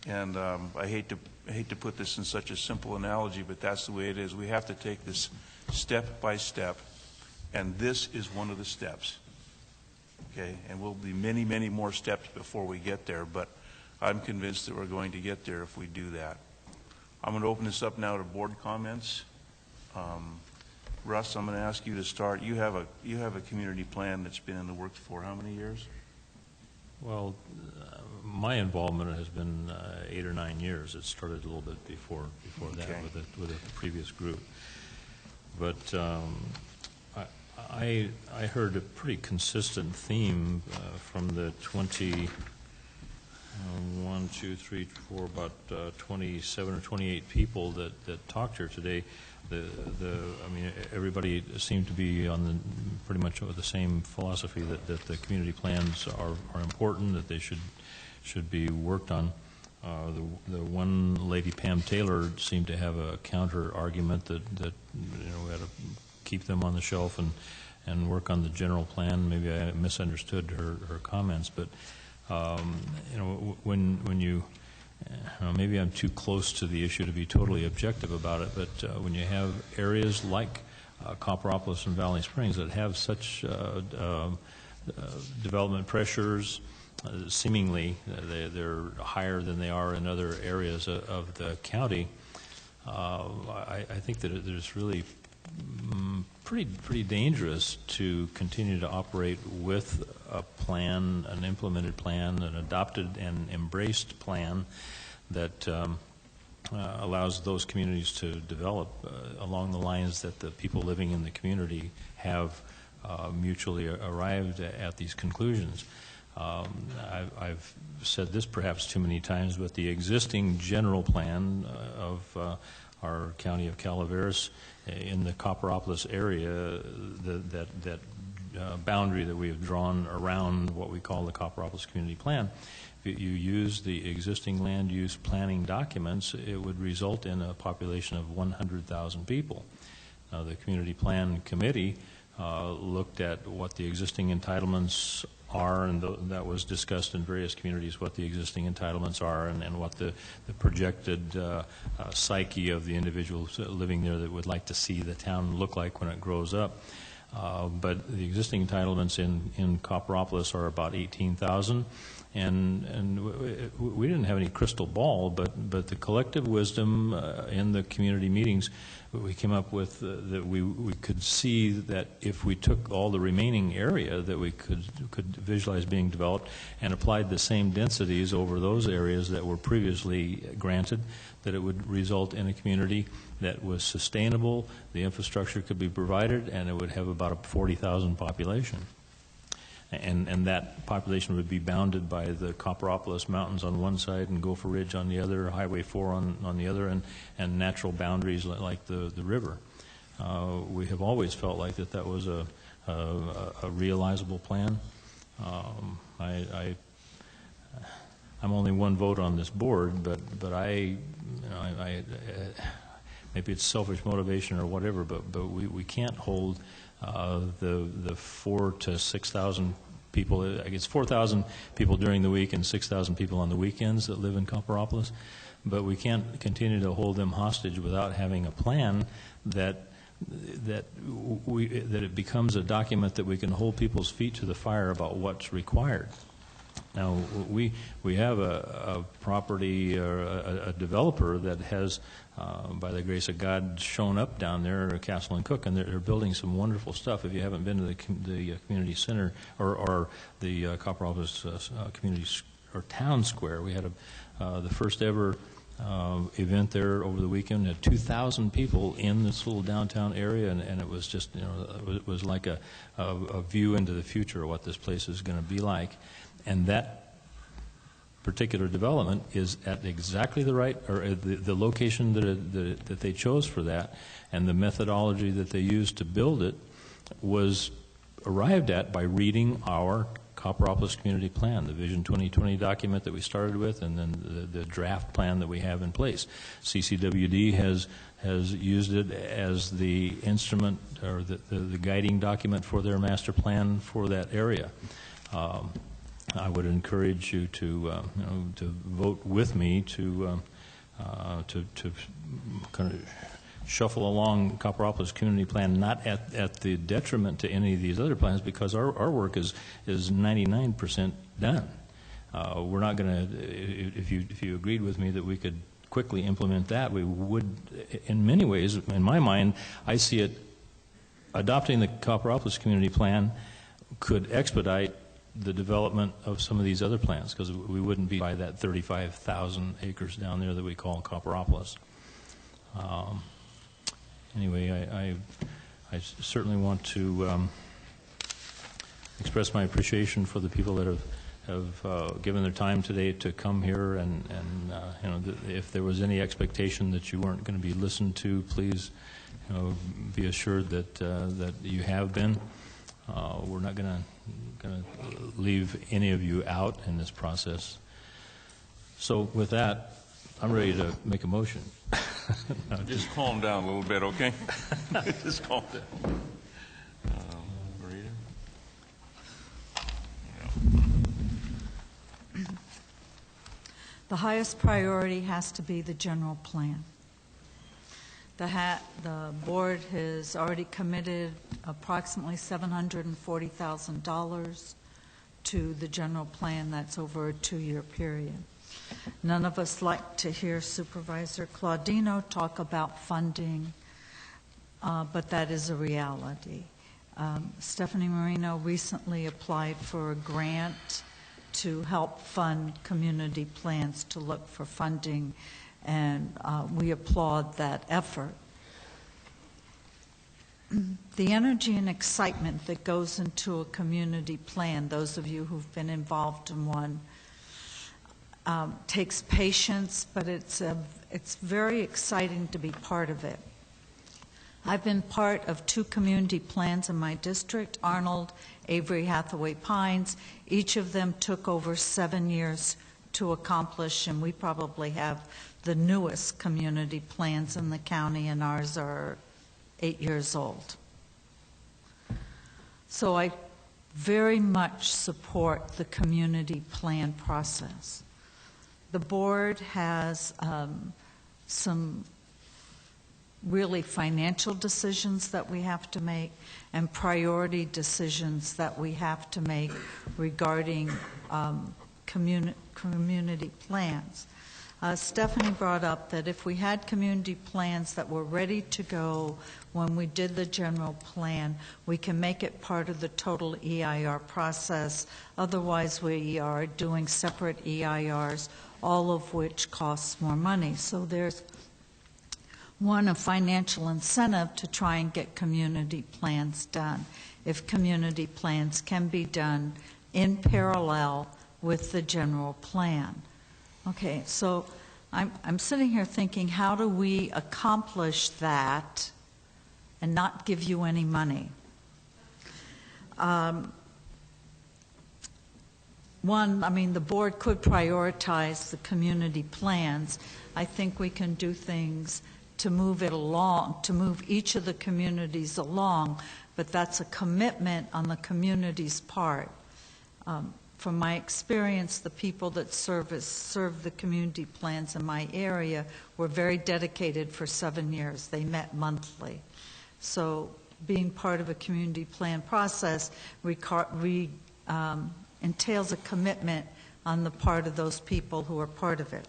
And I hate to put this in such a simple analogy, but that's the way it is. We have to take this step by step, and this is one of the steps. Okay, and we'll be many, many more steps before we get there, but I'm convinced that we're going to get there if we do that. I'm going to open this up now to board comments. Russ, I'm going to ask you to start. You have a community plan that's been in the works for how many years? Well, my involvement has been 8 or 9 years. It started a little bit before that with a previous group. But I heard a pretty consistent theme from the 27 or 28 people that talked here today. I mean, everybody seemed to be on pretty much the same philosophy that the community plans are important, that they should be worked on. The one lady, Pam Taylor, seemed to have a counter argument that we had to keep them on the shelf and work on the general plan. Maybe I misunderstood her comments, but when you maybe I'm too close to the issue to be totally objective about it, but when you have areas like Copperopolis and Valley Springs that have such development pressures, seemingly they're higher than they are in other areas of the county, I think that there's really pretty dangerous to continue to operate with a plan, an implemented plan, an adopted and embraced plan that allows those communities to develop along the lines that the people living in the community have mutually arrived at these conclusions. I've said this perhaps too many times, but the existing general plan of our county of Calaveras in the Copperopolis area, that boundary that we have drawn around what we call the Copperopolis Community Plan, if you use the existing land use planning documents, it would result in a population of 100,000 people. Now, the Community Plan Committee looked at what the existing entitlements are, and that was discussed in various communities, what the existing entitlements are and what the projected psyche of the individuals living there that would like to see the town look like when it grows up. But the existing entitlements in Copperopolis are about 18,000. And we didn't have any crystal ball, but the collective wisdom in the community meetings, we came up with that we could see that if we took all the remaining area that we could visualize being developed and applied the same densities over those areas that were previously granted, that it would result in a community that was sustainable, the infrastructure could be provided, and it would have about a 40,000 population. And that population would be bounded by the Copperopolis Mountains on one side and Gopher Ridge on the other, Highway 4 on the other, and natural boundaries like the river. We have always felt like that was a realizable plan. I'm only one vote on this board, but I maybe it's selfish motivation or whatever, but we can't hold the 4,000 to 6,000 people. I guess 4,000 people during the week and 6,000 people on the weekends that live in Copperopolis. But we can't continue to hold them hostage without having a plan that that it becomes a document that we can hold people's feet to the fire about what's required. Now, we have a property or a developer that has, by the grace of God, shown up down there at Castle and Cook, and they're building some wonderful stuff. If you haven't been to the community center or the Copperopolis community or town square, we had the first ever event there over the weekend. Had 2,000 people in this little downtown area, and it was just, it was like a view into the future of what this place is going to be like. And that particular development is at exactly the right, or the location that they chose for that, and the methodology that they used to build it was arrived at by reading our Copperopolis Community Plan, the Vision 2020 document that we started with, and then the draft plan that we have in place. CCWD has used it as the instrument or the guiding document for their master plan for that area. I would encourage you to to vote with me to kind of shuffle along Copperopolis Community Plan, not at the detriment to any of these other plans, because our work is 99% done. We're not going to, if you agreed with me that we could quickly implement that, we would. In many ways, in my mind, I see it, adopting the Copperopolis Community Plan could expedite the development of some of these other plans, because we wouldn't be by that 35,000 acres down there that we call Copperopolis. Anyway, I certainly want to express my appreciation for the people that have given their time today to come here, and if there was any expectation that you weren't going to be listened to, please be assured that that you have been. We're not going to leave any of you out in this process. So with that, I'm ready to make a motion. No, just calm down a little bit, okay? Just calm down. Rita? The highest priority has to be the general plan. The board has already committed approximately $740,000 to the general plan. That's over a 2-year period. None of us like to hear Supervisor Claudino talk about funding, but that is a reality. Stephanie Marino recently applied for a grant to help fund community plans to look for funding, and we applaud that effort. The energy and excitement that goes into a community plan, those of you who've been involved in one, takes patience, but it's very exciting to be part of it. I've been part of 2 community plans in my district, Arnold, Avery, Hathaway, Pines. Each of them took over 7 years to accomplish, and we probably have the newest community plans in the county, and ours are 8 years old. So I very much support the community plan process. The board has some really financial decisions that we have to make and priority decisions that we have to make regarding community plans. Stephanie brought up that if we had community plans that were ready to go when we did the general plan, we can make it part of the total EIR process. Otherwise, we are doing separate EIRs, all of which costs more money. So there's a financial incentive to try and get community plans done, if community plans can be done in parallel with the general plan. Okay, so I'm sitting here thinking, how do we accomplish that and not give you any money? One, I mean, the board could prioritize the community plans. I think we can do things to move it along, to move each of the communities along, but that's a commitment on the community's part. From my experience, the people that serve the community plans in my area were very dedicated for 7 years. They met monthly. So being part of a community plan process entails a commitment on the part of those people who are part of it.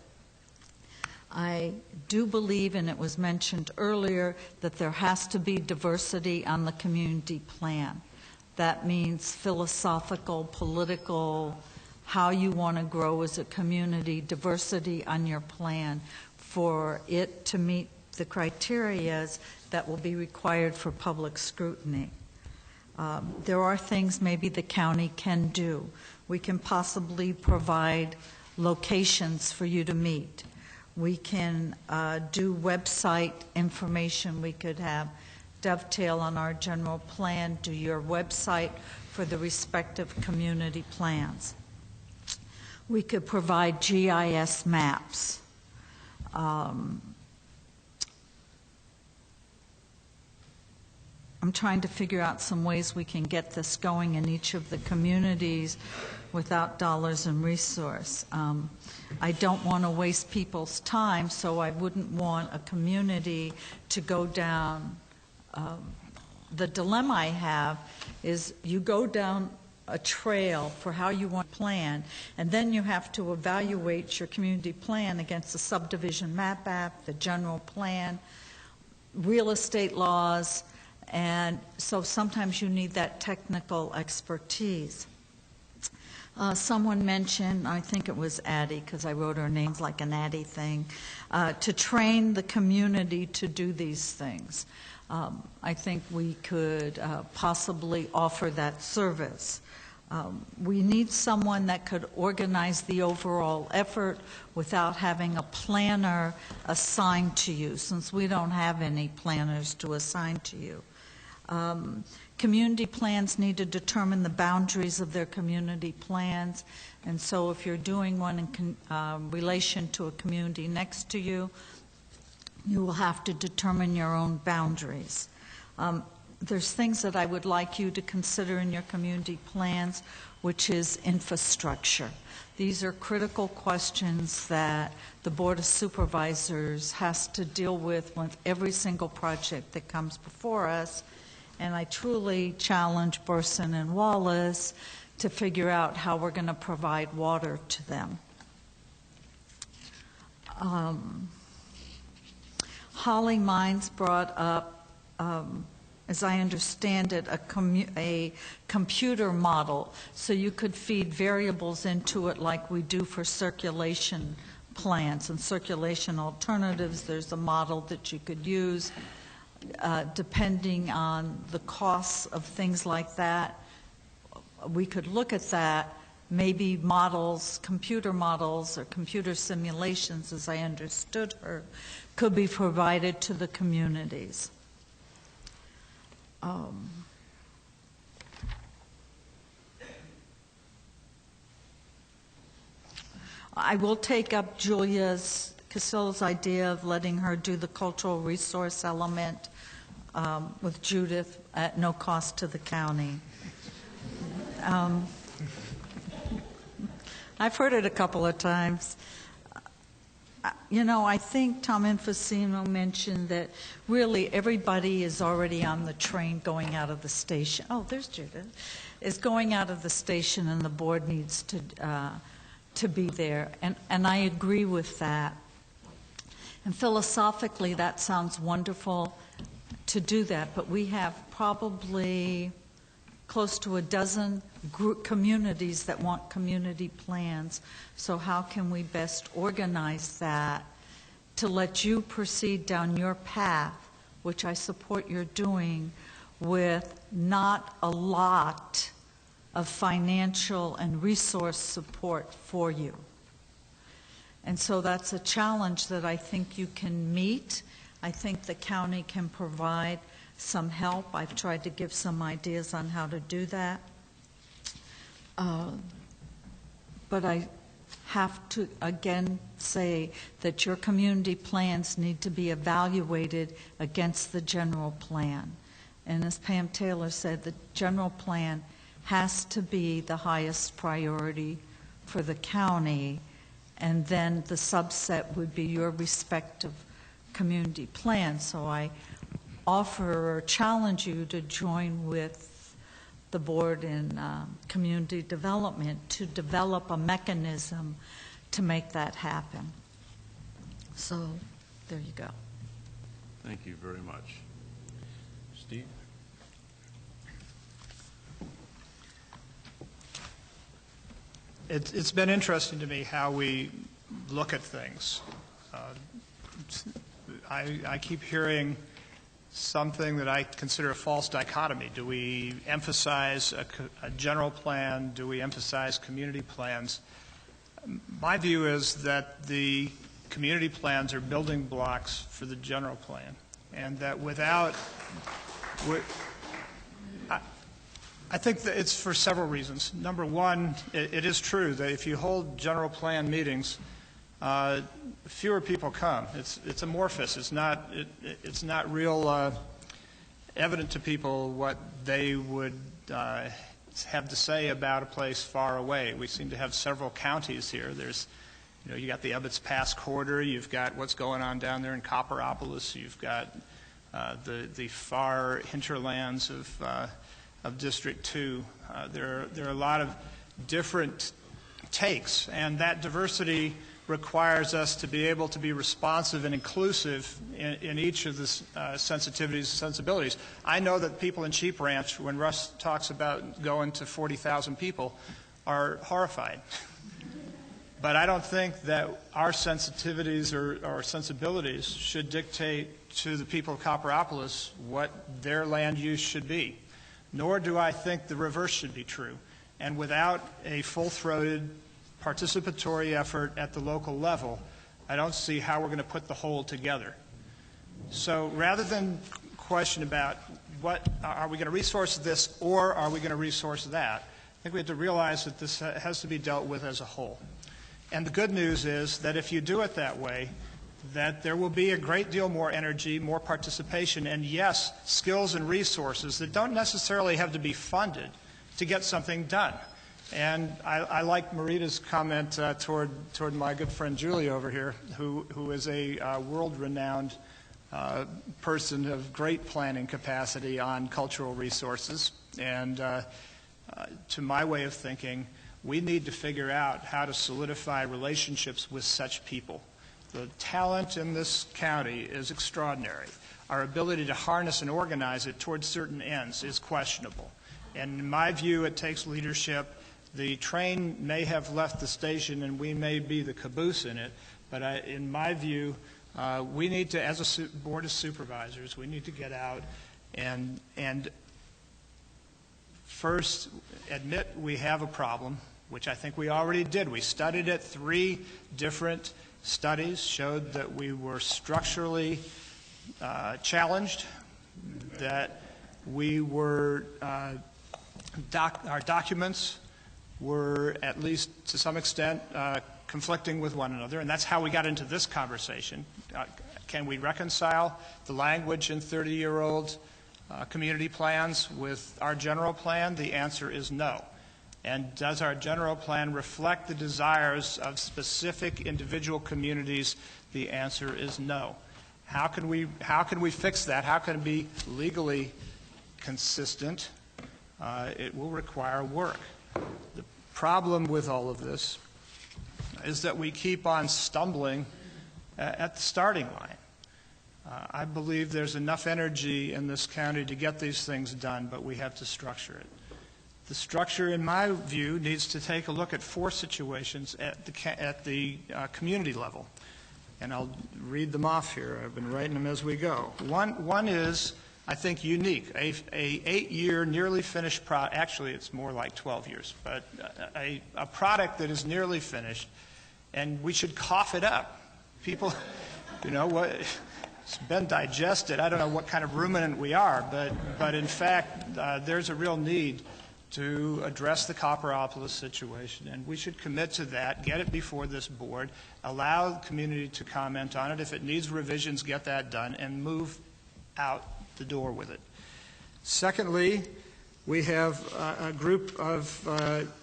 I do believe, and it was mentioned earlier, that there has to be diversity on the community plan. That means philosophical, political, how you want to grow as a community, diversity on your plan for it to meet the criteria that will be required for public scrutiny. There are things maybe the county can do. We can possibly provide locations for you to meet. We can do website information. We could have dovetail on our general plan, do your website for the respective community plans. We could provide GIS maps. I'm trying to figure out some ways we can get this going in each of the communities without dollars and resource. I don't want to waste people's time, so I wouldn't want a community to go down. The dilemma I have is you go down a trail for how you want to plan, and then you have to evaluate your community plan against the subdivision map act, the general plan, real estate laws, and so sometimes you need that technical expertise. Someone mentioned, I think it was Addie, because I wrote her names like an Addie thing, to train the community to do these things. I think we could possibly offer that service. We need someone that could organize the overall effort without having a planner assigned to you, since we don't have any planners to assign to you. Community plans need to determine the boundaries of their community plans, and so if you're doing one in relation to a community next to you, you will have to determine your own boundaries. There's things that I would like you to consider in your community plans, which is infrastructure. These are critical questions that the Board of Supervisors has to deal with every single project that comes before us. And I truly challenge Burson and Wallace to figure out how we're going to provide water to them. Holly Mines brought up, as I understand it, a computer model, so you could feed variables into it like we do for circulation plans and circulation alternatives. There's a model that you could use. Depending on the costs of things like that, we could look at that. Maybe models, computer models or computer simulations, as I understood her, could be provided to the communities. I will take up Julia's Casil's idea of letting her do the cultural resource element with Judith at no cost to the county. I've heard it a couple of times. You know, I think Tom Infosino mentioned that really everybody is already on the train going out of the station. Oh, there's Judith. Is going out of the station, and the board needs to be there. And I agree with that. And philosophically, that sounds wonderful to do that, but we have probably close to a dozen communities that want community plans. So how can we best organize that to let you proceed down your path, which I support you're doing, with not a lot of financial and resource support for you? And so that's a challenge that I think you can meet. I think the county can provide some help. I've tried to give some ideas on how to do that. But I have to again say that your community plans need to be evaluated against the general plan. And as Pam Taylor said, the general plan has to be the highest priority for the county, and then the subset would be your respective community plan. So I offer or challenge you to join with the board in community development to develop a mechanism to make that happen. So there you go. Thank you very much. Steve? It's been interesting to me how we look at things. I keep hearing something that I consider a false dichotomy. Do we emphasize a general plan? Do we emphasize community plans? My view is that the community plans are building blocks for the general plan, and that I think that it's for several reasons. Number one, it is true that if you hold general plan meetings, fewer people come. It's amorphous. It's not real evident to people what they would have to say about a place far away. We seem to have several counties here. There's, you got the Ebbets Pass corridor. You've got what's going on down there in Copperopolis. You've got the far hinterlands of District 2. There are a lot of different takes, and that diversity requires us to be able to be responsive and inclusive in each of the sensitivities and sensibilities. I know that people in Sheep Ranch, when Russ talks about going to 40,000 people, are horrified. But I don't think that our sensitivities or sensibilities should dictate to the people of Copperopolis what their land use should be. Nor do I think the reverse should be true. And without a full-throated participatory effort at the local level, I don't see how we're going to put the whole together. So rather than question about what are we going to resource this or are we going to resource that, I think we have to realize that this has to be dealt with as a whole. And the good news is that if you do it that way, that there will be a great deal more energy, more participation, and yes, skills and resources that don't necessarily have to be funded to get something done. And I like Marita's comment toward my good friend Julie over here, who is a world-renowned person of great planning capacity on cultural resources. And to my way of thinking, we need to figure out how to solidify relationships with such people. The talent in this county is extraordinary. Our ability to harness and organize it towards certain ends is questionable. And in my view, it takes leadership. The train may have left the station and we may be the caboose in it, but in my view, we need to, as a board of supervisors, we need to get out and first admit we have a problem, which I think we already did. We studied it. 3 different studies showed that we were structurally challenged, that we were, our documents were, at least to some extent, conflicting with one another, and that's how we got into this conversation. Can we reconcile the language in 30-year-old community plans with our general plan? The answer is no. And does our general plan reflect the desires of specific individual communities? The answer is no. How can we fix that? How can it be legally consistent? It will require work. The problem with all of this is that we keep on stumbling at the starting line. I believe there's enough energy in this county to get these things done, but we have to structure it. The structure, in my view, needs to take a look at 4 situations at the community level. And I'll read them off here. I've been writing them as we go. One is, I think, unique. A 8-year, nearly finished product. Actually, it's more like 12 years. But a product that is nearly finished, and we should cough it up. People, it's been digested. I don't know what kind of ruminant we are, but in fact, there's a real need to address the Copperopolis situation, and we should commit to that, get it before this board, allow the community to comment on it. If it needs revisions, get that done, and move out the door with it. Secondly, we have a group of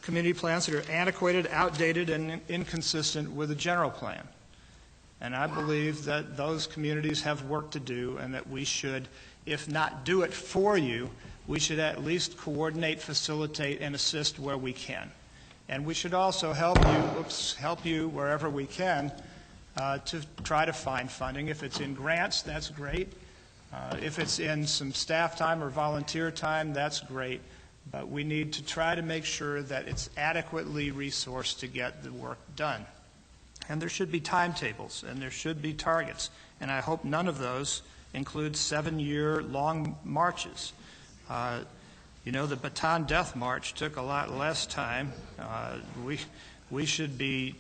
community plans that are antiquated, outdated, and inconsistent with the general plan. And I believe that those communities have work to do and that we should if not do it for you, we should at least coordinate, facilitate, and assist where we can. And we should also help you wherever we can to try to find funding. If it's in grants, that's great. If it's in some staff time or volunteer time, that's great. But we need to try to make sure that it's adequately resourced to get the work done. And there should be timetables, and there should be targets. And I hope none of those include 7-year long marches. You know, the Bataan Death March took a lot less time. We shouldn't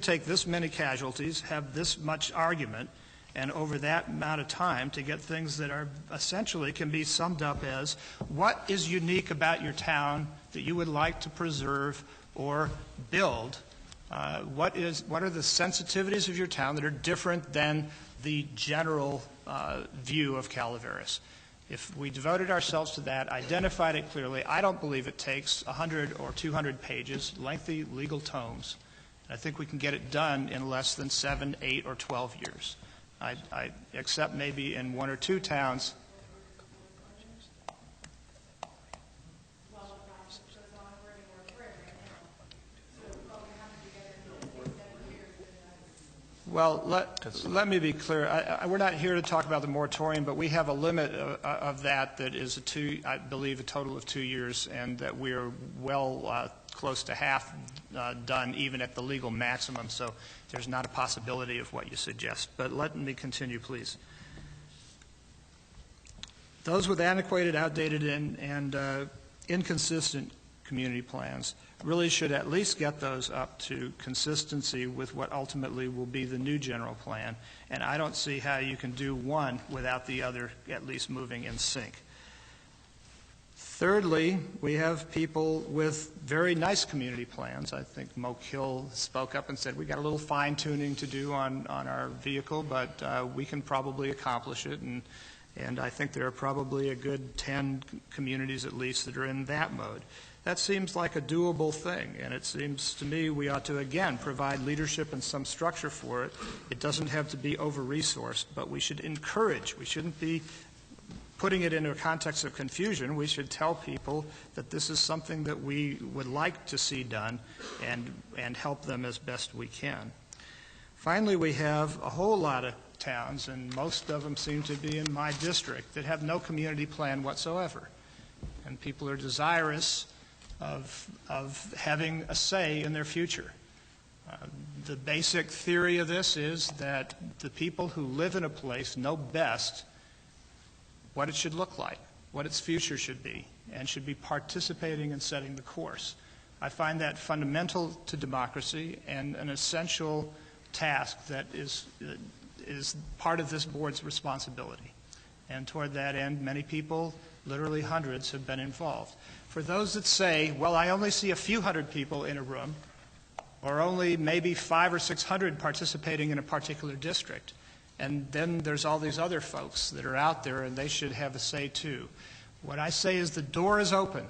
take this many casualties, have this much argument, and over that amount of time to get things that are essentially can be summed up as what is unique about your town that you would like to preserve or build. What are the sensitivities of your town that are different than the general view of Calaveras? If we devoted ourselves to that, identified it clearly, I don't believe it takes 100 or 200 pages, lengthy legal tomes. I think we can get it done in less than 7, 8, or 12 years. I except maybe in 1 or 2 towns. Well, let me be clear. We're not here to talk about the moratorium, but we have a limit of that is I believe a total of 2 years, and that we're well close to half done, even at the legal maximum. So there's not a possibility of what you suggest. But let me continue, please. Those with antiquated, outdated, and inconsistent community plans really should at least get those up to consistency with what ultimately will be the new general plan. And I don't see how you can do one without the other at least moving in sync. Thirdly, we have people with very nice community plans. I think Moke Hill spoke up and said we got a little fine-tuning to do on our vehicle, but we can probably accomplish it. And I think there are probably a good 10 communities at least that are in that mode. That seems like a doable thing, and it seems to me we ought to, again, provide leadership and some structure for it. It doesn't have to be over-resourced, but we should encourage. We shouldn't be putting it into a context of confusion. We should tell people that this is something that we would like to see done and help them as best we can. Finally, we have a whole lot of towns, and most of them seem to be in my district, that have no community plan whatsoever. And people are desirous of having a say in their future. The basic theory of this is that the people who live in a place know best what it should look like, what its future should be, and should be participating in setting the course. I find that fundamental to democracy and an essential task that is part of this board's responsibility. And toward that end, many people, literally hundreds, have been involved. For those that say, well, I only see a few hundred people in a room, or only maybe 500 or 600 participating in a particular district, and then there's all these other folks that are out there and they should have a say too. What I say is the door is open.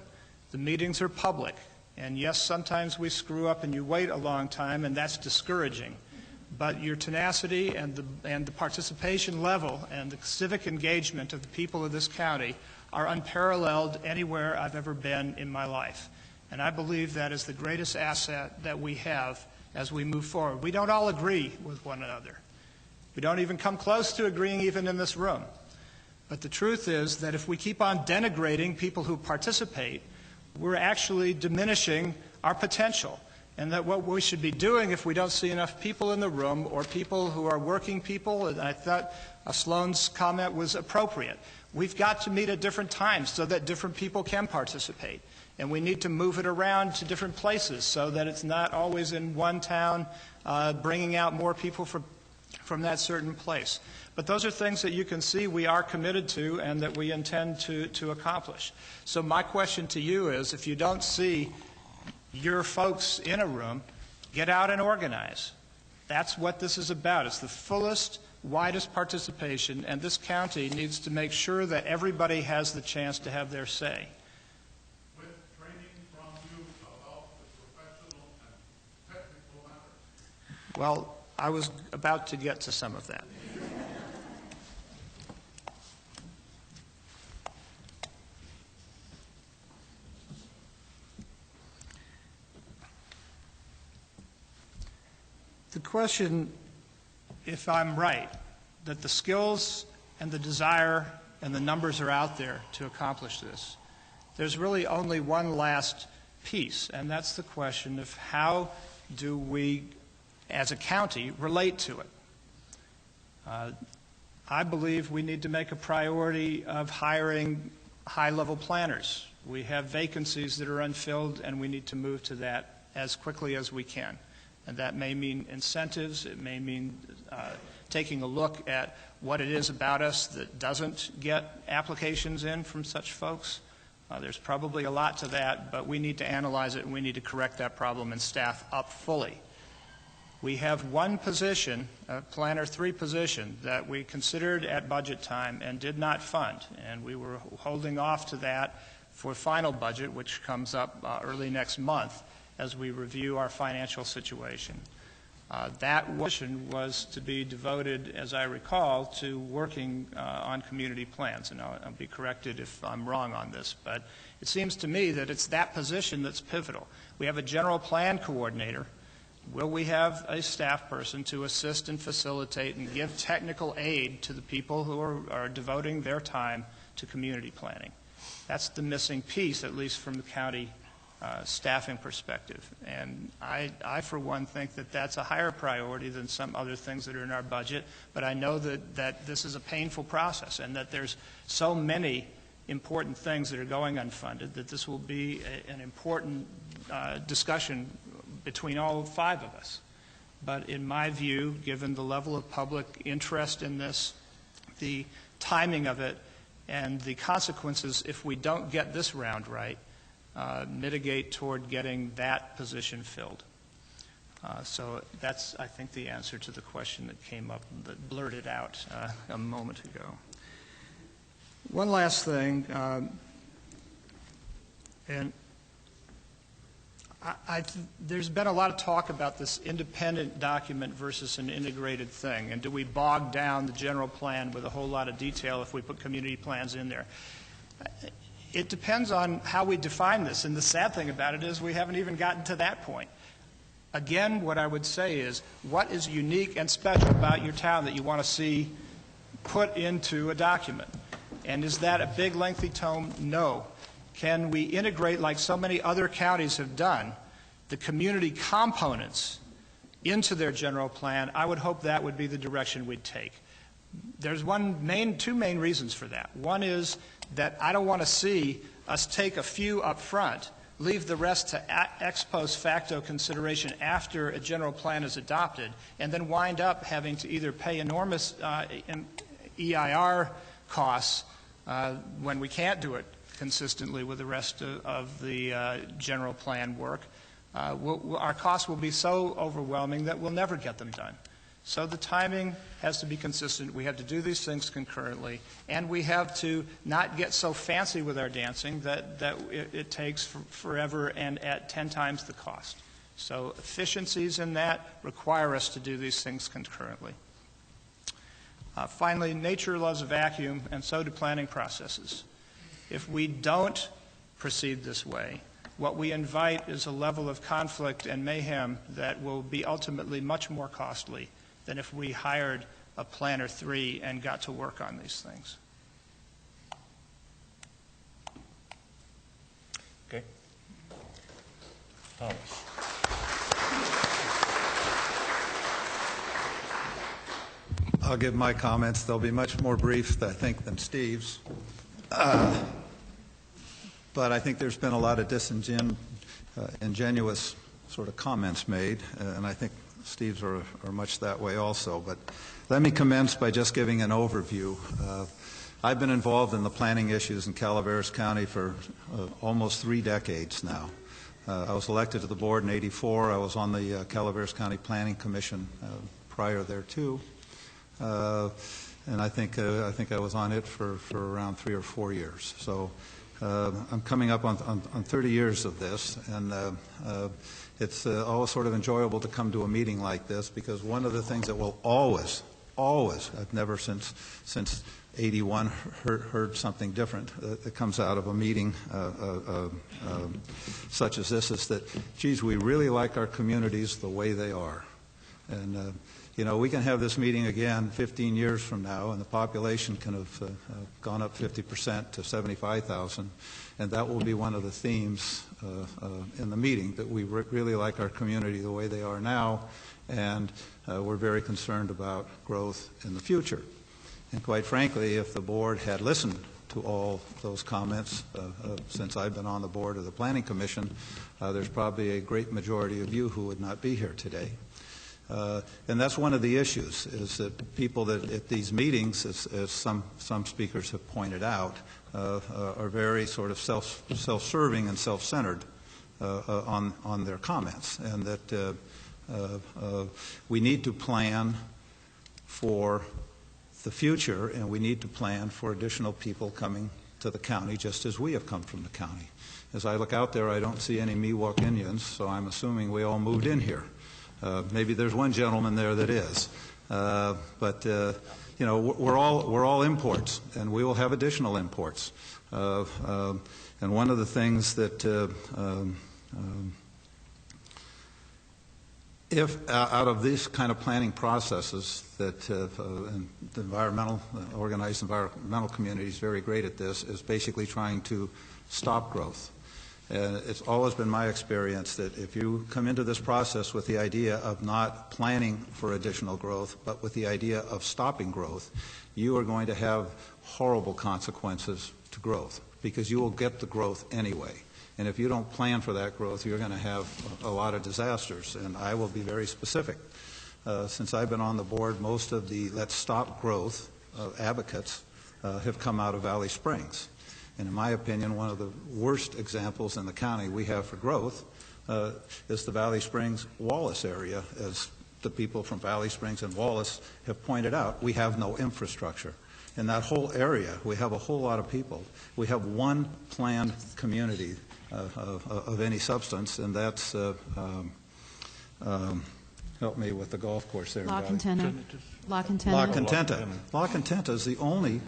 The meetings are public. And yes, sometimes we screw up and you wait a long time, and that's discouraging. But your tenacity and the participation level and the civic engagement of the people of this county are unparalleled anywhere I've ever been in my life. And I believe that is the greatest asset that we have as we move forward. We don't all agree with one another. We don't even come close to agreeing even in this room. But the truth is that if we keep on denigrating people who participate, we're actually diminishing our potential. And that what we should be doing if we don't see enough people in the room, or people who are working people, and I thought Sloan's comment was appropriate, we've got to meet at different times so that different people can participate. And we need to move it around to different places so that it's not always in one town bringing out more people from that certain place. But those are things that you can see we are committed to and that we intend to accomplish. So my question to you is, if you don't see your folks in a room, get out and organize. That's what this is about. It's the fullest, widest participation, and this county needs to make sure that everybody has the chance to have their say. With training from you about the professional and technical matters. Well, I was about to get to some of that. The question, if I'm right, that the skills and the desire and the numbers are out there to accomplish this, there's really only one last piece, and that's the question of how do we, as a county, relate to it. I believe we need to make a priority of hiring high-level planners. We have vacancies that are unfilled, and we need to move to that as quickly as we can. And that may mean incentives. It may mean taking a look at what it is about us that doesn't get applications in from such folks. There's probably a lot to that, but we need to analyze it, and we need to correct that problem and staff up fully. We have one position, a Planner 3 position, that we considered at budget time and did not fund, and we were holding off to that for final budget, which comes up early next month as we review our financial situation. That position was to be devoted, as I recall, to working on community plans, and I'll be corrected if I'm wrong on this, but it seems to me that it's that position that's pivotal. We have a general plan coordinator. Will we have a staff person to assist and facilitate and give technical aid to the people who are devoting their time to community planning? That's the missing piece, at least from the county staffing perspective. And I, for one, think that that's a higher priority than some other things that are in our budget, but I know that this is a painful process and that there's so many important things that are going unfunded that this will be an important discussion between all 5 of us. But in my view, given the level of public interest in this, the timing of it, and the consequences if we don't get this round right, mitigate toward getting that position filled. So that's, I think, the answer to the question that came up, that blurted out a moment ago. One last thing, and there's been a lot of talk about this independent document versus an integrated thing, and do we bog down the general plan with a whole lot of detail if we put community plans in there? It depends on how we define this, and the sad thing about it is we haven't even gotten to that point. Again, what I would say is, what is unique and special about your town that you want to see put into a document? And is that a big, lengthy tome? No. Can we integrate, like so many other counties have done, the community components into their general plan? I would hope that would be the direction we'd take. There's two main reasons for that. One is that I don't want to see us take a few up front, leave the rest to ex post facto consideration after a general plan is adopted, and then wind up having to either pay enormous EIR costs when we can't do it consistently with the rest of the general plan work. Our costs will be so overwhelming that we'll never get them done. So the timing has to be consistent. We have to do these things concurrently, and we have to not get so fancy with our dancing that it takes forever and at 10 times the cost. So efficiencies in that require us to do these things concurrently. Finally, nature loves a vacuum, and so do planning processes. If we don't proceed this way, what we invite is a level of conflict and mayhem that will be ultimately much more costly than if we hired a Planner 3 and got to work on these things. Okay. Thomas. I'll give my comments. They'll be much more brief, I think, than Steve's. But I think there's been a lot of disingenuous sort of comments made, and I think Steve's are much that way also. But let me commence by just giving an overview. I've been involved in the planning issues in Calaveras County for almost 3 decades now. I was elected to the board in '84. I was on the Calaveras County Planning Commission prior thereto. And I think I was on it for around 3 or 4 years. So I'm coming up on 30 years of this, and it's always sort of enjoyable to come to a meeting like this, because one of the things that will always, I've never since '81 heard something different that comes out of a meeting such as this, is that, geez, we really like our communities the way they are. And you know, we can have this meeting again 15 years from now, and the population can have gone up 50% to 75,000, and that will be one of the themes in the meeting, that we really like our community the way they are now, and we're very concerned about growth in the future. And quite frankly, if the board had listened to all those comments since I've been on the board of the Planning Commission, there's probably a great majority of you who would not be here today. And that's one of the issues, is that people that at these meetings, as some speakers have pointed out, are very sort of self-serving and self-centered on their comments, and that we need to plan for the future, and we need to plan for additional people coming to the county, just as we have come from the county. As I look out there, I don't see any Miwok Indians, so I'm assuming we all moved in here. Maybe there's one gentleman there that is, but you know, we're all imports, and we will have additional imports. And one of the things that if out of these kind of planning processes that and the organized environmental community is very great at this, is basically trying to stop growth. And it's always been my experience that if you come into this process with the idea of not planning for additional growth, but with the idea of stopping growth, you are going to have horrible consequences to growth, because you will get the growth anyway. And if you don't plan for that growth, you're going to have a lot of disasters. And I will be very specific. Since I've been on the board, most of the Let's Stop Growth advocates have come out of Valley Springs. And in my opinion, one of the worst examples in the county we have for growth is the Valley Springs-Wallace area. As the people from Valley Springs and Wallace have pointed out, we have no infrastructure. In that whole area, we have a whole lot of people. We have one planned community of any substance, and that's, help me with the golf course there. La Contenta. La Contenta. La Contenta. La Contenta is the only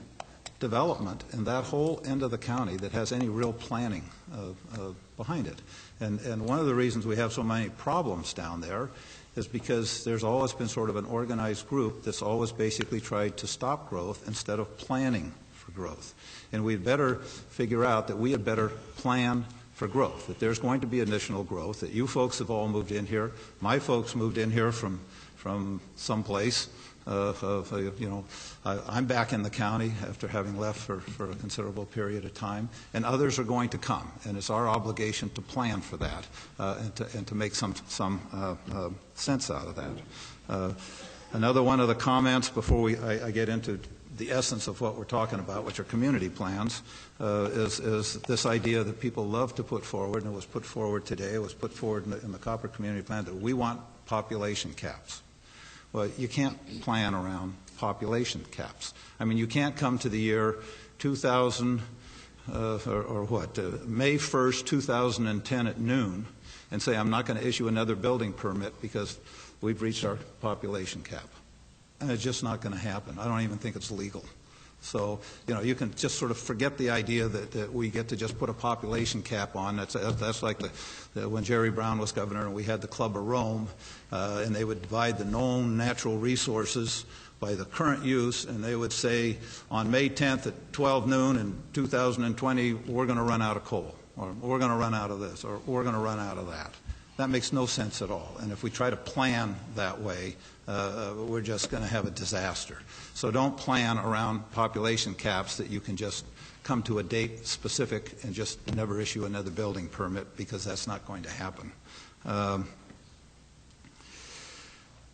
development in that whole end of the county that has any real planning behind it. And one of the reasons we have so many problems down there is because there's always been sort of an organized group that's always basically tried to stop growth instead of planning for growth. And we'd better figure out that we had better plan for growth, that there's going to be additional growth, that you folks have all moved in here. My folks moved in here from someplace. You know, I'm back in the county after having left for a considerable period of time, and others are going to come, and it's our obligation to plan for that and to make some sense out of that. Another one of the comments before I get into the essence of what we're talking about, which are community plans, is this idea that people love to put forward, and it was put forward today, it was put forward in the Copper Community Plan, that we want population caps. Well, you can't plan around population caps. I mean, you can't come to the year 2000, May 1st, 2010 at noon and say, I'm not going to issue another building permit because we've reached our population cap. And it's just not going to happen. I don't even think it's legal. So, you know, you can just sort of forget the idea that we get to just put a population cap on. That's like when Jerry Brown was governor and we had the Club of Rome, and they would divide the known natural resources by the current use, and they would say on May 10th at 12 noon in 2020, we're going to run out of coal, or we're going to run out of this, or we're going to run out of that. That makes no sense at all. And if we try to plan that way, we're just going to have a disaster. So don't plan around population caps that you can just come to a date specific and just never issue another building permit, because that's not going to happen.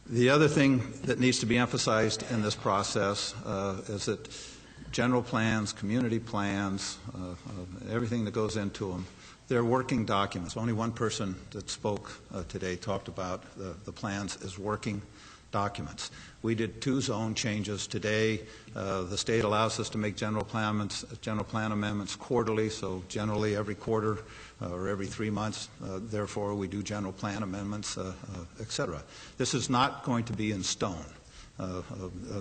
The other thing that needs to be emphasized in this process is that general plans, community plans, everything that goes into them, they're working documents. Only one person that spoke today talked about the plans as working documents. We did 2 zone changes today. The state allows us to make general plan amendments quarterly, so generally every quarter or every 3 months. Therefore, we do general plan amendments, et cetera. This is not going to be in stone.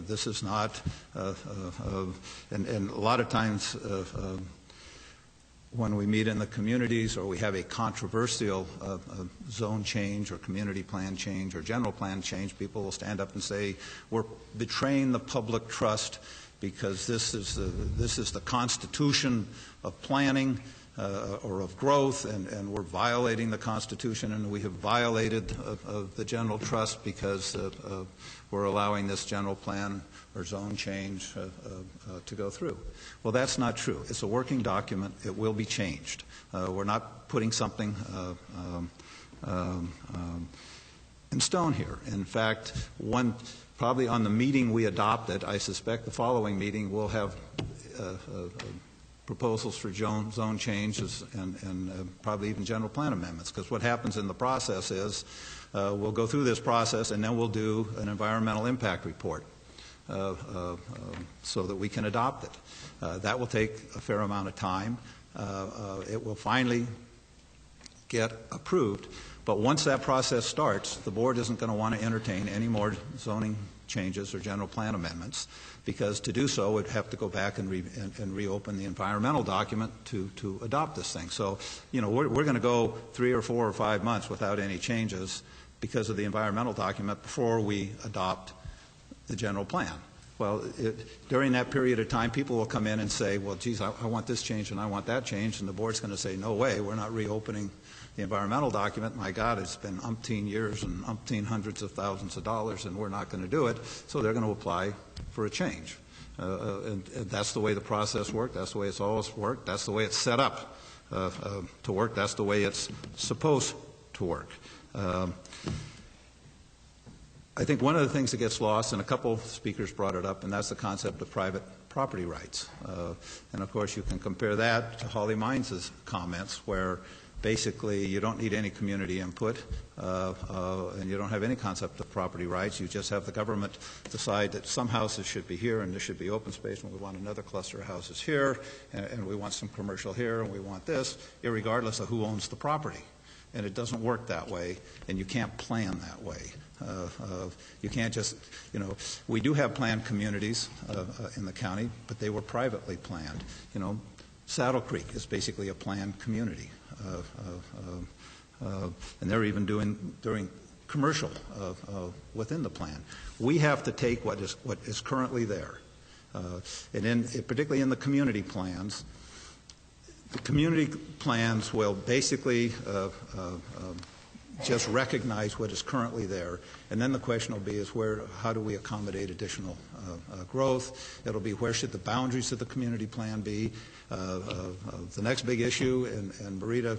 This is not, and a lot of times when we meet in the communities or we have a controversial zone change or community plan change or general plan change, people will stand up and say, we're betraying the public trust because this is the constitution of planning or of growth, and we're violating the Constitution, and we have violated the general trust because we're allowing this general plan or zone change to go through. Well, that's not true. It's a working document. It will be changed. We're not putting something in stone here. In fact, probably on the meeting we adopted, I suspect the following meeting we'll have proposals for zone changes and probably even general plan amendments, because what happens in the process is we'll go through this process and then we'll do an environmental impact report so that we can adopt it. That will take a fair amount of time. It will finally get approved, but once that process starts, the board isn't going to want to entertain any more zoning changes or general plan amendments, because to do so would have to go back and reopen the environmental document to adopt this thing. So, you know, we're going to go 3 or 4 or 5 months without any changes because of the environmental document before we adopt the general plan. Well, during that period of time, people will come in and say, well, geez, I want this change and I want that change, and the board's going to say, no way, we're not reopening the environmental document. My God, it's been umpteen years and umpteen hundreds of thousands of dollars, and we're not going to do it. So they're going to apply for a change. And that's the way the process worked. That's the way it's always worked. That's the way it's set up to work. That's the way it's supposed to work. I think one of the things that gets lost, and a couple of speakers brought it up, and that's the concept of private property rights. And of course, you can compare that to Holly Mines' comments, where basically you don't need any community input and you don't have any concept of property rights. You just have the government decide that some houses should be here and there should be open space, and we want another cluster of houses here, and we want some commercial here, and we want this, irregardless of who owns the property. And it doesn't work that way, and you can't plan that way. You can't just, you know, we do have planned communities in the county, but they were privately planned. You know, Saddle Creek is basically a planned community. And they're even doing commercial within the plan. We have to take what is currently there, and particularly in the community plans. The community plans will basically just recognize what is currently there, and then the question will be how do we accommodate additional growth? It'll be where should the boundaries of the community plan be? The next big issue, and Marita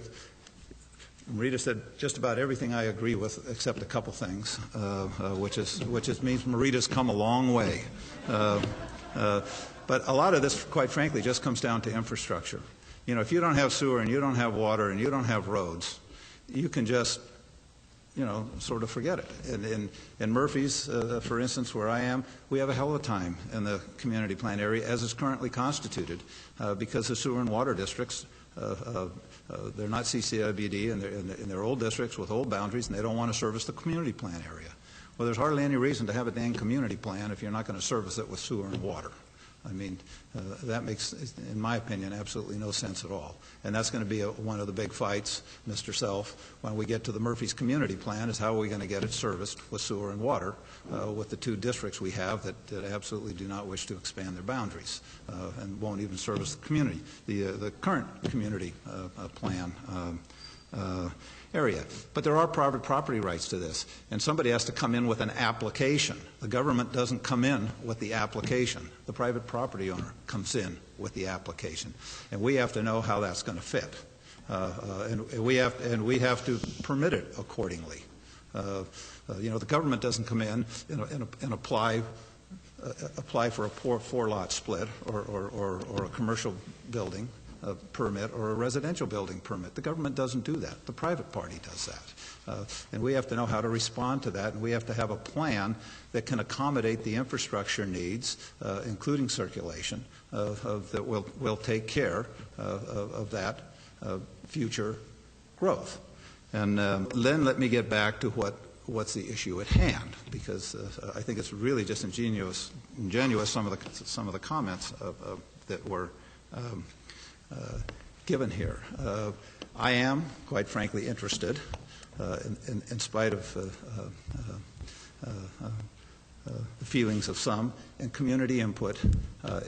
said just about everything I agree with except a couple things, which means Marita's come a long way. But a lot of this, quite frankly, just comes down to infrastructure. You know, if you don't have sewer and you don't have water and you don't have roads, you can just, you know, sort of forget it. In Murphy's, for instance, where I am, we have a hell of a time in the community plan area as is currently constituted because the sewer and water districts, they're not CCIBD, and they're old districts with old boundaries, and they don't want to service the community plan area. Well, there's hardly any reason to have a dang community plan if you're not going to service it with sewer and water. I mean, that makes, in my opinion, absolutely no sense at all. And that's going to be one of the big fights, Mr. Self, when we get to the Murphy's community plan, is how are we going to get it serviced with sewer and water with the two districts we have that absolutely do not wish to expand their boundaries and won't even service the community, the current community plan area. But there are private property rights to this, and somebody has to come in with an application. The government doesn't come in with the application. The private property owner comes in with the application, and we have to know how that's going to fit, and we have to permit it accordingly. You know, the government doesn't come in and apply for a four-lot split or a commercial building permit or a residential building permit. The government doesn't do that. The private party does that. And we have to know how to respond to that, and we have to have a plan that can accommodate the infrastructure needs, including circulation, that will take care of that future growth. And then let me get back to what's the issue at hand, because I think it's really just ingenuous some of the comments that were given here. I am, quite frankly, interested, in spite of the feelings of some, in community input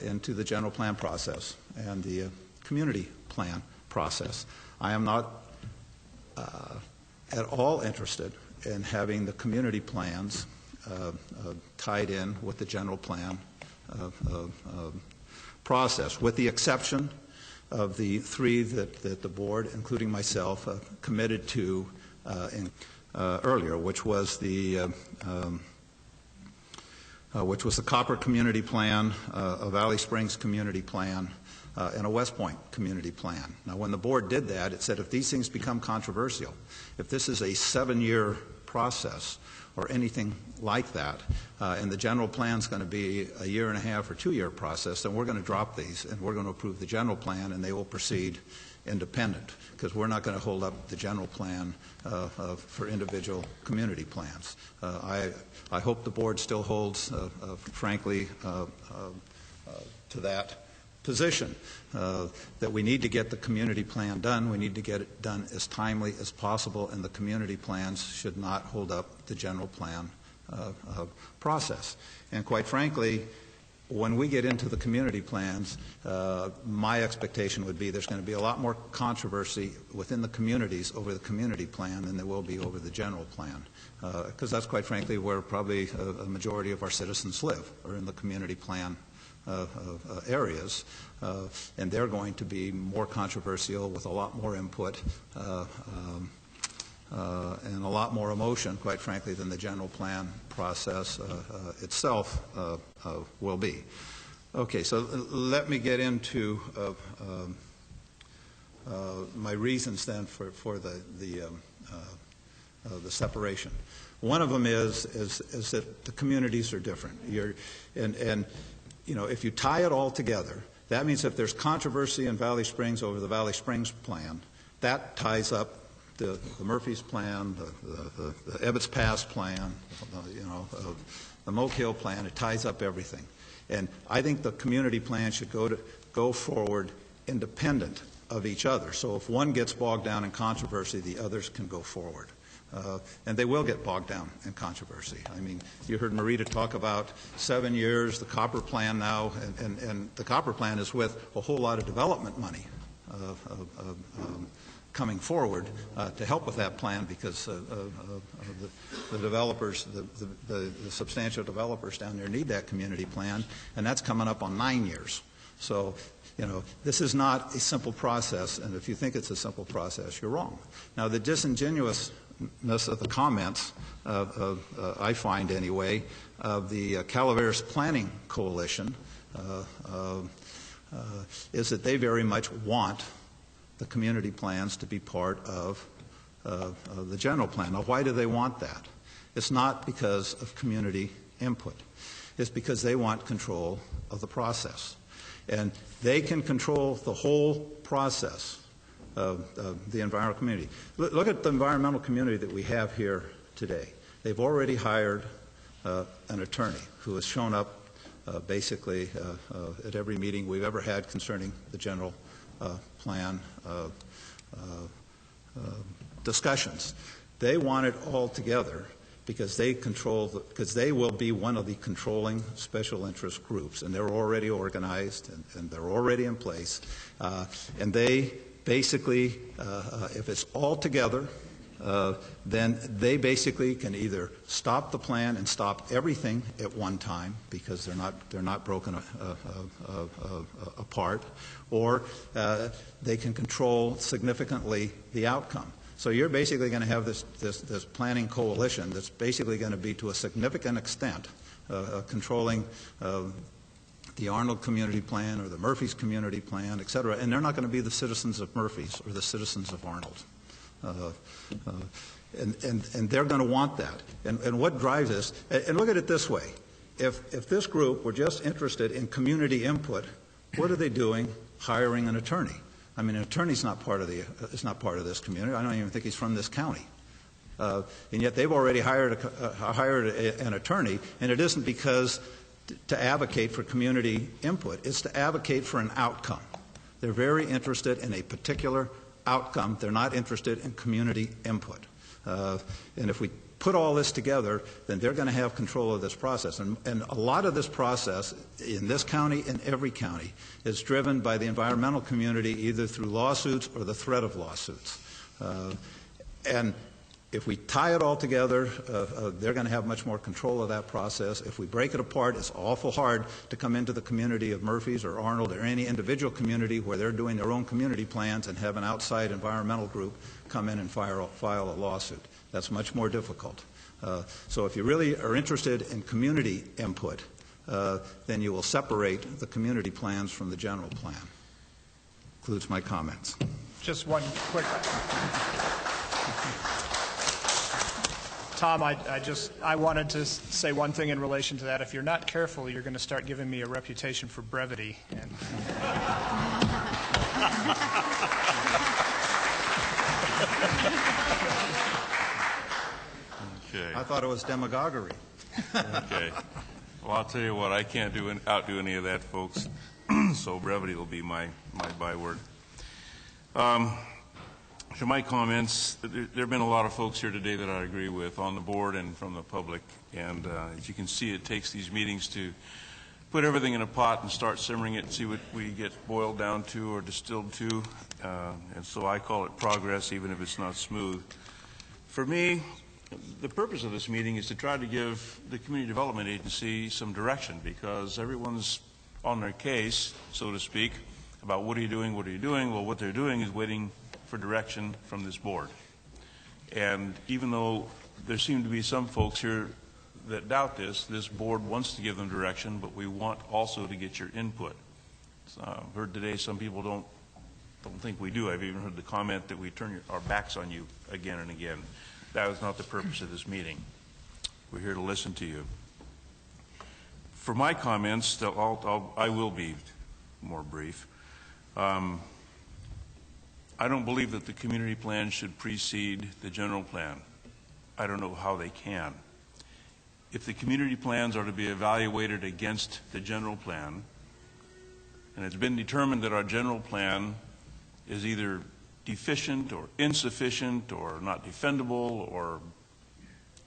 into the general plan process and the community plan process. I am not at all interested in having the community plans tied in with the general plan process, with the exception of the three that the board, including myself, committed to earlier, which was the Copper Community Plan, a Valley Springs Community Plan, and a West Point Community Plan. Now, when the board did that, it said if these things become controversial, if this is a 7-year process or anything like that, and the general plan is going to be a 1.5 or 2-year process, then we're going to drop these and we're going to approve the general plan and they will proceed independent, because we're not going to hold up the general plan for individual community plans. I hope the board still holds, frankly, to that position, that we need to get the community plan done. We need to get it done as timely as possible, and the community plans should not hold up the general plan process. And quite frankly, when we get into the community plans, my expectation would be there's going to be a lot more controversy within the communities over the community plan than there will be over the general plan, because that's quite frankly where probably a majority of our citizens live, or in the community plan areas, and they're going to be more controversial with a lot more input and a lot more emotion, quite frankly, than the general plan process itself will be. Okay, so let me get into my reasons then for the separation. One of them is that the communities are different. And you know, if you tie it all together, that means if there's controversy in Valley Springs over the Valley Springs plan, that ties up the Murphy's plan, the Ebbets Pass plan, you know, the Moke Hill plan. It ties up everything. And I think the community plan should go forward independent of each other. So if one gets bogged down in controversy, the others can go forward. And they will get bogged down in controversy. I mean, you heard Marita talk about 7 years, the Copper Plan now, and the Copper Plan is with a whole lot of development money coming forward to help with that plan, because the developers, the substantial developers down there need that community plan, and that's coming up on 9 years. So, you know, this is not a simple process, and if you think it's a simple process, you're wrong. Now, the disingenuousness of the comments, I find anyway, of the Calaveras Planning Coalition is that they very much want the community plans to be part of the general plan. Now, why do they want that? It's not because of community input. It's because they want control of the process. And they can control the whole process of the environmental community. Look at the environmental community that we have here today. They've already hired an attorney who has shown up basically at every meeting we've ever had concerning the general plan discussions. They want it all together because they because they will be one of the controlling special interest groups, and they're already organized and they're already in place, and they basically, if it's all together, then they basically can either stop the plan and stop everything at one time because they're not broken apart, or they can control significantly the outcome. So you're basically going to have this planning coalition that's basically going to be, to a significant extent, controlling the Arnold Community Plan or the Murphy's Community Plan, et cetera, and they're not going to be the citizens of Murphy's or the citizens of Arnold. And they're going to want that. And what drives this, and look at it this way, if this group were just interested in community input, what are they doing hiring an attorney? I mean, an attorney's not part of this community. I don't even think he's from this county. And yet they've already hired an attorney, and it isn't because to advocate for community input. It's to advocate for an outcome. They're very interested in a particular outcome. They're not interested in community input. And if we put all this together, then they're going to have control of this process. And a lot of this process in this county and every county is driven by the environmental community, either through lawsuits or the threat of lawsuits. And if we tie it all together, they're going to have much more control of that process. If we break it apart, it's awful hard to come into the community of Murphys or Arnold or any individual community where they're doing their own community plans and have an outside environmental group come in and file a lawsuit. That's much more difficult. So if you really are interested in community input, then you will separate the community plans from the general plan. Concludes my comments. Just one quick. Tom, I wanted to say one thing in relation to that. If you're not careful, you're going to start giving me a reputation for brevity. And okay. I thought it was demagoguery. Okay. Well, I'll tell you what, I can't outdo any of that, folks. So brevity will be my byword. To my comments, there have been a lot of folks here today that I agree with on the board and from the public. And as you can see, it takes these meetings to put everything in a pot and start simmering it and see what we get boiled down to or distilled to. And so I call it progress, even if it's not smooth. For me, the purpose of this meeting is to try to give the Community Development Agency some direction, because everyone's on their case, so to speak, about what are you doing, what are you doing? Well, what they're doing is waiting for direction from this board. And even though there seem to be some folks here that doubt this board wants to give them direction, but we want also to get your input. I've heard today some people don't think we do. I've even heard the comment that we turn our backs on you again and again. That was not the purpose of this meeting. We're here to listen to you. For my comments, I will be more brief. I don't believe that the community plan should precede the general plan. I don't know how they can. If the community plans are to be evaluated against the general plan, and it's been determined that our general plan is either deficient or insufficient or not defendable or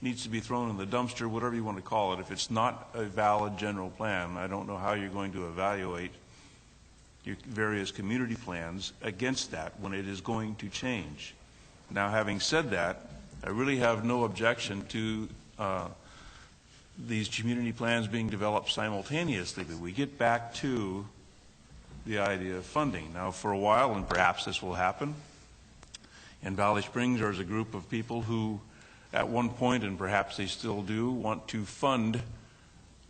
needs to be thrown in the dumpster, whatever you want to call it, if it's not a valid general plan, I don't know how you're going to evaluate your various community plans against that when it is going to change. Now, having said that, I really have no objection to these community plans being developed simultaneously, but we get back to the idea of funding. Now, for a while, and perhaps this will happen, in Valley Springs there's a group of people who at one point, and perhaps they still do, want to fund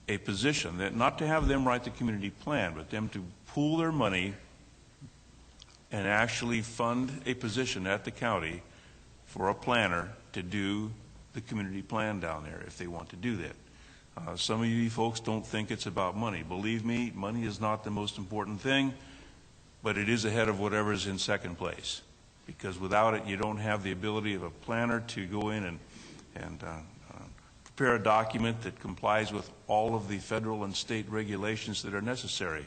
a position, that not to have them write the community plan, but them to pool their money and actually fund a position at the county for a planner to do the community plan down there if they want to do that. Some of you folks don't think it's about money. Believe me, money is not the most important thing, but it is ahead of whatever is in second place. Because without it, you don't have the ability of a planner to go in and prepare a document that complies with all of the federal and state regulations that are necessary.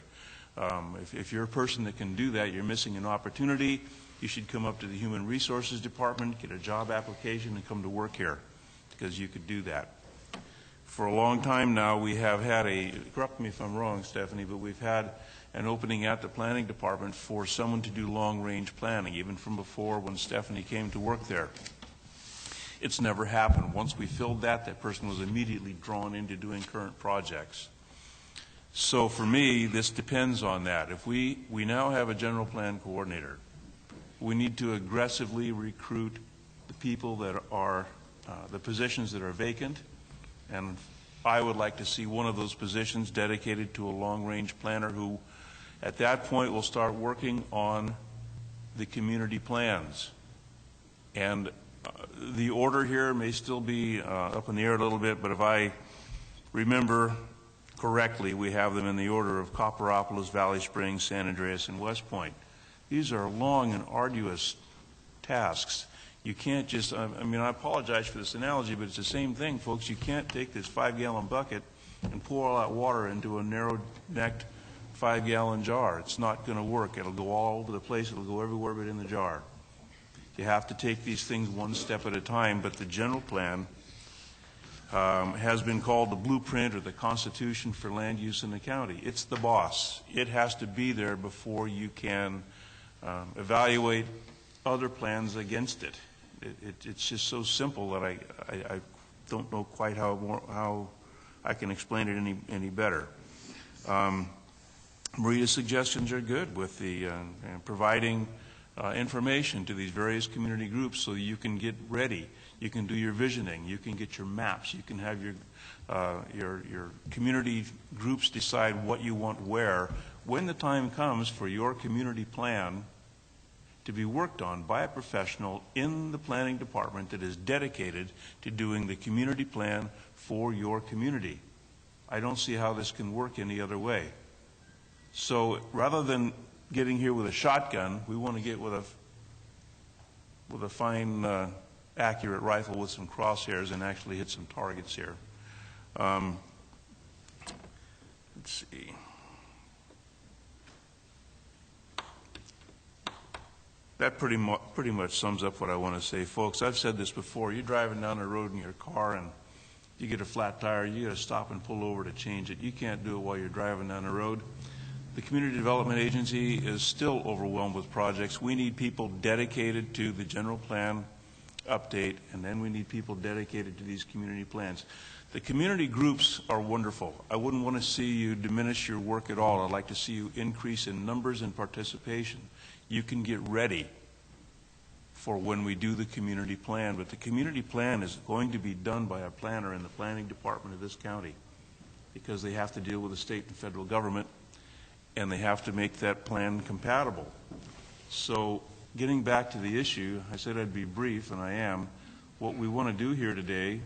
If you're a person that can do that, you're missing an opportunity. You should come up to the Human Resources Department, get a job application, and come to work here, because you could do that. For a long time now, we have had correct me if I'm wrong, Stephanie, but we've had an opening at the planning department for someone to do long-range planning, even from before when Stephanie came to work there. It's never happened. Once we filled that person was immediately drawn into doing current projects. So for me, this depends on that. If we now have a general plan coordinator, we need to aggressively recruit the people that are, the positions that are vacant, and I would like to see one of those positions dedicated to a long-range planner who, at that point, will start working on the community plans. And the order here may still be up in the air a little bit, but if I remember correctly, we have them in the order of Copperopolis, Valley Springs, San Andreas, and West Point. These are long and arduous tasks. You can't just, I mean, I apologize for this analogy, but it's the same thing, folks. You can't take this 5-gallon bucket and pour all that water into a narrow-necked 5-gallon jar. It's not going to work. It'll go all over the place. It'll go everywhere but in the jar. You have to take these things one step at a time, but the general plan has been called the blueprint or the constitution for land use in the county. It's the boss. It has to be there before you can evaluate other plans against it. It's just so simple that I don't know quite how I can explain it any better. Maria's suggestions are good with the providing information to these various community groups so you can get ready. You can do your visioning. You can get your maps. You can have your community groups decide what you want where. When the time comes for your community plan to be worked on by a professional in the planning department that is dedicated to doing the community plan for your community. I don't see how this can work any other way. So rather than getting here with a shotgun, we want to get with a fine, accurate rifle with some crosshairs and actually hit some targets here. Let's see. That pretty much sums up what I want to say, folks. I've said this before. You're driving down the road in your car and you get a flat tire. You got to stop and pull over to change it. You can't do it while you're driving down the road. The Community Development Agency is still overwhelmed with projects. We need people dedicated to the general plan update, and then we need people dedicated to these community plans. The community groups are wonderful. I wouldn't want to see you diminish your work at all. I'd like to see you increase in numbers and participation. You can get ready for when we do the community plan, but the community plan is going to be done by a planner in the planning department of this county because they have to deal with the state and federal government and they have to make that plan compatible. So getting back to the issue, I said I'd be brief, and I am. What we want to do here today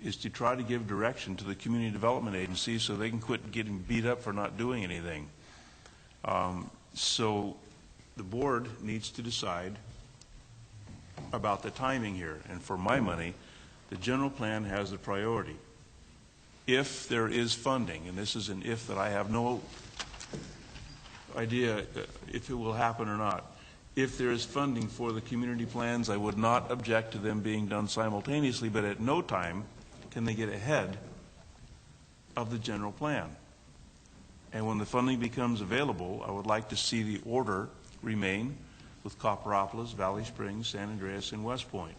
is to try to give direction to the Community Development Agency so they can quit getting beat up for not doing anything. So the board needs to decide about the timing here. And for my money, the general plan has the priority. If there is funding, and this is an if that I have no idea if it will happen or not. If there is funding for the community plans, I would not object to them being done simultaneously, but at no time can they get ahead of the general plan. And when the funding becomes available, I would like to see the order remain with Copperopolis, Valley Springs, San Andreas, and West Point.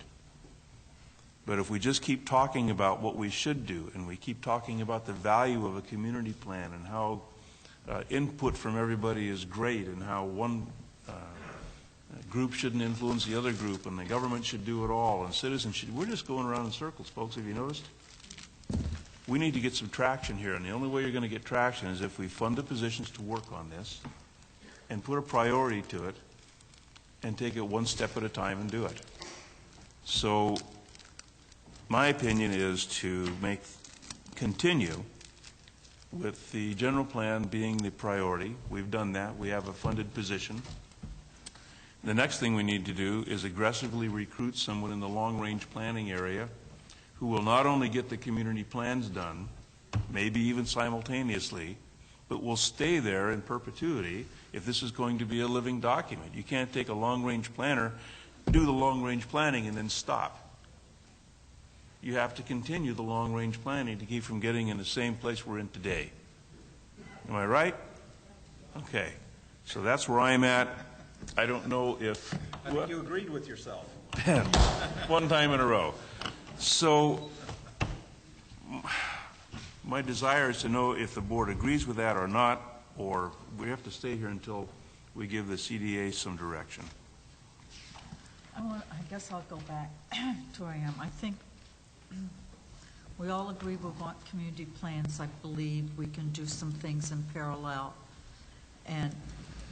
But if we just keep talking about what we should do, and we keep talking about the value of a community plan and how input from everybody is great and how one group shouldn't influence the other group and the government should do it all and citizens should, we're just going around in circles, folks. Have you noticed? We need to get some traction here, and the only way you're going to get traction is if we fund the positions to work on this and put a priority to it and take it one step at a time and do it. So my opinion is to continue with the general plan being the priority. We've done that. We have a funded position. The next thing we need to do is aggressively recruit someone in the long-range planning area who will not only get the community plans done, maybe even simultaneously, but will stay there in perpetuity if this is going to be a living document. You can't take a long-range planner, do the long-range planning, and then stop. You have to continue the long-range planning to keep from getting in the same place we're in today. Am I right? Okay. So that's where I'm at. I don't know if... I think you agreed with yourself. One time in a row. So my desire is to know if the board agrees with that or not, or we have to stay here until we give the CDA some direction. I guess I'll go back to where I am. I think we all agree we want community plans. I believe we can do some things in parallel, and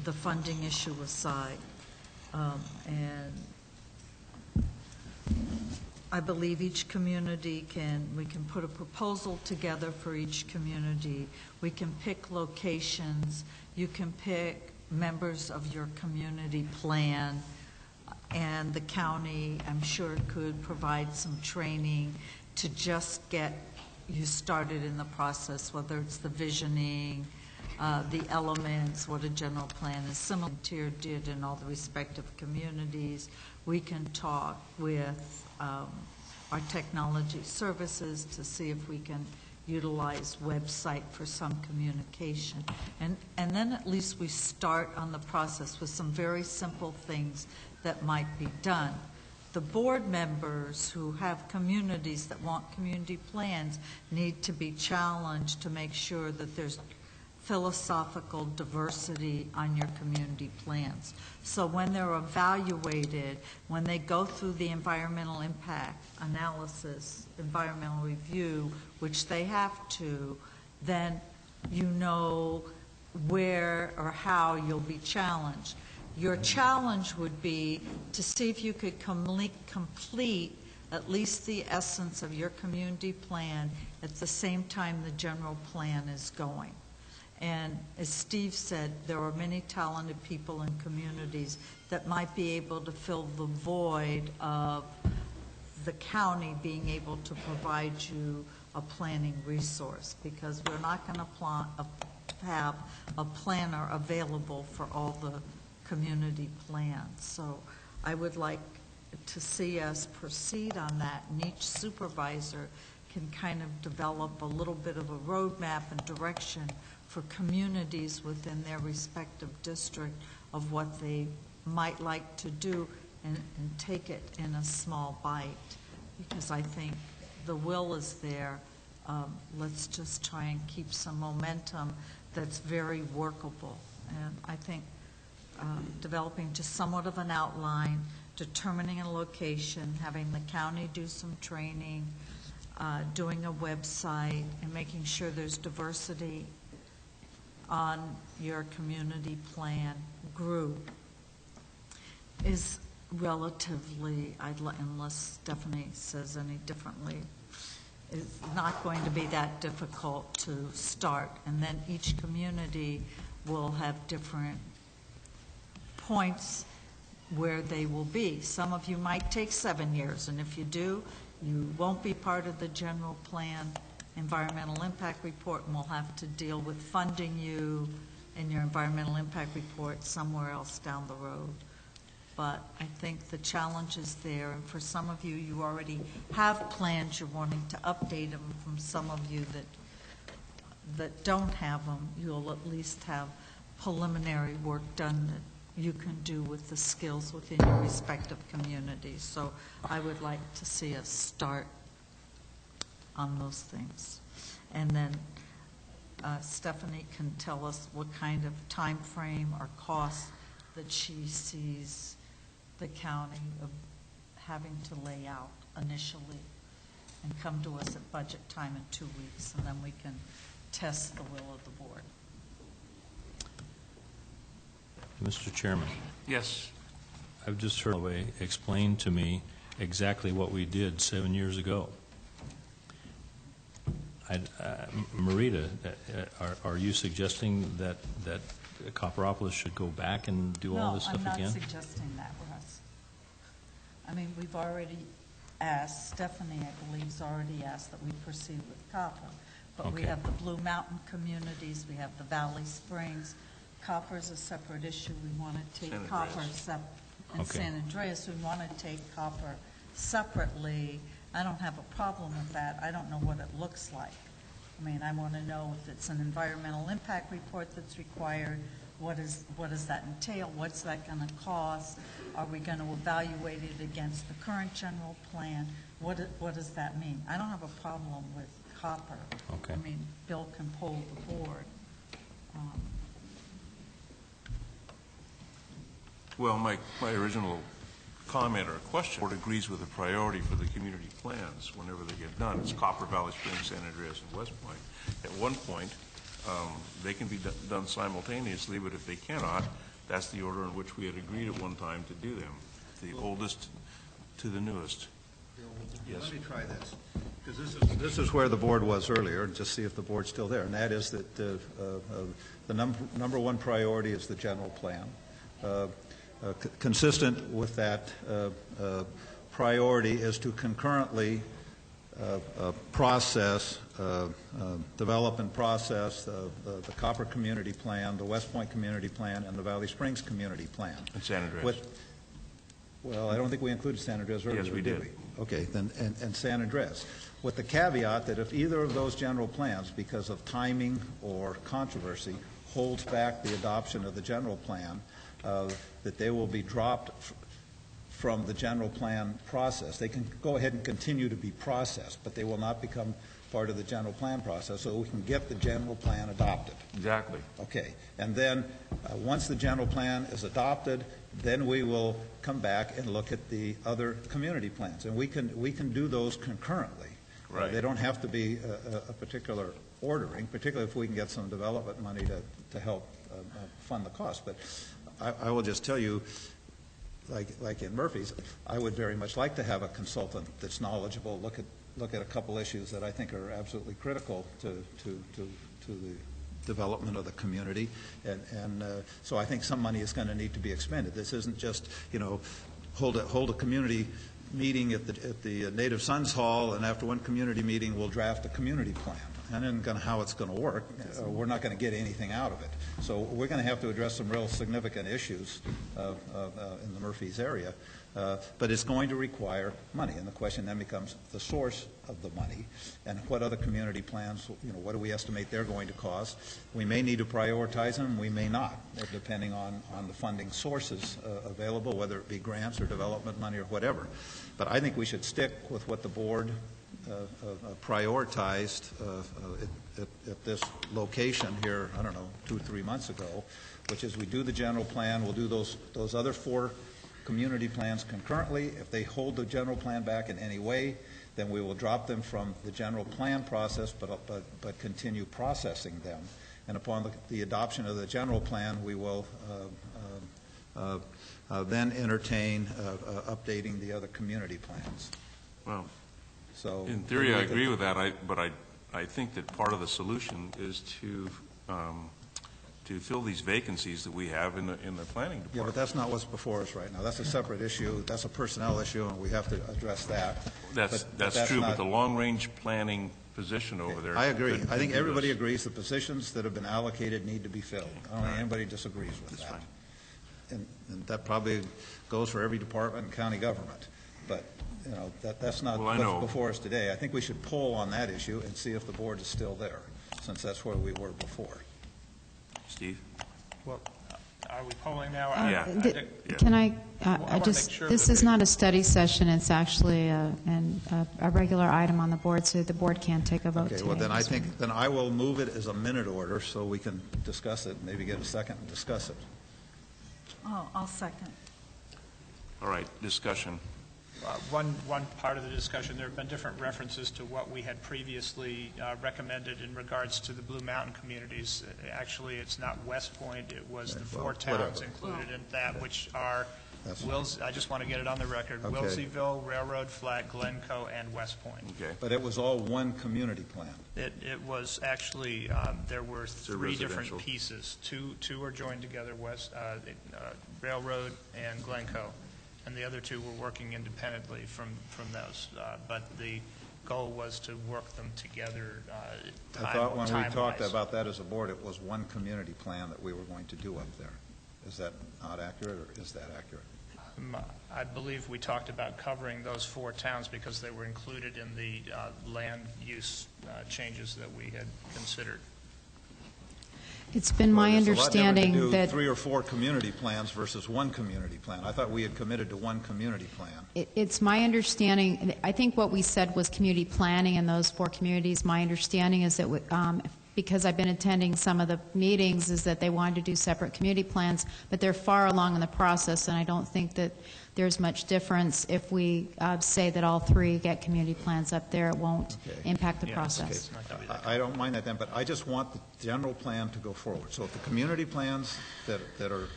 the funding issue aside. And I believe each community we can put a proposal together for each community. We can pick locations. You can pick members of your community plan, and the county, I'm sure, could provide some training to just get you started in the process, whether it's the visioning, the elements, what a general plan is, similar to your did in all the respective communities. We can talk with our technology services to see if we can utilize website for some communication. And then at least we start on the process with some very simple things that might be done. The board members who have communities that want community plans need to be challenged to make sure that there's philosophical diversity on your community plans. So when they're evaluated, when they go through the environmental impact analysis, environmental review, which they have to, then you know where or how you'll be challenged. Your challenge would be to see if you could complete at least the essence of your community plan at the same time the general plan is going. And as Steve said, there are many talented people in communities that might be able to fill the void of the county being able to provide you a planning resource, because we're not going to have a planner available for all the community plans. So I would like to see us proceed on that, and each supervisor can kind of develop a little bit of a roadmap and direction for communities within their respective district of what they might like to do, and take it in a small bite, because I think the will is there. Let's just try and keep some momentum that's very workable. And I think developing just somewhat of an outline, determining a location, having the county do some training, doing a website, and making sure there's diversity on your community plan group is relatively, unless Stephanie says any differently, is not going to be that difficult to start. And then each community will have different points where they will be. Some of you might take 7 years, and if you do, you won't be part of the general plan environmental impact report, and we'll have to deal with funding you in your environmental impact report somewhere else down the road. But I think the challenge is there, and for some of you, you already have plans, you're wanting to update them. From some of you that don't have them, you'll at least have preliminary work done that you can do with the skills within your respective communities. So I would like to see us start on those things. And then Stephanie can tell us what kind of time frame or cost that she sees the county of having to lay out initially, and come to us at budget time in 2 weeks, and then we can test the will of the board. Mr. Chairman. Yes. I've just heard Holloway explain to me exactly what we did 7 years ago. Marita, are you suggesting that Copperopolis should go back and do all this stuff again? No, I'm not suggesting that, Russ. I mean, we've already asked, Stephanie, I believe, has already asked that we proceed with Copper. But we have the Blue Mountain communities, we have the Valley Springs. Copper is a separate issue. We want to take Copper and San Andreas. We want to take Copper separately. I don't have a problem with that. I don't know what it looks like. I mean, I want to know if it's an environmental impact report that's required. What does that entail? What's that going to cost? Are we going to evaluate it against the current general plan? What does that mean? I don't have a problem with Copper. Okay. I mean, Bill can poll the board. Well, my original comment or question, the board agrees with the priority for the community plans whenever they get done. It's Copper, Valley Springs, San Andreas, and West Point. At one point, they can be done simultaneously, but if they cannot, that's the order in which we had agreed at one time to do them, the oldest to the newest. Yes. Let me try this, because this is where the board was earlier, and just see if the board's still there. And that is that the number one priority is the general plan. Consistent with that priority is to concurrently process, development process, the Copper Community Plan, the West Point Community Plan, and the Valley Springs Community Plan. And San Andreas. Well, I don't think we included San Andreas earlier. Yes, we did. Okay, then, and San Andreas. With the caveat that if either of those general plans, because of timing or controversy, holds back the adoption of the general plan, that they will be dropped from the general plan process. They can go ahead and continue to be processed, but they will not become part of the general plan process, so we can get the general plan adopted. Exactly. Okay, and then once the general plan is adopted, then we will come back and look at the other community plans, and we can do those concurrently. Right. They don't have to be a particular ordering, particularly if we can get some development money to help fund the cost. But I will just tell you, like in Murphy's, I would very much like to have a consultant that's knowledgeable, look at a couple issues that I think are absolutely critical to the development of the community, and so I think some money is going to need to be expended. This isn't just, hold a community meeting at the Native Sons Hall, and after one community meeting we'll draft a community plan. And then how it's going to work, we're not going to get anything out of it. So we're going to have to address some real significant issues in the Murphy's area, but it's going to require money. And the question then becomes the source of the money and what other community plans, what do we estimate they're going to cost. We may need to prioritize them, we may not, depending on the funding sources available, whether it be grants or development money or whatever. But I think we should stick with what the board prioritized at this location here, I don't know, 2 or 3 months ago, which is we do the general plan, we'll do those other 4 community plans concurrently. If they hold the general plan back in any way, then we will drop them from the general plan process, but continue processing them. And upon the adoption of the general plan, we will then entertain updating the other community plans. Well, so in theory, I agree with that, but I think that part of the solution is to fill these vacancies that we have in the planning department. Yeah, but that's not what's before us right now. That's a separate issue. That's a personnel issue, and we have to address that. That's true, but the long-range planning position over there. I agree. I think everybody agrees the positions that have been allocated need to be filled. I don't think anybody disagrees with that. And that probably goes for every department in county government. But that's not what's before us today. I think we should poll on that issue and see if the board is still there, since that's where we were before. Steve? Well, are we polling now? Can I just, this is not a study session, it's actually a regular item on the board, so the board can't take a vote today. Okay, well then then I will move it as a minute order so we can discuss it, maybe get a second and discuss it. Oh, I'll second. All right, discussion. One part of the discussion, there have been different references to what we had previously recommended in regards to the Blue Mountain communities. Actually, it's not West Point. It was the 4 towns included in that, which are, I just want to get it on the record, okay. Wilseyville, Railroad Flat, Glencoe, and West Point. Okay. But it was all one community plan. It was actually, there were 3 different pieces. Two are joined together, Railroad and Glencoe. And the other 2 were working independently from those. But the goal was to work them together time-wise. I thought when we talked about that as a board, it was one community plan that we were going to do up there. Is that not accurate, or is that accurate? I believe we talked about covering those 4 towns because they were included in the land use changes that we had considered. It's been my understanding to do that 3 or 4 community plans versus one community plan. I thought we had committed to one community plan. It's my understanding, I think what we said was community planning in those 4 communities. My understanding is that because I've been attending some of the meetings, is that they wanted to do separate community plans, but they're far along in the process, and I don't think that there's much difference if we say that all 3 get community plans up there. It won't impact the process. Okay. I don't mind that then, but I just want the general plan to go forward. So if the community plans that are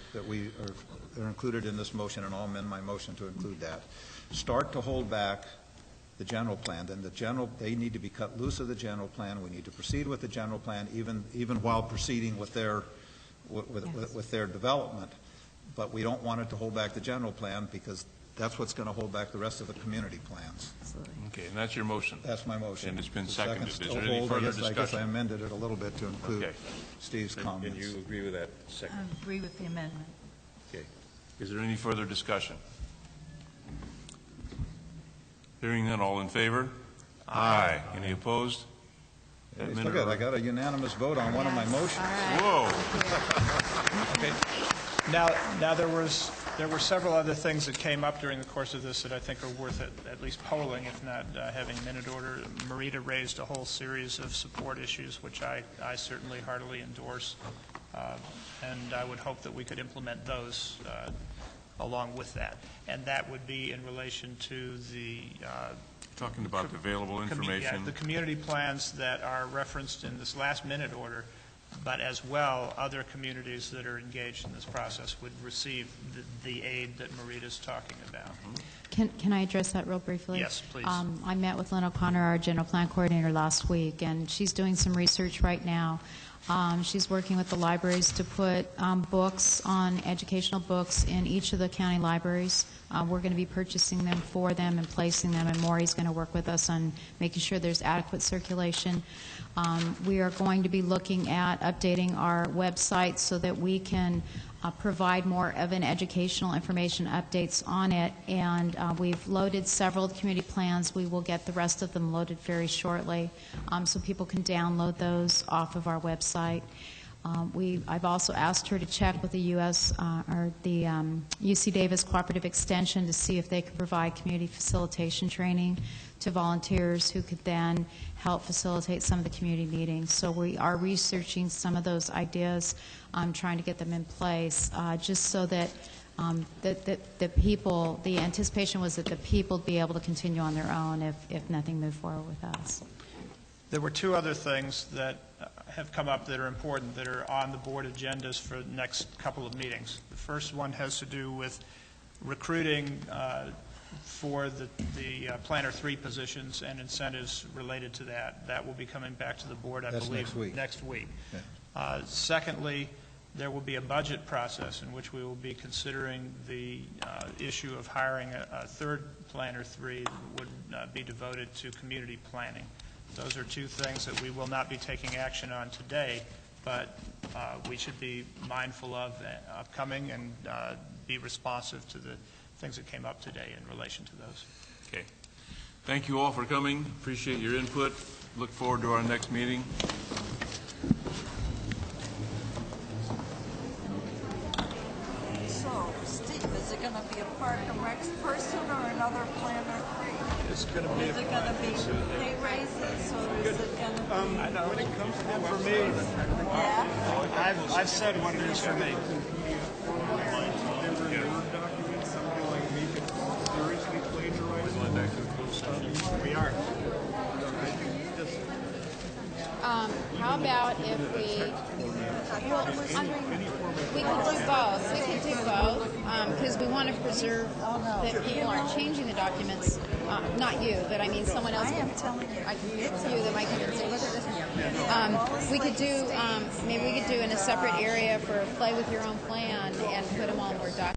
included in this motion, and I'll amend my motion to include that, start to hold back the general plan, then they need to be cut loose of the general plan. We need to proceed with the general plan, even while proceeding with their development. But we don't want it to hold back the general plan because that's what's going to hold back the rest of the community plans. Okay, and that's your motion? That's my motion. And it's been The seconded. second Is there still any hold. further I guess I discussion? amended it a little bit to include Okay. Steve's comments. And you agree with that second? I agree with the amendment. Okay. Is there any further discussion? Hearing none, all in favor? Aye. Any opposed? That Look minute at it, I got a unanimous vote on one of my motions. Whoa. Okay. Now there were several other things that came up during the course of this that I think are worth at least polling, if not having minute order. Marita raised a whole series of support issues, which I certainly heartily endorse, and I would hope that we could implement those along with that. And that would be in relation to the Talking about the available information. the community plans that are referenced in this last minute order, but as well, other communities that are engaged in this process would receive the aid that Marita's talking about. Can I address that real briefly? Yes, please. I met with Lynn O'Connor, our general plan coordinator, last week, and she's doing some research right now. She's working with the libraries to put educational books in each of the county libraries. We're going to be purchasing them for them and placing them, and Maury's going to work with us on making sure there's adequate circulation. We are going to be looking at updating our website so that we can provide more of an educational information updates on it, and we've loaded several of the community plans. We will get the rest of them loaded very shortly, so people can download those off of our website. I've also asked her to check with the UC Davis Cooperative Extension to see if they could provide community facilitation training to volunteers who could then help facilitate some of the community meetings. So we are researching some of those ideas, trying to get them in place, just so that the people, the anticipation was that the people would be able to continue on their own if nothing moved forward with us. There were two other things that have come up that are important, that are on the board agendas for the next couple of meetings. The first one has to do with recruiting for the Planner 3 positions and incentives related to that. That will be coming back to the board, I believe, next week. Yeah. Secondly, there will be a budget process in which we will be considering the issue of hiring a third Planner 3 that would be devoted to community planning. Those are two things that we will not be taking action on today, but we should be mindful of upcoming and be responsive to the things that came up today in relation to those. Okay. Thank you all for coming. Appreciate your input. Look forward to our next meeting. So, Steve, is it going to be a Park and Rec person or another Planner 3? It's going to be. Is it going to be pay raises, or is it going to be? I know when it comes to for me. Yeah. I've said what it is for me. We are. How about if we, well, we could do both. We could do both because we want to preserve that people aren't changing the documents. Not you, but I mean someone else. I am telling you. You that might come in and say, look at this. We could do, maybe we could do in a separate area for play with your own plan and put them all in Word documents.